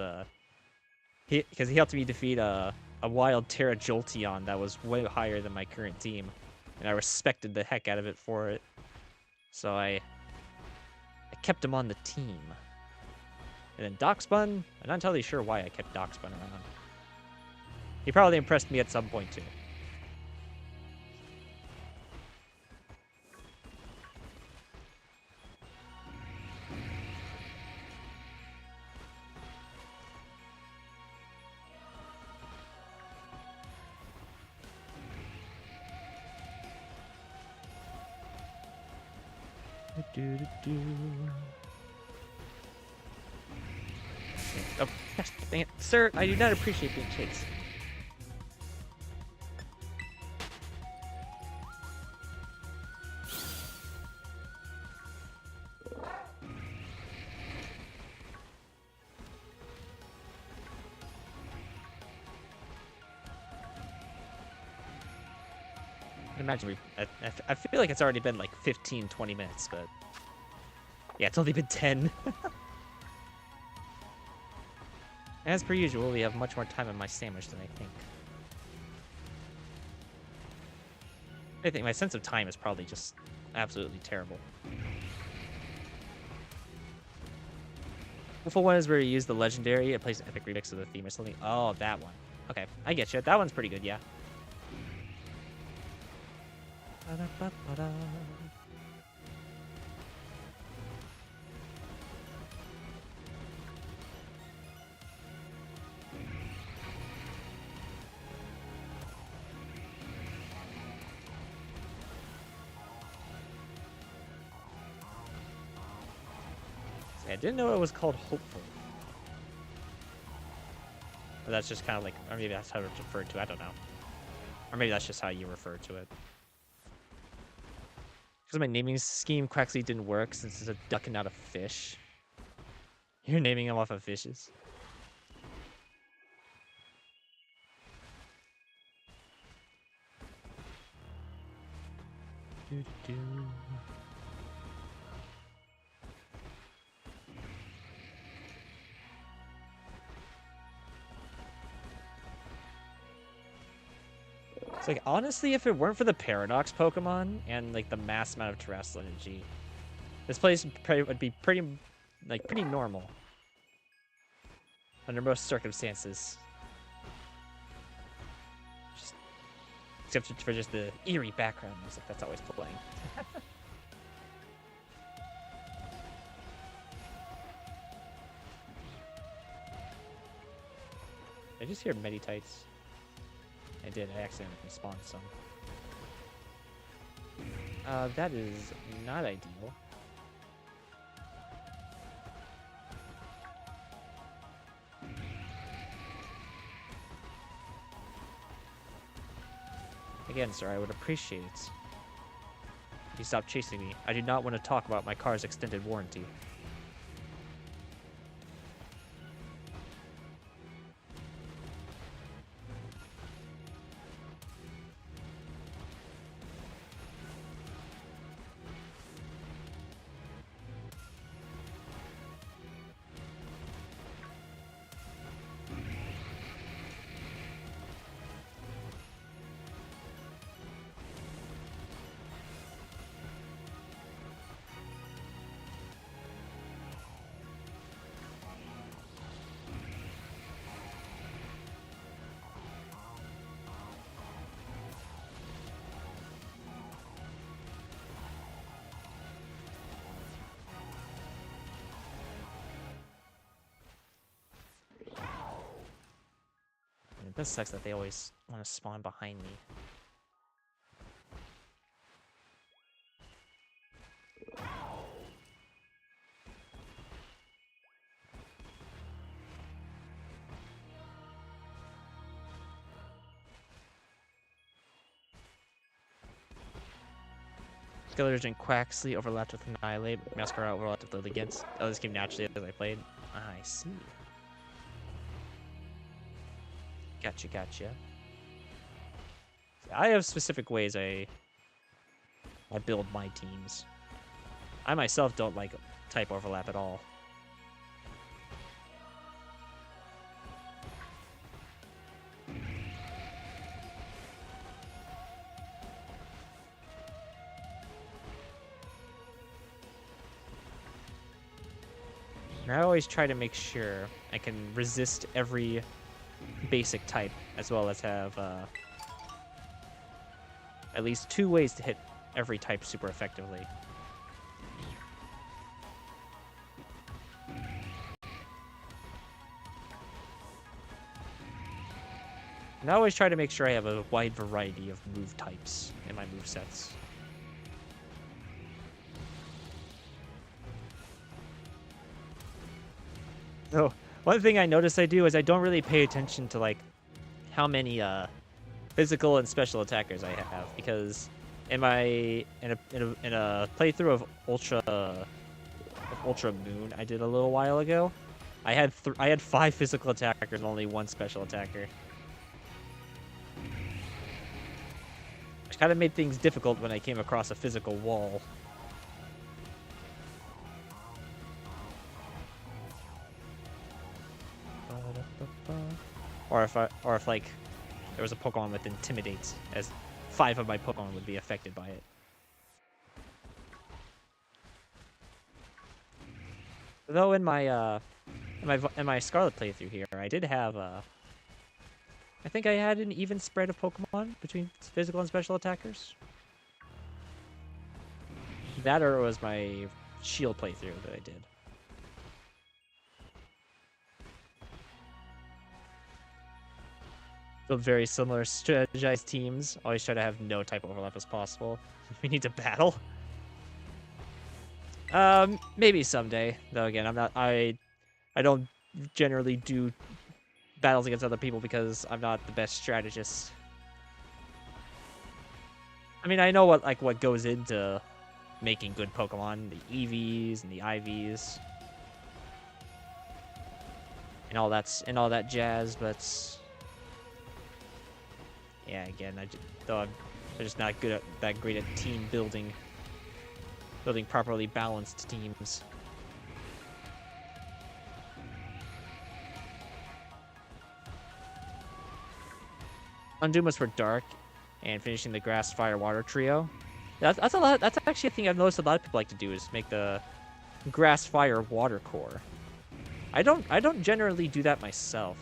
he helped me defeat a wild Terra Jolteon that was way higher than my current team, and I respected the heck out of it for it. So I kept him on the team. And then Darkspun, I'm not entirely sure why I kept Darkspun around. He probably impressed me at some point too. Oh, gosh, dang it. Sir, I do not appreciate being chased. Imagine I feel like it's already been like 15, 20 minutes, but yeah, it's only been 10. As per usual, we have much more time on my sandwich than I think. I think my sense of time is probably just absolutely terrible. Willful one is where you use the legendary, it plays an epic remix of the theme or something. Oh, that one. Okay, I get you. That one's pretty good, yeah. I didn't know it was called Hopeful. Or that's just kind of like, or maybe that's how it's referred to, I don't know. Or maybe that's just how you refer to it. Because my naming scheme Quaxley didn't work since it's a duck and not a fish. You're naming them off of fishes. Doo-doo-doo. It's like, honestly, if it weren't for the Paradox Pokemon and like the mass amount of terrestrial energy, this place would be pretty normal under most circumstances. Except for just the eerie background music that's always playing. I just hear Meditites. I did. I accidentally spawned some. That is not ideal. Again, sir, I would appreciate He stopped chasing me. I do not want to talk about my car's extended warranty. It does suck that they always want to spawn behind me. Skeleton and Quaxley overlapped with Annihilate. Mascara overlapped with Lilligant. Oh, this came naturally as I played. I see. Gotcha, gotcha. I have specific ways I build my teams. I myself don't like type overlap at all. And I always try to make sure I can resist every basic type, as well as have at least 2 ways to hit every type super effectively. And I always try to make sure I have a wide variety of move types in my movesets. So, one thing I notice I do is I don't really pay attention to like how many physical and special attackers I have, because in a playthrough of Ultra Moon I did a little while ago, I had 5 physical attackers and only 1 special attacker. Which kind of made things difficult when I came across a physical wall. Or if like there was a Pokemon with Intimidate, as 5 of my Pokemon would be affected by it. Though in my Scarlet playthrough here, I did have I think I had an even spread of Pokemon between physical and special attackers. That, or it was my Shield playthrough that I did. Build very similar strategized teams. Always try to have no type overlap as possible. We need to battle. Maybe someday. Though again, I don't generally do battles against other people because I'm not the best strategist. I mean, I know what goes into making good Pokemon, the EVs and the IVs, and all that jazz, but yeah, again, I'm just not that great at team building properly balanced teams. Undoom was for Dark, and finishing the Grass, Fire, Water trio. That's a lot. That's actually a thing I've noticed a lot of people like to do, is make the Grass, Fire, Water core. I don't generally do that myself.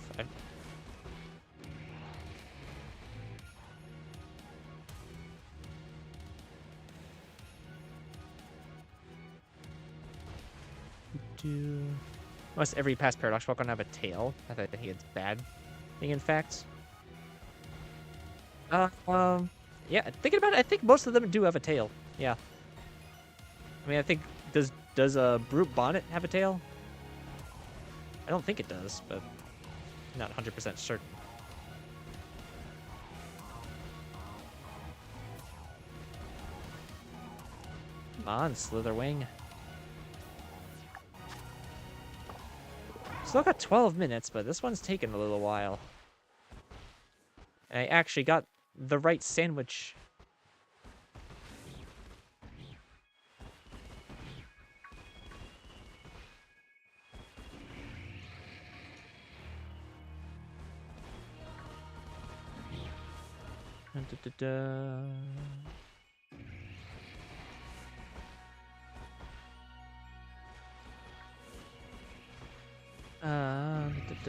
Must every past Paradox Pokemon have a tail? I think it's bad thing, in fact. Yeah, thinking about it, I think most of them do have a tail. Yeah. I mean, I think, does Brute Bonnet have a tail? I don't think it does, but I'm not 100% certain. Come on, Slitherwing. Still got 12 minutes, but this one's taken a little while. And I actually got the right sandwich.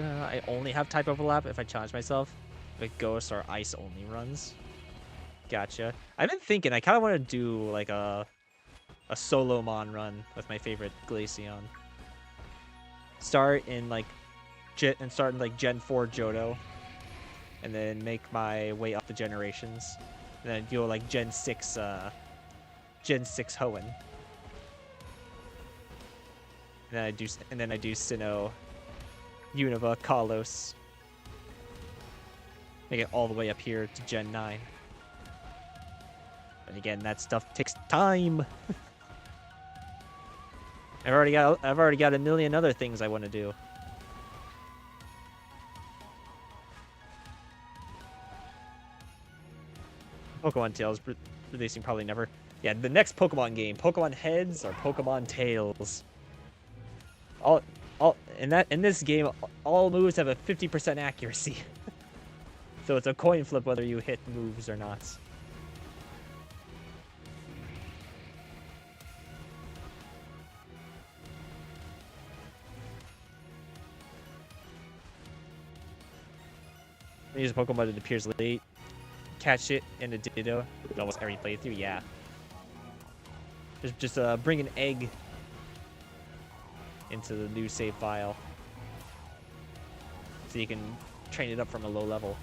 I only have type overlap if I challenge myself with ghost or ice only runs. Gotcha. I've been thinking I kind of want to do like a solo mon run with my favorite Glaceon. Start in like Gen 4 Johto, and then make my way up the generations, and then go like Gen 6 Hoenn. And then I do Sinnoh, Unova, Kalos. Make it all the way up here to Gen 9. But again, that stuff takes time. I've already got a million other things I want to do. Pokemon Tales releasing probably never. Yeah, the next Pokemon game, Pokemon Heads or Pokemon Tails. In this game, all moves have a 50% accuracy. So it's a coin flip whether you hit moves or not. Use a Pokemon that appears late. Catch it in a Ditto in almost every playthrough, yeah. Just bring an egg into the new save file, so you can train it up from a low level.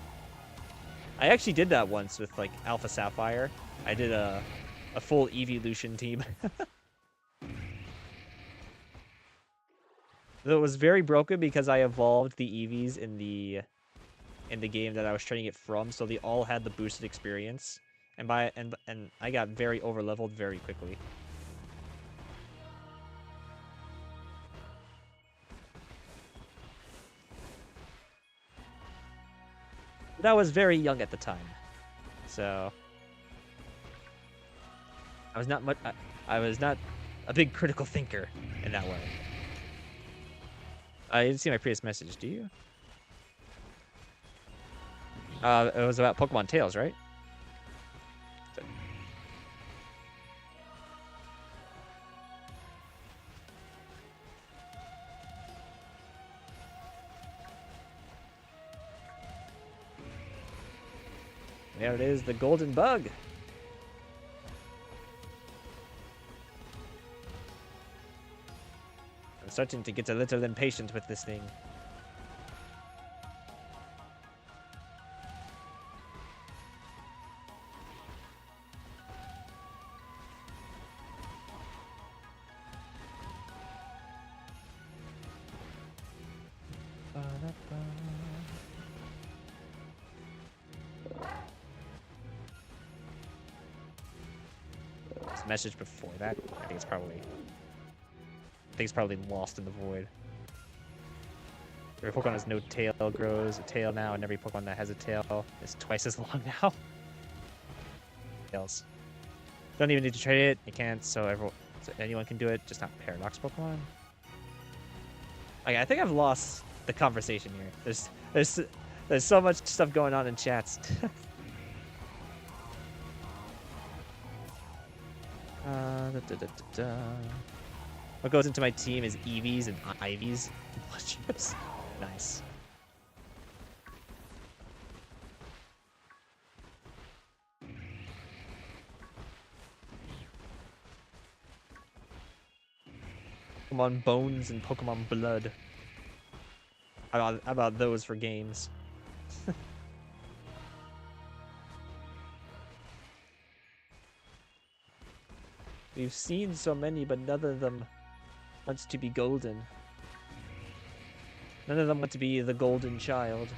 I actually did that once with like Alpha Sapphire. I did a full evolution team. Though it was very broken because I evolved the EVs in the game that I was training it from, so they all had the boosted experience, and I got very overleveled very quickly. But I was very young at the time, so I was not a big critical thinker in that way. I didn't see my previous message, do you? It was about Pokemon Tales, right? There it is, the golden bug. I'm starting to get a little impatient with this thing. Message before that. I think it's probably lost in the void. Every Pokemon has no tail grows a tail now, and every Pokemon that has a tail is twice as long now. Tails. Don't even need to trade it. You can't, so anyone can do it, just not Paradox Pokemon. Okay, I think I've lost the conversation here. There's so much stuff going on in chats. What goes into my team is Eevees and Ivies. Nice. Pokemon Bones and Pokemon Blood. How about those for games? We've seen so many, but none of them wants to be golden. None of them want to be the golden child.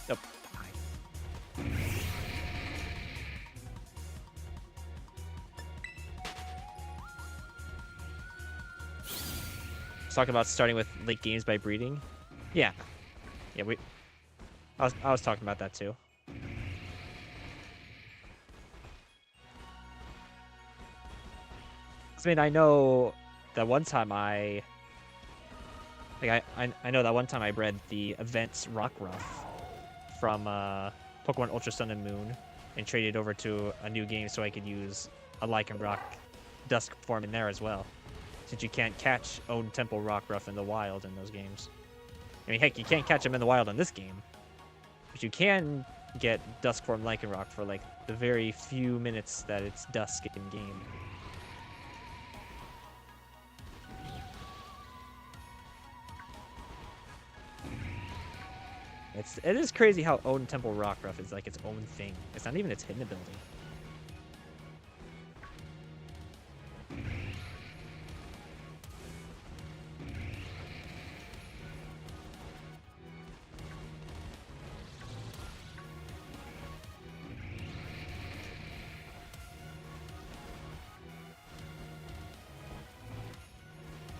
Nope. talking about starting with late games by breeding. Yeah. Yeah, I was talking about that too. I mean, I know that one time I know that one time I bred the Events Rockruff from Pokemon Ultra Sun and Moon and traded over to a new game so I could use a Lycanroc Dusk form in there as well. Since you can't catch Odin Temple Rockruff in the wild in those games. I mean, heck, you can't catch him in the wild in this game. But you can get Dusk form Lycanroc for like the very few minutes that it's dusk in game. It is crazy how Odin Temple Rockruff is like its own thing. It's not even its hidden ability.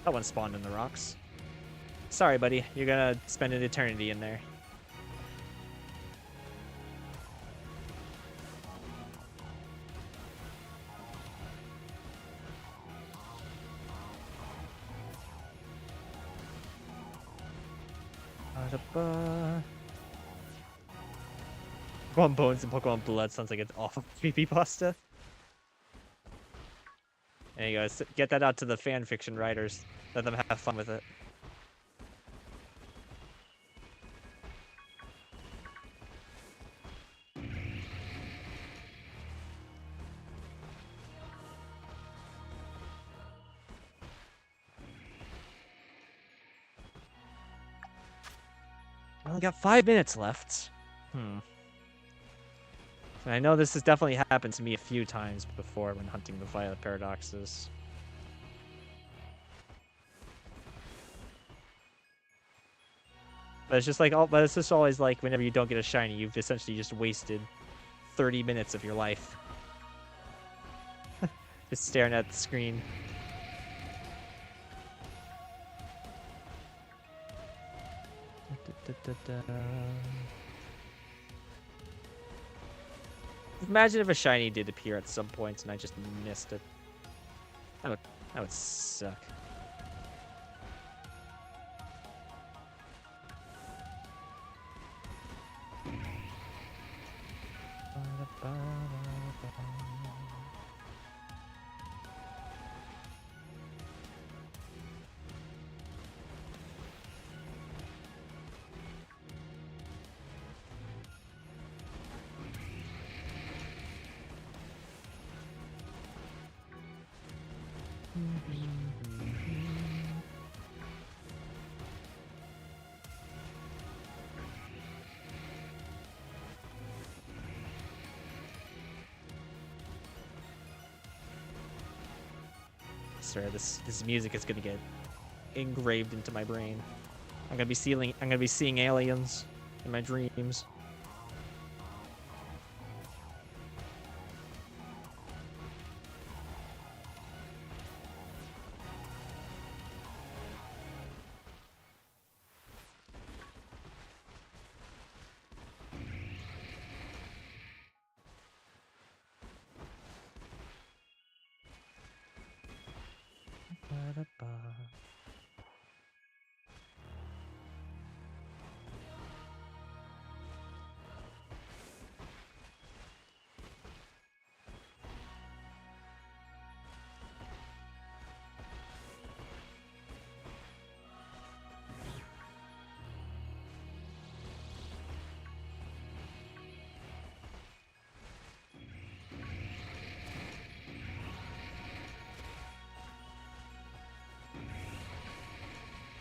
That one spawned in the rocks. Sorry, buddy. You're gonna spend an eternity in there. Pokemon Bones and Pokemon Blood sounds like it's awful creepypasta. There you go. Get that out to the fan fiction writers. Let them have fun with it. I only got 5 minutes left. And I know this has definitely happened to me a few times before when hunting the Violet Paradoxes. But it's just like, but it's just always like whenever you don't get a shiny, you've essentially just wasted 30 minutes of your life. Just staring at the screen. Imagine if a shiny did appear at some point and I just missed it. That would suck. Sorry, this music is gonna get engraved into my brain. I'm gonna be seeing aliens in my dreams.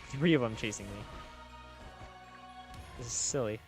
Three of them chasing me. This is silly.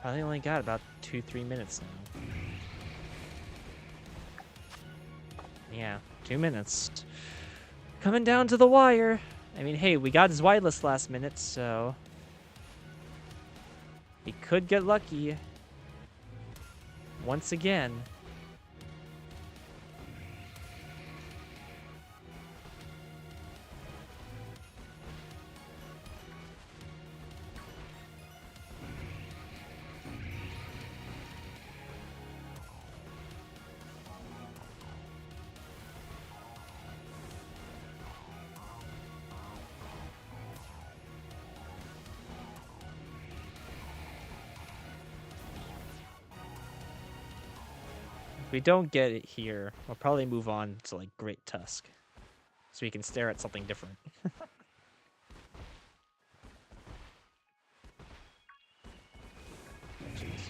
Probably only got about 2-3 minutes now. Yeah, 2 minutes. Coming down to the wire. I mean, hey, we got his wireless last minute, so he could get lucky once again. If we don't get it here, we'll probably move on to, like, Great Tusk. So we can stare at something different. Jeez.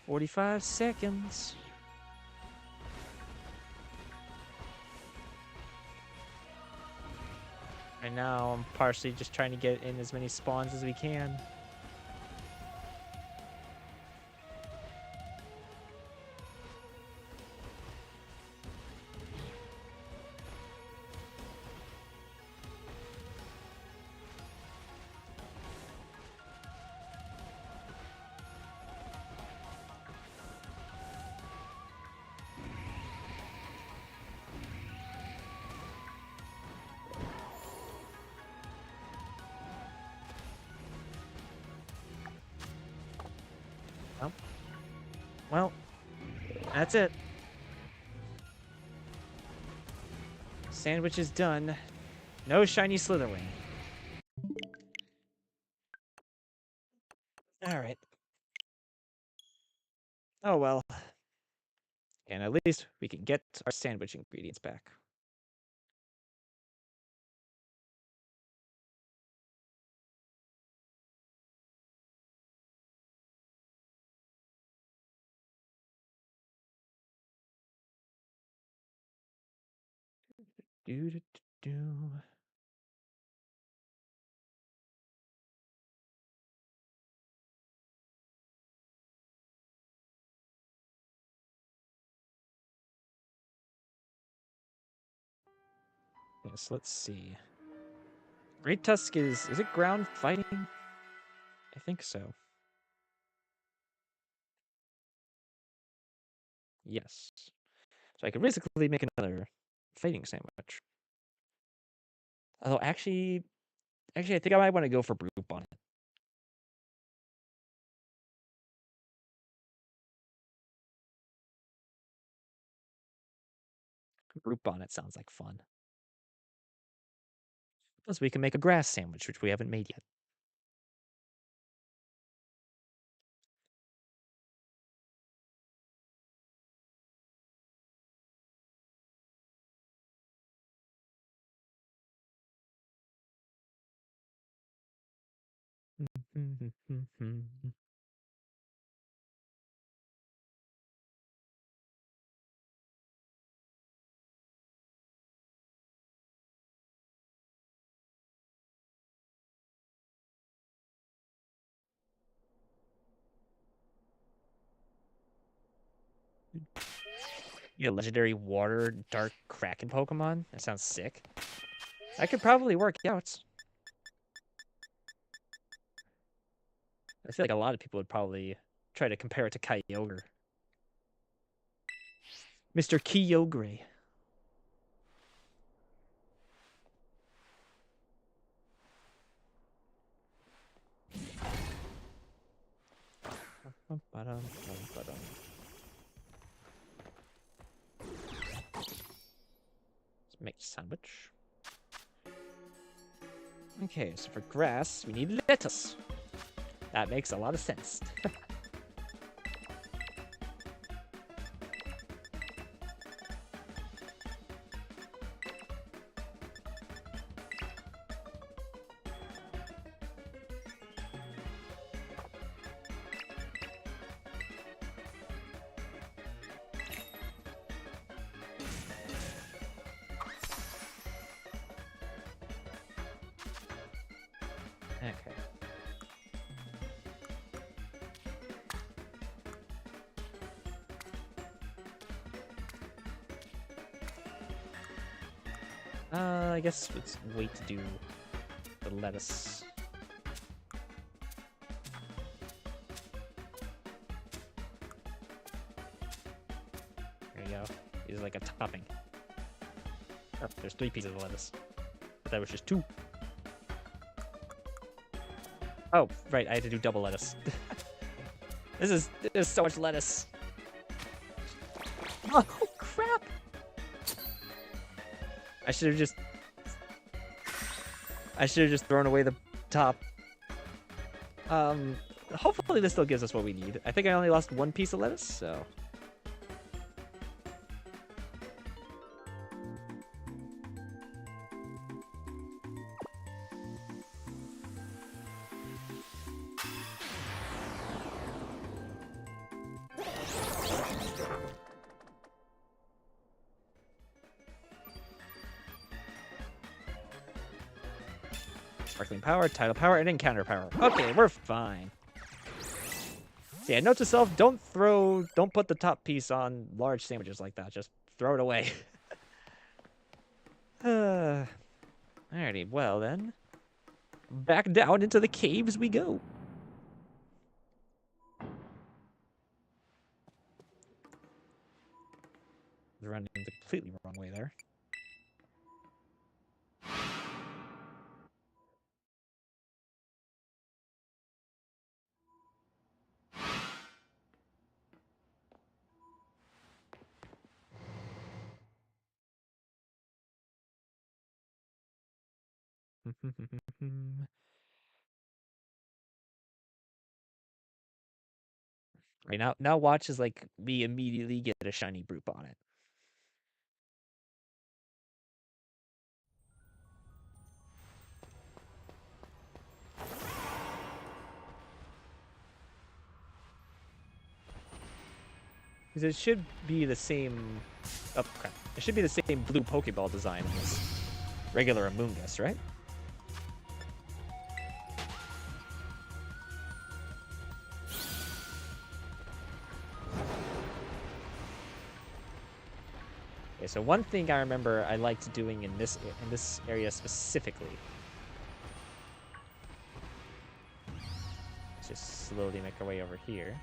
"45 seconds." Right now, I'm partially just trying to get in as many spawns as we can. Oh. Well, that's it. Sandwich is done. No shiny Slitherwing. Alright. Oh well. And at least we can get our sandwich ingredients back. Do. Yes, let's see. Great Tusk is it ground fighting? I think so. Yes. So I could basically make another fighting sandwich. Although actually I think I might want to go for Brute Bonnet. Brute Bonnet sounds like fun. Plus we can make a grass sandwich, which we haven't made yet. Yeah, legendary water dark Kraken Pokemon? That sounds sick. That could probably work out. I feel like a lot of people would probably try to compare it to Kyogre. Mr. Kyogre. Let's make a sandwich. Okay, so for grass, we need lettuce. That makes a lot of sense. I guess let's wait to do the lettuce. There you go. These are like a topping. Oh, there's 3 pieces of lettuce. But that was just 2. Oh, right, I had to do double lettuce. There's so much lettuce. Oh, crap! I should have just thrown away the top. Hopefully this still gives us what we need. I think I only lost 1 piece of lettuce, so. Sparkling power, tidal power, and encounter power. Okay, we're fine. So yeah, note to self, don't put the top piece on large sandwiches like that. Just throw it away. Alrighty, well then. Back down into the caves we go. Running the completely wrong way there. Right now watch as like we immediately get a shiny Brute on it. Because it should be the same. Oh crap! It should be the same blue Pokeball design as regular Amoonguss, right? Okay, so one thing I remember I liked doing in this area specifically. Let's just slowly make our way over here.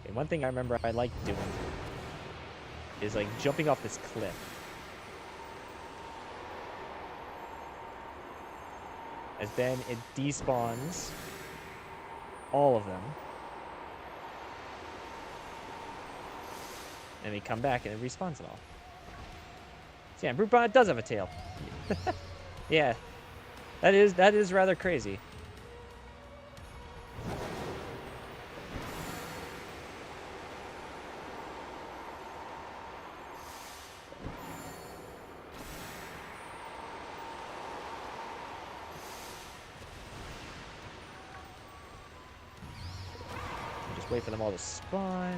Okay, one thing I remember I liked doing is like jumping off this cliff. As then it despawns all of them. And they come back and it respawns it all. So yeah, Brute Bonnet does have a tail. Yeah. That is rather crazy. Wait for them all to spawn.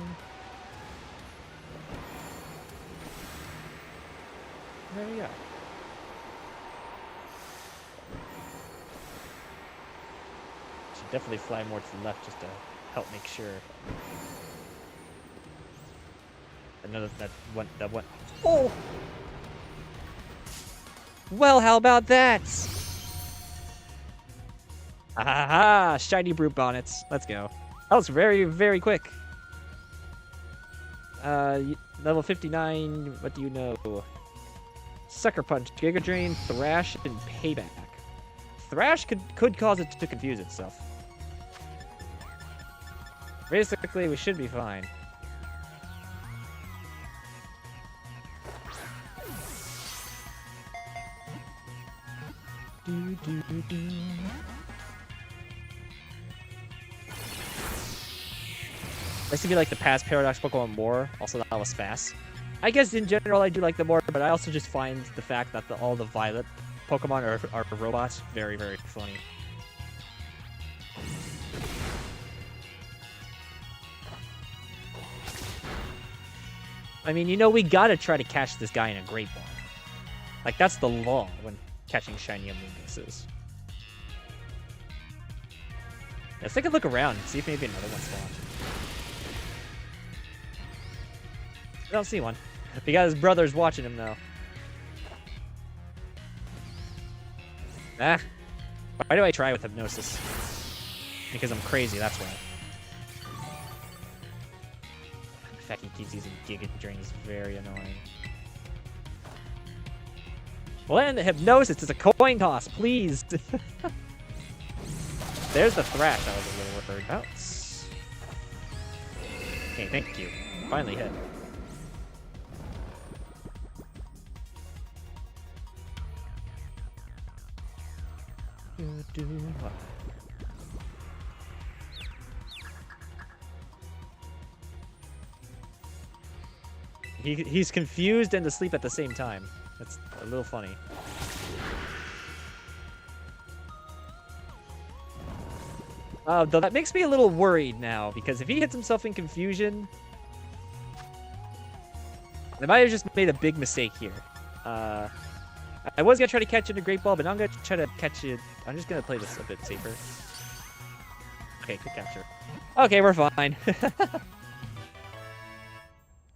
There we go. Should definitely fly more to the left just to help make sure. Another that one. Oh! Well, how about that? Ha ha ha! Shiny Brute Bonnets. Let's go. That was very, very quick. Level 59, what do you know? Sucker Punch, Giga Drain, Thrash, and Payback. Thrash could cause it to confuse itself. Basically, we should be fine. I used to like the past Paradox Pokemon more. Also, that was fast. I guess in general I do like them more, but I also just find the fact that all the Violet Pokemon are robots very, very funny. I mean, you know, we gotta try to catch this guy in a Great Ball. Like, that's the law when catching shiny Amoongusses. Let's take a look around and see if maybe another one spawns. I don't see one. He got his brothers watching him, though. Ah. Why do I try with hypnosis? Because I'm crazy, that's why. The fact he keeps using Giga Drain is very annoying. Well, and the hypnosis is a coin toss, please. There's the thrash I was a little worried about. Okay, thank you. Finally hit. He's confused and asleep at the same time. That's a little funny. Though that makes me a little worried now, because if he hits himself in confusion, I might have just made a big mistake here. I was gonna try to catch it in a Great Ball, but now I'm gonna try to catch it. I'm just gonna play this a bit safer. Okay, good capture. Okay, we're fine.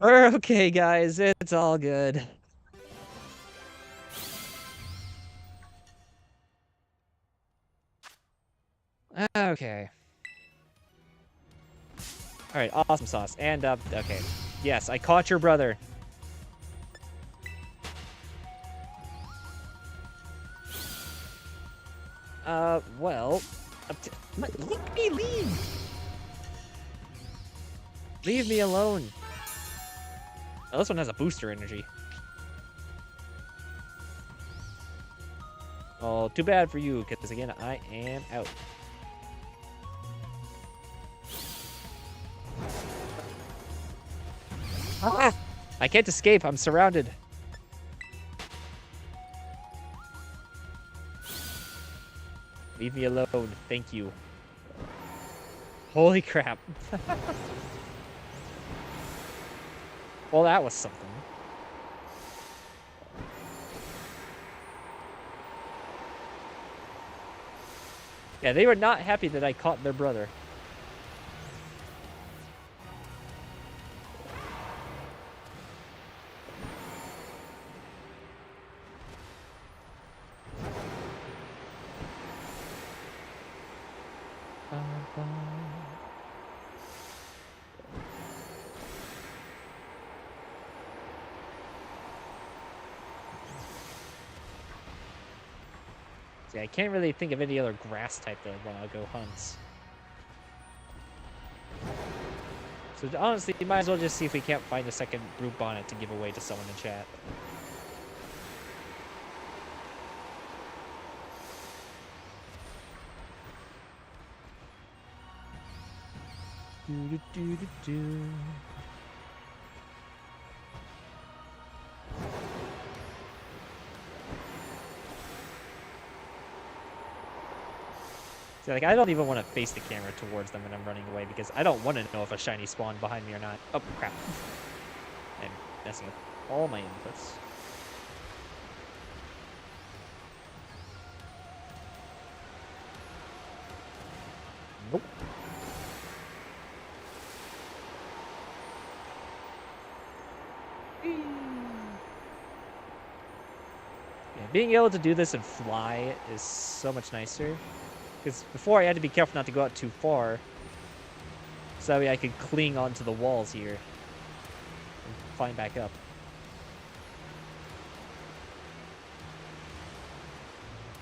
We're okay, guys. It's all good. Okay. Alright, awesome sauce. And, okay. Yes, I caught your brother. Well... Let me leave! Leave me alone. Oh, this one has a booster energy. Oh, too bad for you, because again, I am out. Ah! I can't escape, I'm surrounded. Leave me alone, thank you. Holy crap. Well, that was something. Yeah, they were not happy that I caught their brother. See, I can't really think of any other grass type that I want to go hunt. So honestly, you might as well just see if we can't find a second Brute Bonnet to give away to someone in chat. Do. See, like, I don't even want to face the camera towards them when I'm running away because I don't want to know if a shiny spawned behind me or not. Oh, crap. I'm messing with all my inputs. Nope. Yeah, being able to do this and fly is so much nicer. Because before I had to be careful not to go out too far. So that way I could cling onto the walls here. And climb back up.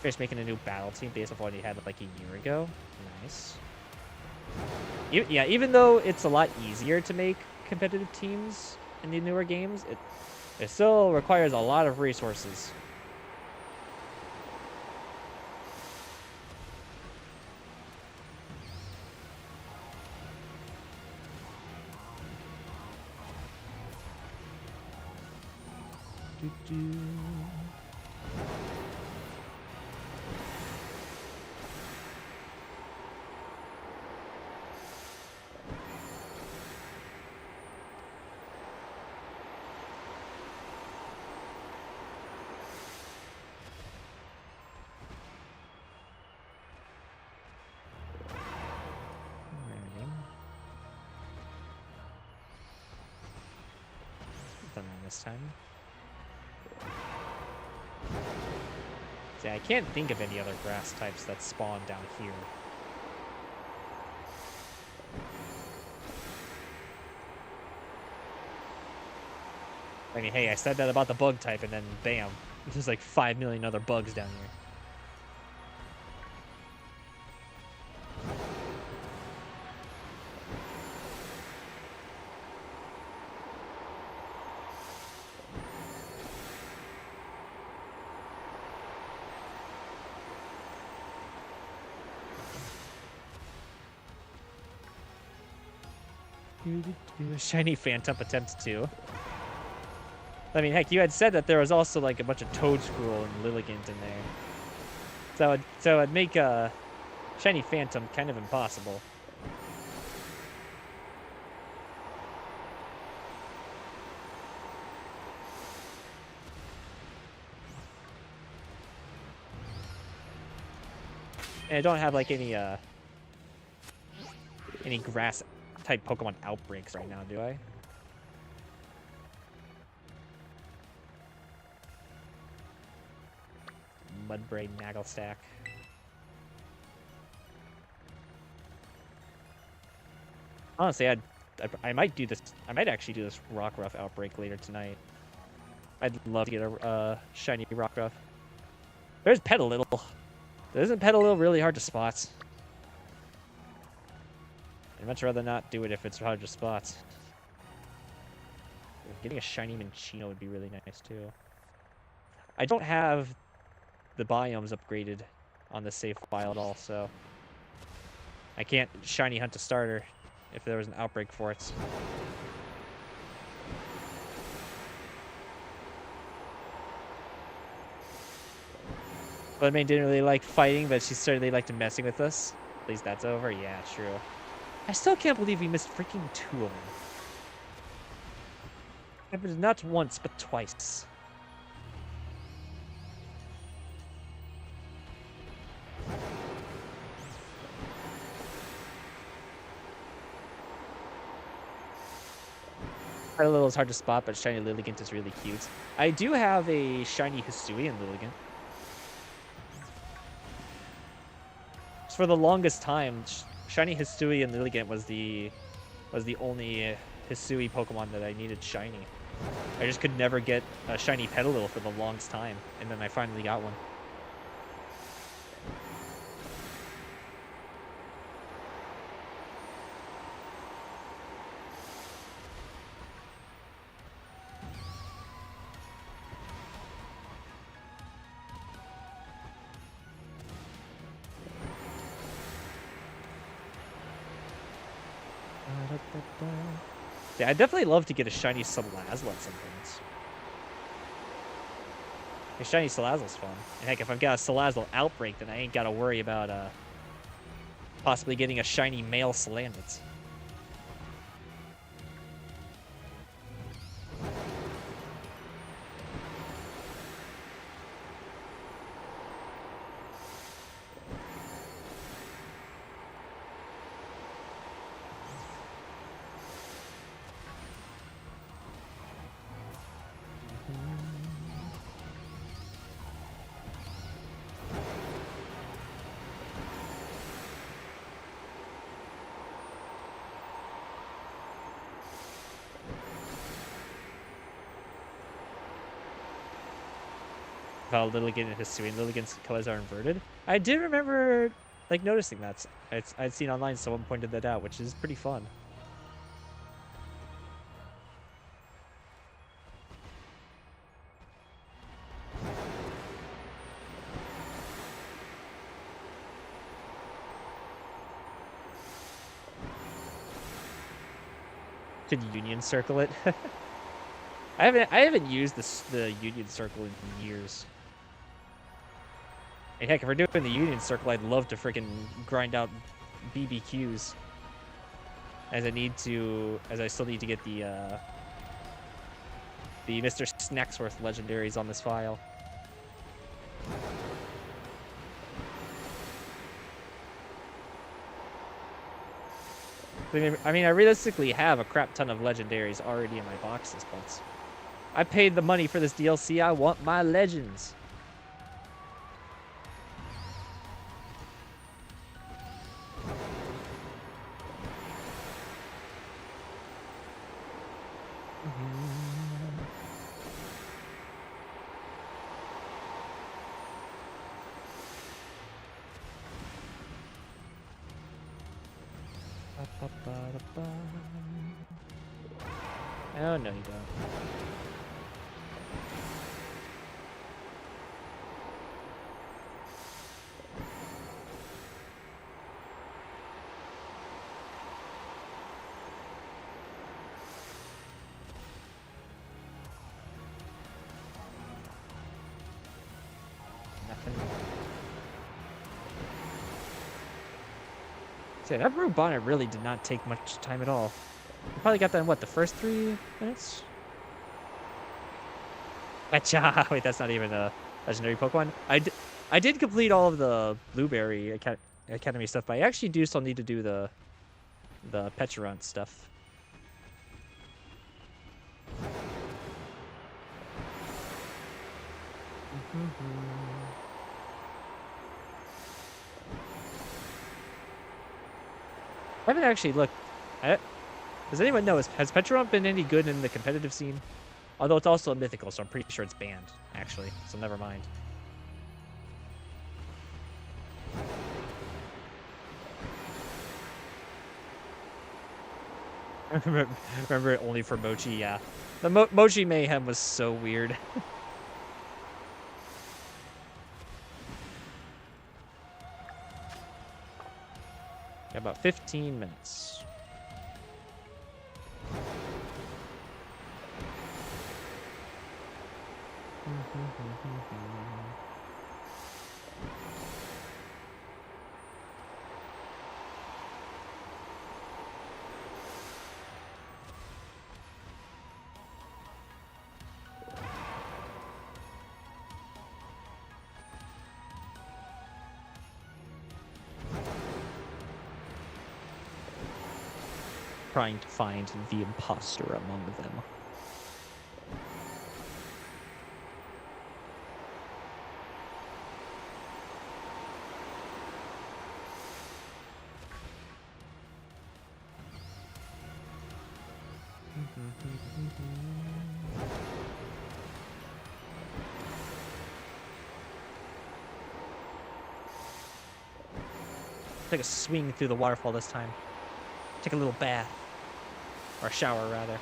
Fish making a new battle team based off what he had like a year ago. Nice. Yeah, even though it's a lot easier to make competitive teams in the newer games, it still requires a lot of resources. them this time. See, I can't think of any other grass types that spawn down here. I mean, hey, I said that about the bug type, and then bam, there's like 5 million other bugs down here. Shiny Phantom attempt 2. I mean, heck, you had said that there was also like a bunch of Toadscruel and Lilligant in there. So it'd make a Shiny Phantom kind of impossible. And I don't have like any grass type Pokemon outbreaks right now, do I? Mudbraid Nagelstack. Honestly, I might do this. I might actually do this Rockruff outbreak later tonight. I'd love to get a shiny Rockruff. There's Petalil. Isn't Petalil really hard to spot? I'd much rather not do it if it's hard to spot. Getting a shiny Minccino would be really nice too. I don't have the biomes upgraded on the save file at all, so I can't shiny hunt a starter if there was an outbreak for it. Bloodmane didn't really like fighting, but she certainly liked messing with us. At least that's over. Yeah, true. I still can't believe we missed freaking 2 of them. Happened not once, but twice. Petalil is hard to spot, but shiny Lilligant is really cute. I do have a shiny Hisuian Lilligant. Just for the longest time, shiny Hisuian Lilligant was the only Hisui Pokemon that I needed shiny. I just could never get a shiny Petalil for the longest time, and then I finally got one. Yeah, I'd definitely love to get a shiny Salazzle at some point. A shiny Salazzle's fun. And heck, if I've got a Salazzle outbreak, then I ain't got to worry about possibly getting a shiny male Salandit. How Lilligant and Hisuian Lilligant's colors are inverted. I did remember like noticing that. I'd seen online someone pointed that out, which is pretty fun. Could Union Circle it? I haven't used the Union Circle in years. And heck, if we're doing the Union Circle, I'd love to freaking grind out BBQs. As I still need to get the Mr. Snacksworth legendaries on this file. I mean, I realistically have a crap ton of legendaries already in my boxes, but I paid the money for this DLC. I want my legends. Oh, no, you don't. Nothing. See, that Brew Bonnet really did not take much time at all. You probably got that in, what, the first 3 minutes? Gotcha! Wait, that's not even a legendary Pokemon. I did complete all of the Blueberry Academy stuff, but I actually do still need to do the Petulant stuff. I haven't actually looked. Does anyone know, has Petulant been any good in the competitive scene? Although it's also a mythical, so I'm pretty sure it's banned, actually. So never mind. Remember it only for Mochi, yeah. The Mochi Mayhem was so weird. About 15 minutes. Trying to find the imposter among them. Take a swing through the waterfall this time. Take a little bath. Or a shower, rather.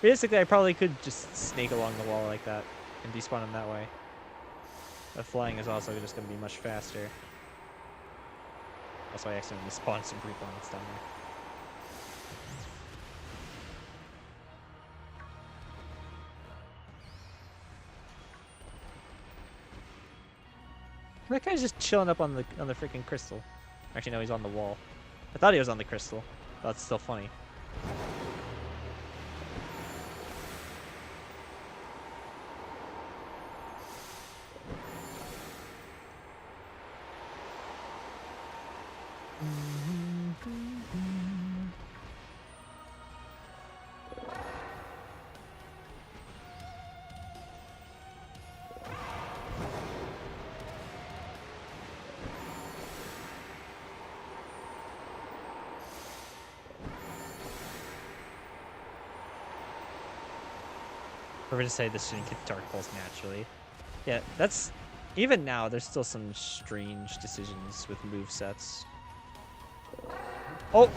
Basically, I probably could just snake along the wall like that and despawn him that way. The flying is also just going to be much faster. Also, I accidentally spawned some Greek bonnets down there. That guy's just chilling up on the freaking crystal. Actually, no, he's on the wall. I thought he was on the crystal. That's still funny. We're gonna say this shouldn't get Dark Pulse naturally. Yeah, that's... Even now, there's still some strange decisions with movesets. Oh!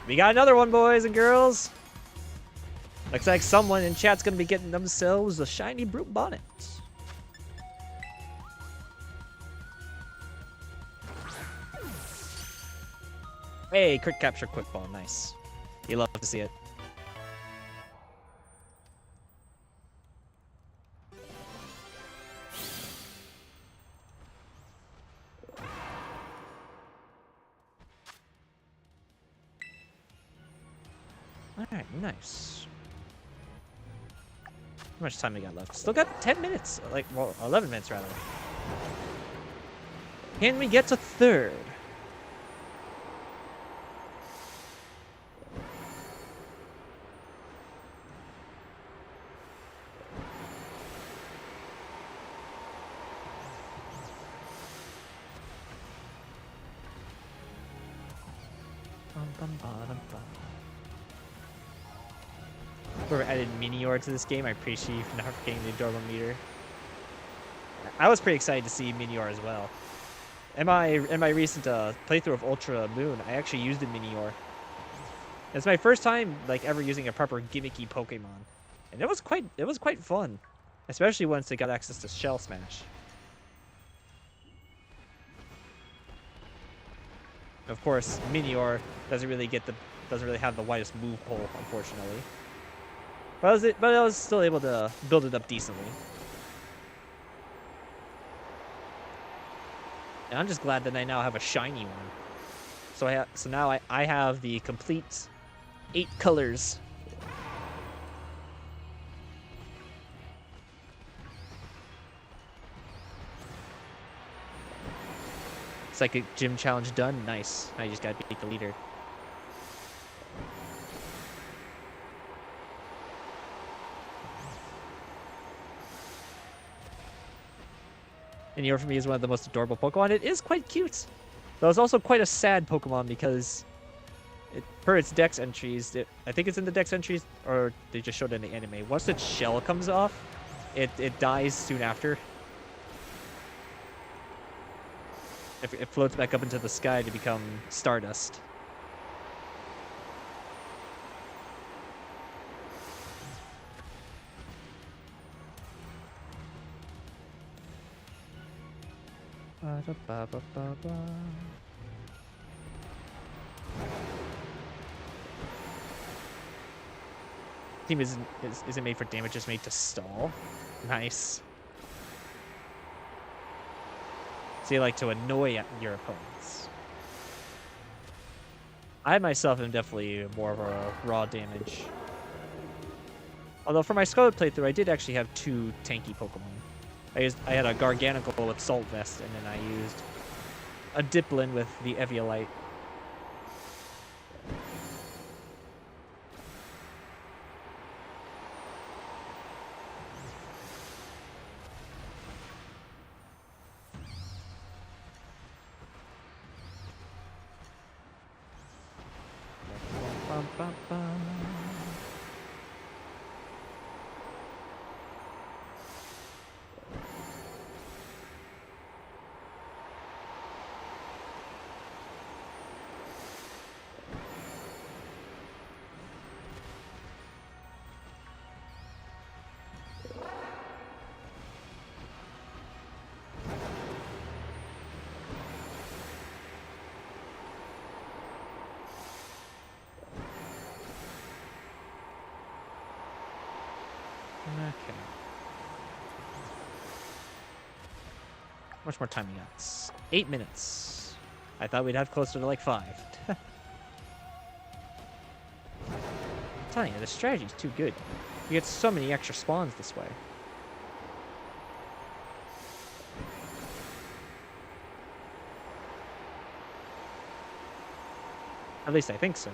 We got another one, boys and girls! Looks like someone in chat's gonna be getting themselves a shiny Brute Bonnet. Hey, quick capture, quick ball, nice. You love to see it. Alright, nice. How much time we got left? Still got 10 minutes. Like, well, 11 minutes rather. Can we get to third? Whoever added Minior to this game, I appreciate you for not forgetting the adorable meter. I was pretty excited to see Minior as well. In my recent playthrough of Ultra Moon, I actually used a Minior. It's my first time like ever using a proper gimmicky Pokemon, and it was quite fun, especially once they got access to Shell Smash. Of course, Minior doesn't really have the widest move pool, unfortunately. But I was still able to build it up decently. And I'm just glad that I now have a shiny one. So now I have the complete 8 colors. Psychic gym challenge done. Nice. I just gotta beat the leader. And Minior for me is one of the most adorable Pokemon. It is quite cute. Though it's also quite a sad Pokemon because per its Dex entries, I think it's in the Dex entries, or they just showed it in the anime. Once its shell comes off, it dies soon after. It floats back up into the sky to become Stardust. Team isn't made for damage, just made to stall. Nice. So you like to annoy your opponents. I myself am definitely more of a raw damage. Although for my Scarlet playthrough, I did actually have 2 tanky Pokemon. I had a Garganacl with Salt Vest, and then I used a Diplin with the Eviolite. Okay. How much more time we got? 8 minutes. I thought we'd have closer to like 5. I'm telling you, the strategy's too good. You get so many extra spawns this way. At least I think so.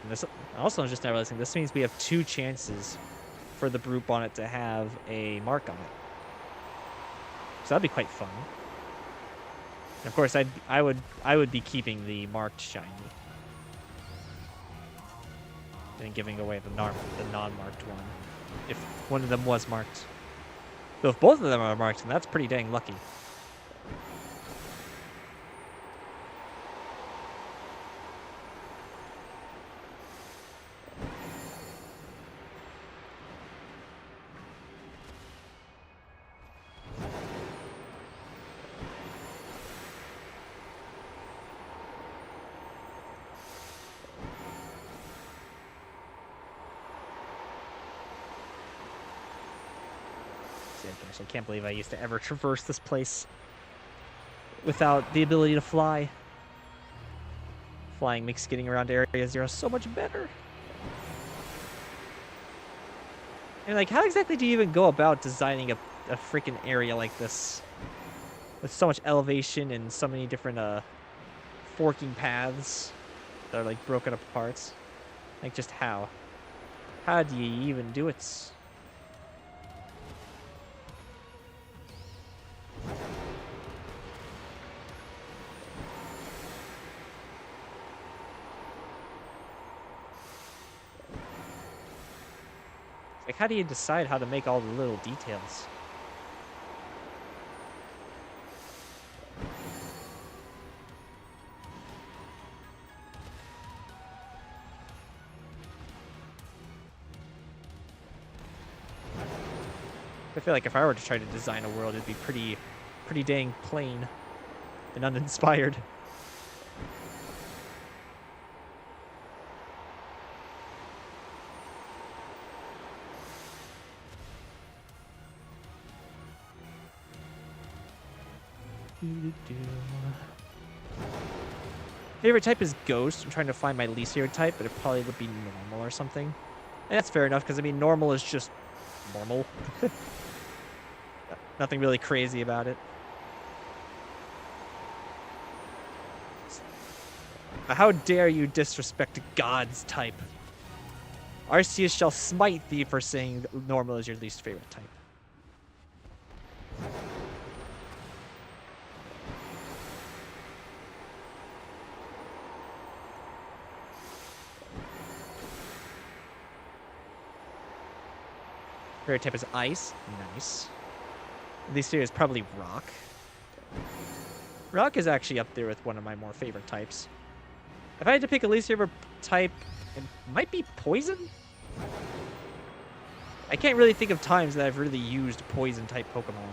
This, also, I'm just now realizing this means we have 2 chances for the Brute Bonnet to have a mark on it. So that'd be quite fun. And of course, I would be keeping the marked shiny and giving away the non-marked one if one of them was marked. So if both of them are marked, then that's pretty dang lucky. staircase. I can't believe I used to ever traverse this place without the ability to fly. Flying makes getting around Area Zero so much better. And like, how exactly do you even go about designing a freaking area like this? With so much elevation and so many different forking paths that are like broken apart. Like, just how? How do you even do it? Like, how do you decide how to make all the little details? I feel like if I were to try to design a world, it'd be pretty dang plain and uninspired. Favorite type is Ghost. I'm trying to find my least favorite type, but it probably would be Normal or something. And that's fair enough, because I mean, Normal is just normal. Nothing really crazy about it. How dare you disrespect God's type? Arceus shall smite thee for saying Normal is your least favorite type. Favorite type is Ice. Nice. Least favorite is probably Rock. Rock is actually up there with one of my more favorite types. If I had to pick a least favorite type, it might be Poison? I can't really think of times that I've really used Poison-type Pokemon.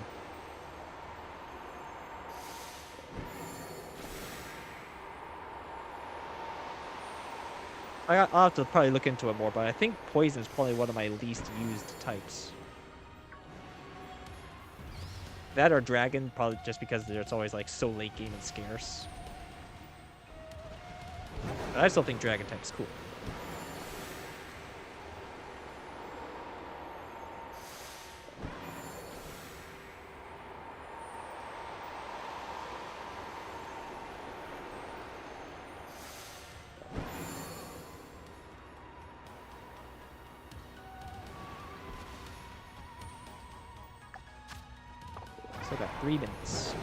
I'll have to probably look into it more, but I think Poison is probably one of my least used types. That or Dragon, probably just because it's always like so late game and scarce. But I still think Dragon type's cool. Still got 3 minutes.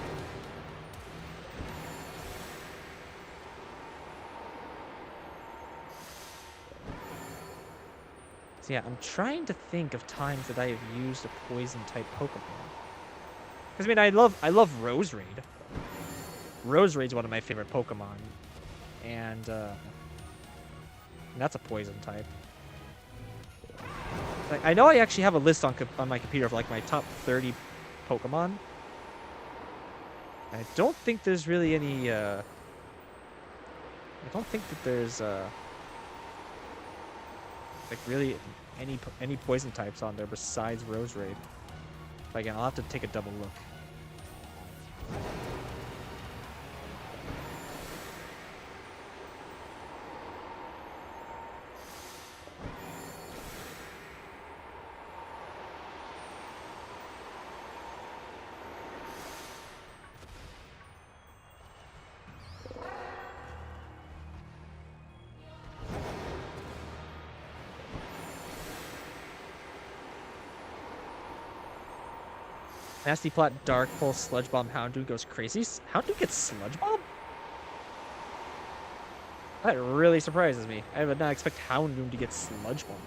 So yeah, I'm trying to think of times that I have used a Poison-type Pokemon. Because I mean, I love Roserade. Roserade's one of my favorite Pokemon, and that's a Poison type. Like, I know I actually have a list on my computer of like my top 30 Pokemon. I don't think there's really any. I don't think that there's like really any poison types on there besides Roserade. But again, I'll have to take a double look. Nasty Plot, Dark Pulse, Sludge Bomb, Houndoom goes crazy. Houndoom gets Sludge Bomb? That really surprises me. I would not expect Houndoom to get Sludge Bomb.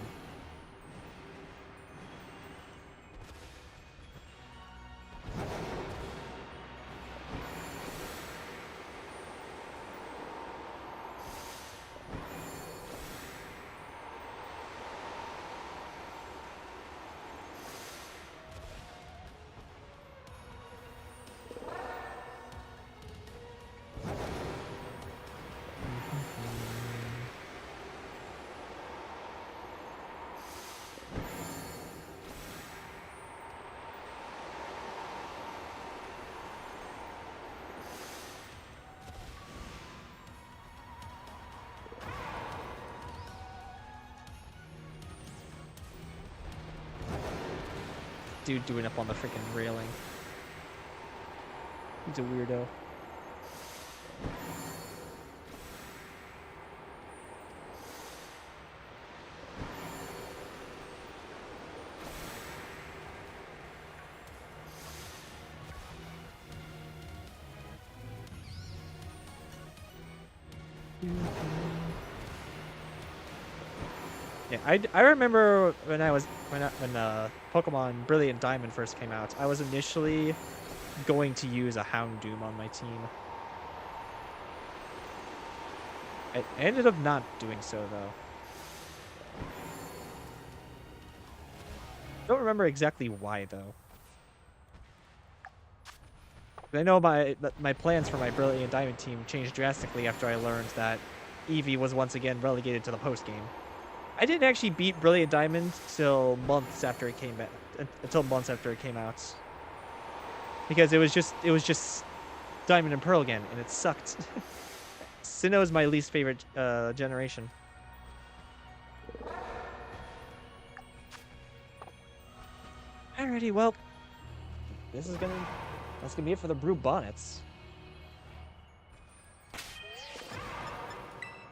dude doing up on the freaking railing? He's a weirdo. Yeah, I remember when Pokemon Brilliant Diamond first came out. I was initially going to use a Houndoom on my team. I ended up not doing so though. Don't remember exactly why though. I know my plans for my Brilliant Diamond team changed drastically after I learned that Eevee was once again relegated to the post game. I didn't actually beat Brilliant Diamond till months after it came back, until months after it came out, because it was just Diamond and Pearl again, and it sucked. Sinnoh is my least favorite generation. Alrighty, well, that's gonna be it for the Brew Bonnets.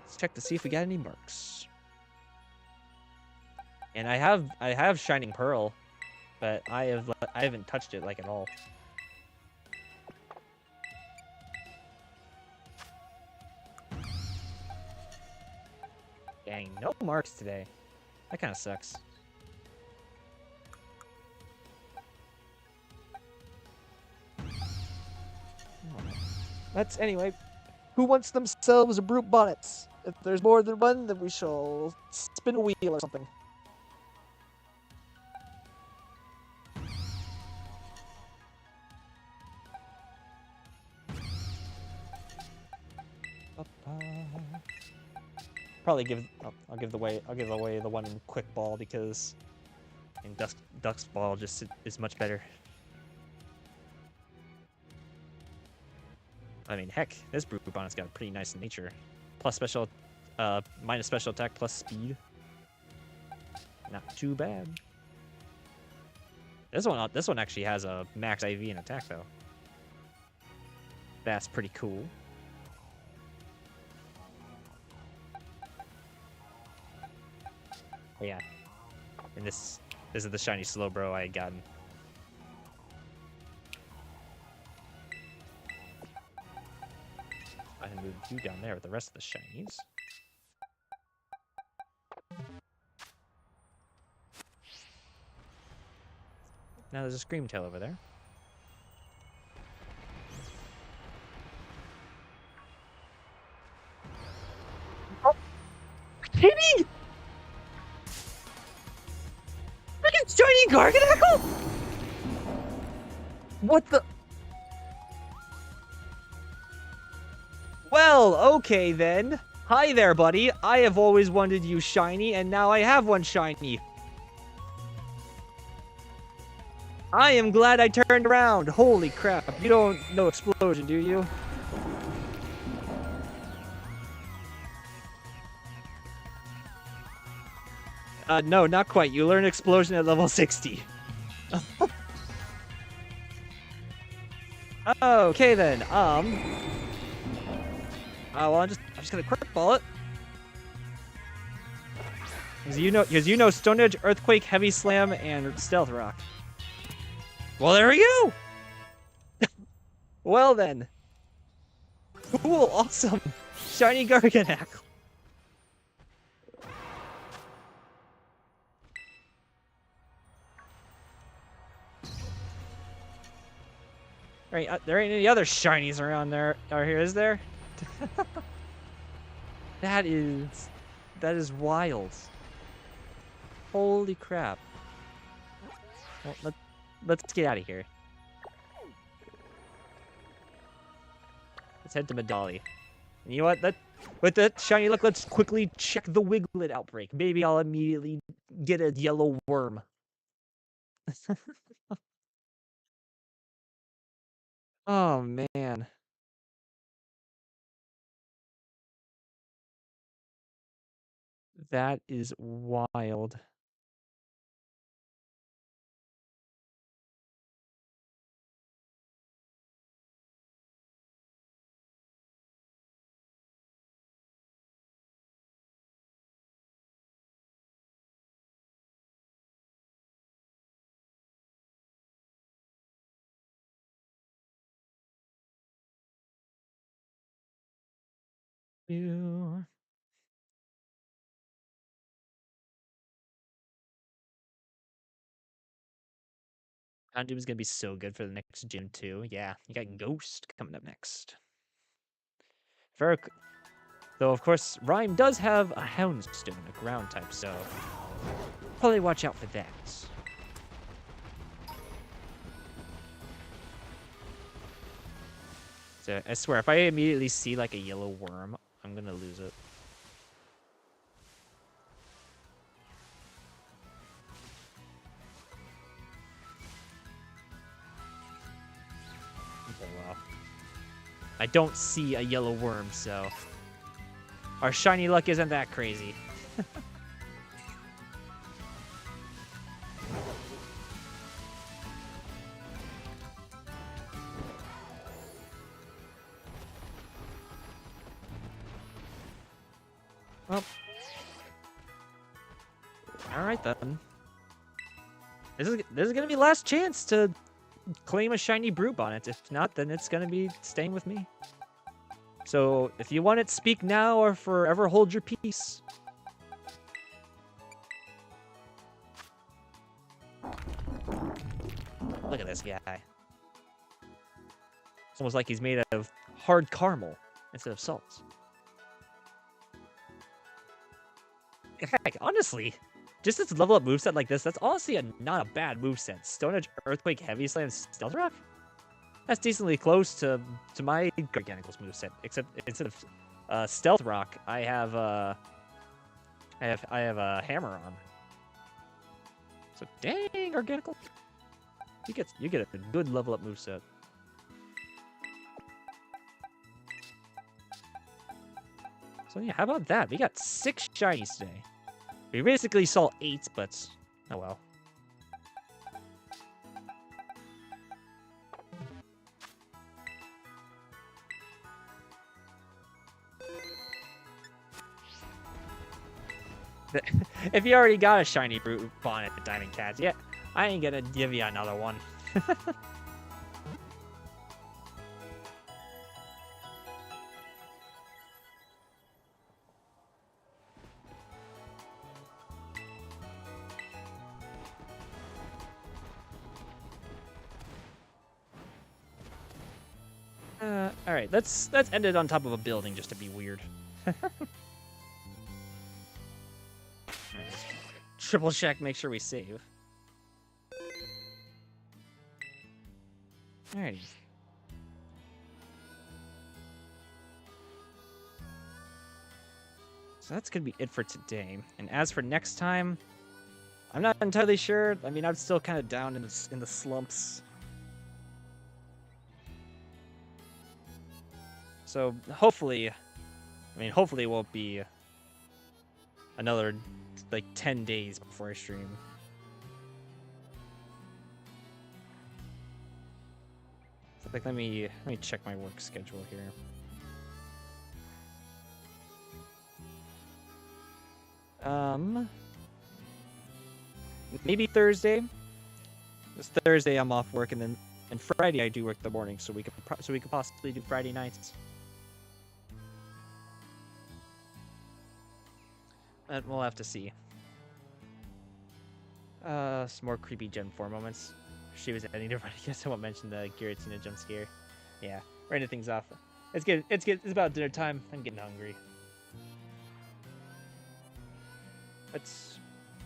Let's check to see if we got any marks. And I have Shining Pearl, but I haven't touched it like at all. Dang, no marks today. That kind of sucks. Let's anyway. Who wants themselves a Brute Bonnets? If there's more than one, then we shall spin a wheel or something. Probably I'll give away the one in Quick Ball because in Duck's Ball just is much better. I mean, heck, this Brute Bonnet's got a pretty nice nature. Plus special, minus special attack plus speed. Not too bad. This one actually has a max IV and attack though. That's pretty cool. Oh, yeah, and this is the shiny Slowbro I had gotten. I can move you down there with the rest of the shinies. Now there's a Screamtail over there. Oh, kidding! Freaking shiny Garganacl! What the? Well, okay then. Hi there, buddy. I have always wanted you shiny, and now I have one shiny. I am glad I turned around. Holy crap. You don't know Explosion, do you? No, not quite. You learn Explosion at level 60. Okay then, well, I'm just gonna Quick Ball it. Because you know Stone Edge, Earthquake, Heavy Slam, and Stealth Rock. Well, there we go! Well then. Cool, awesome. Shiny Garganacl. There ain't any other shinies around there. Or here, is there? That is wild. Holy crap. Well, let's get out of here. Let's head to Medali. And you know what? With that shiny look, let's quickly check the Wiglet outbreak. Maybe I'll immediately get a yellow worm. Oh, man. That is wild. You. Houndoom is gonna be so good for the next gym too. Yeah, you got Ghost coming up next. Though of course, Rhyme does have a Houndstone, a ground type, so probably watch out for that. So I swear, if I immediately see like a yellow worm, I'm gonna lose it. Okay, well, I don't see a yellow worm, so our shiny luck isn't that crazy. Well, all right then. This is gonna be last chance to claim a shiny Brute Bonnet. If not, then it's gonna be staying with me. So if you want it, speak now or forever hold your peace. Look at this guy. It's almost like he's made of hard caramel instead of salt. Heck, honestly, just this level up moveset like this, that's honestly not a bad moveset. Stone Edge, Earthquake, Heavy Slam, Stealth Rock? That's decently close to my Garganical's moveset, except instead of Stealth Rock, I have a Hammer Arm. So dang, Garganical, you get a good level up moveset. So yeah, how about that? We got 6 shinies today. We basically saw 8, but oh well. If you already got a shiny Brute Bonnet at Diamond Cats, yeah, I ain't gonna give you another one. All right, let's end it on top of a building just to be weird. Triple check, make sure we save. Alrighty. So that's gonna be it for today. And as for next time, I'm not entirely sure. I mean, I'm still kind of down in the slumps. So hopefully it won't be another like 10 days before I stream. So like let me check my work schedule here. Maybe Thursday. This Thursday I'm off work, and then Friday I do work the morning, so we could possibly do Friday nights. But we'll have to see. Some more creepy Gen 4 moments. She was ending to run. I guess someone mentioned the Giratina jump scare. Yeah, we're ending things off. It's good. It's about dinner time. I'm getting hungry. But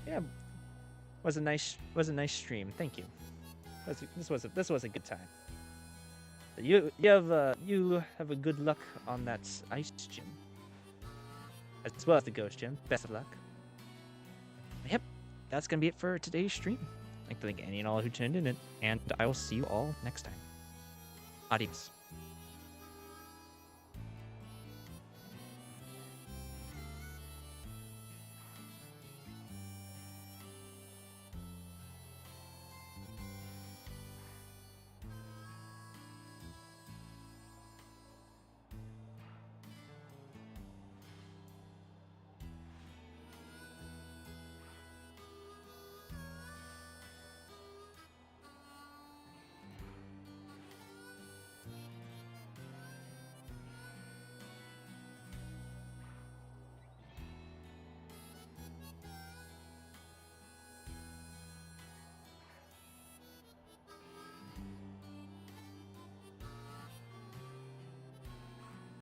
yeah, was a nice stream. Thank you. This was a good time. You have a good luck on that ice gym, as well as the ghost gym. Best of luck. Yep, that's gonna be it for today's stream. I'd like to thank any and all who tuned in, and I will see you all next time. Adios.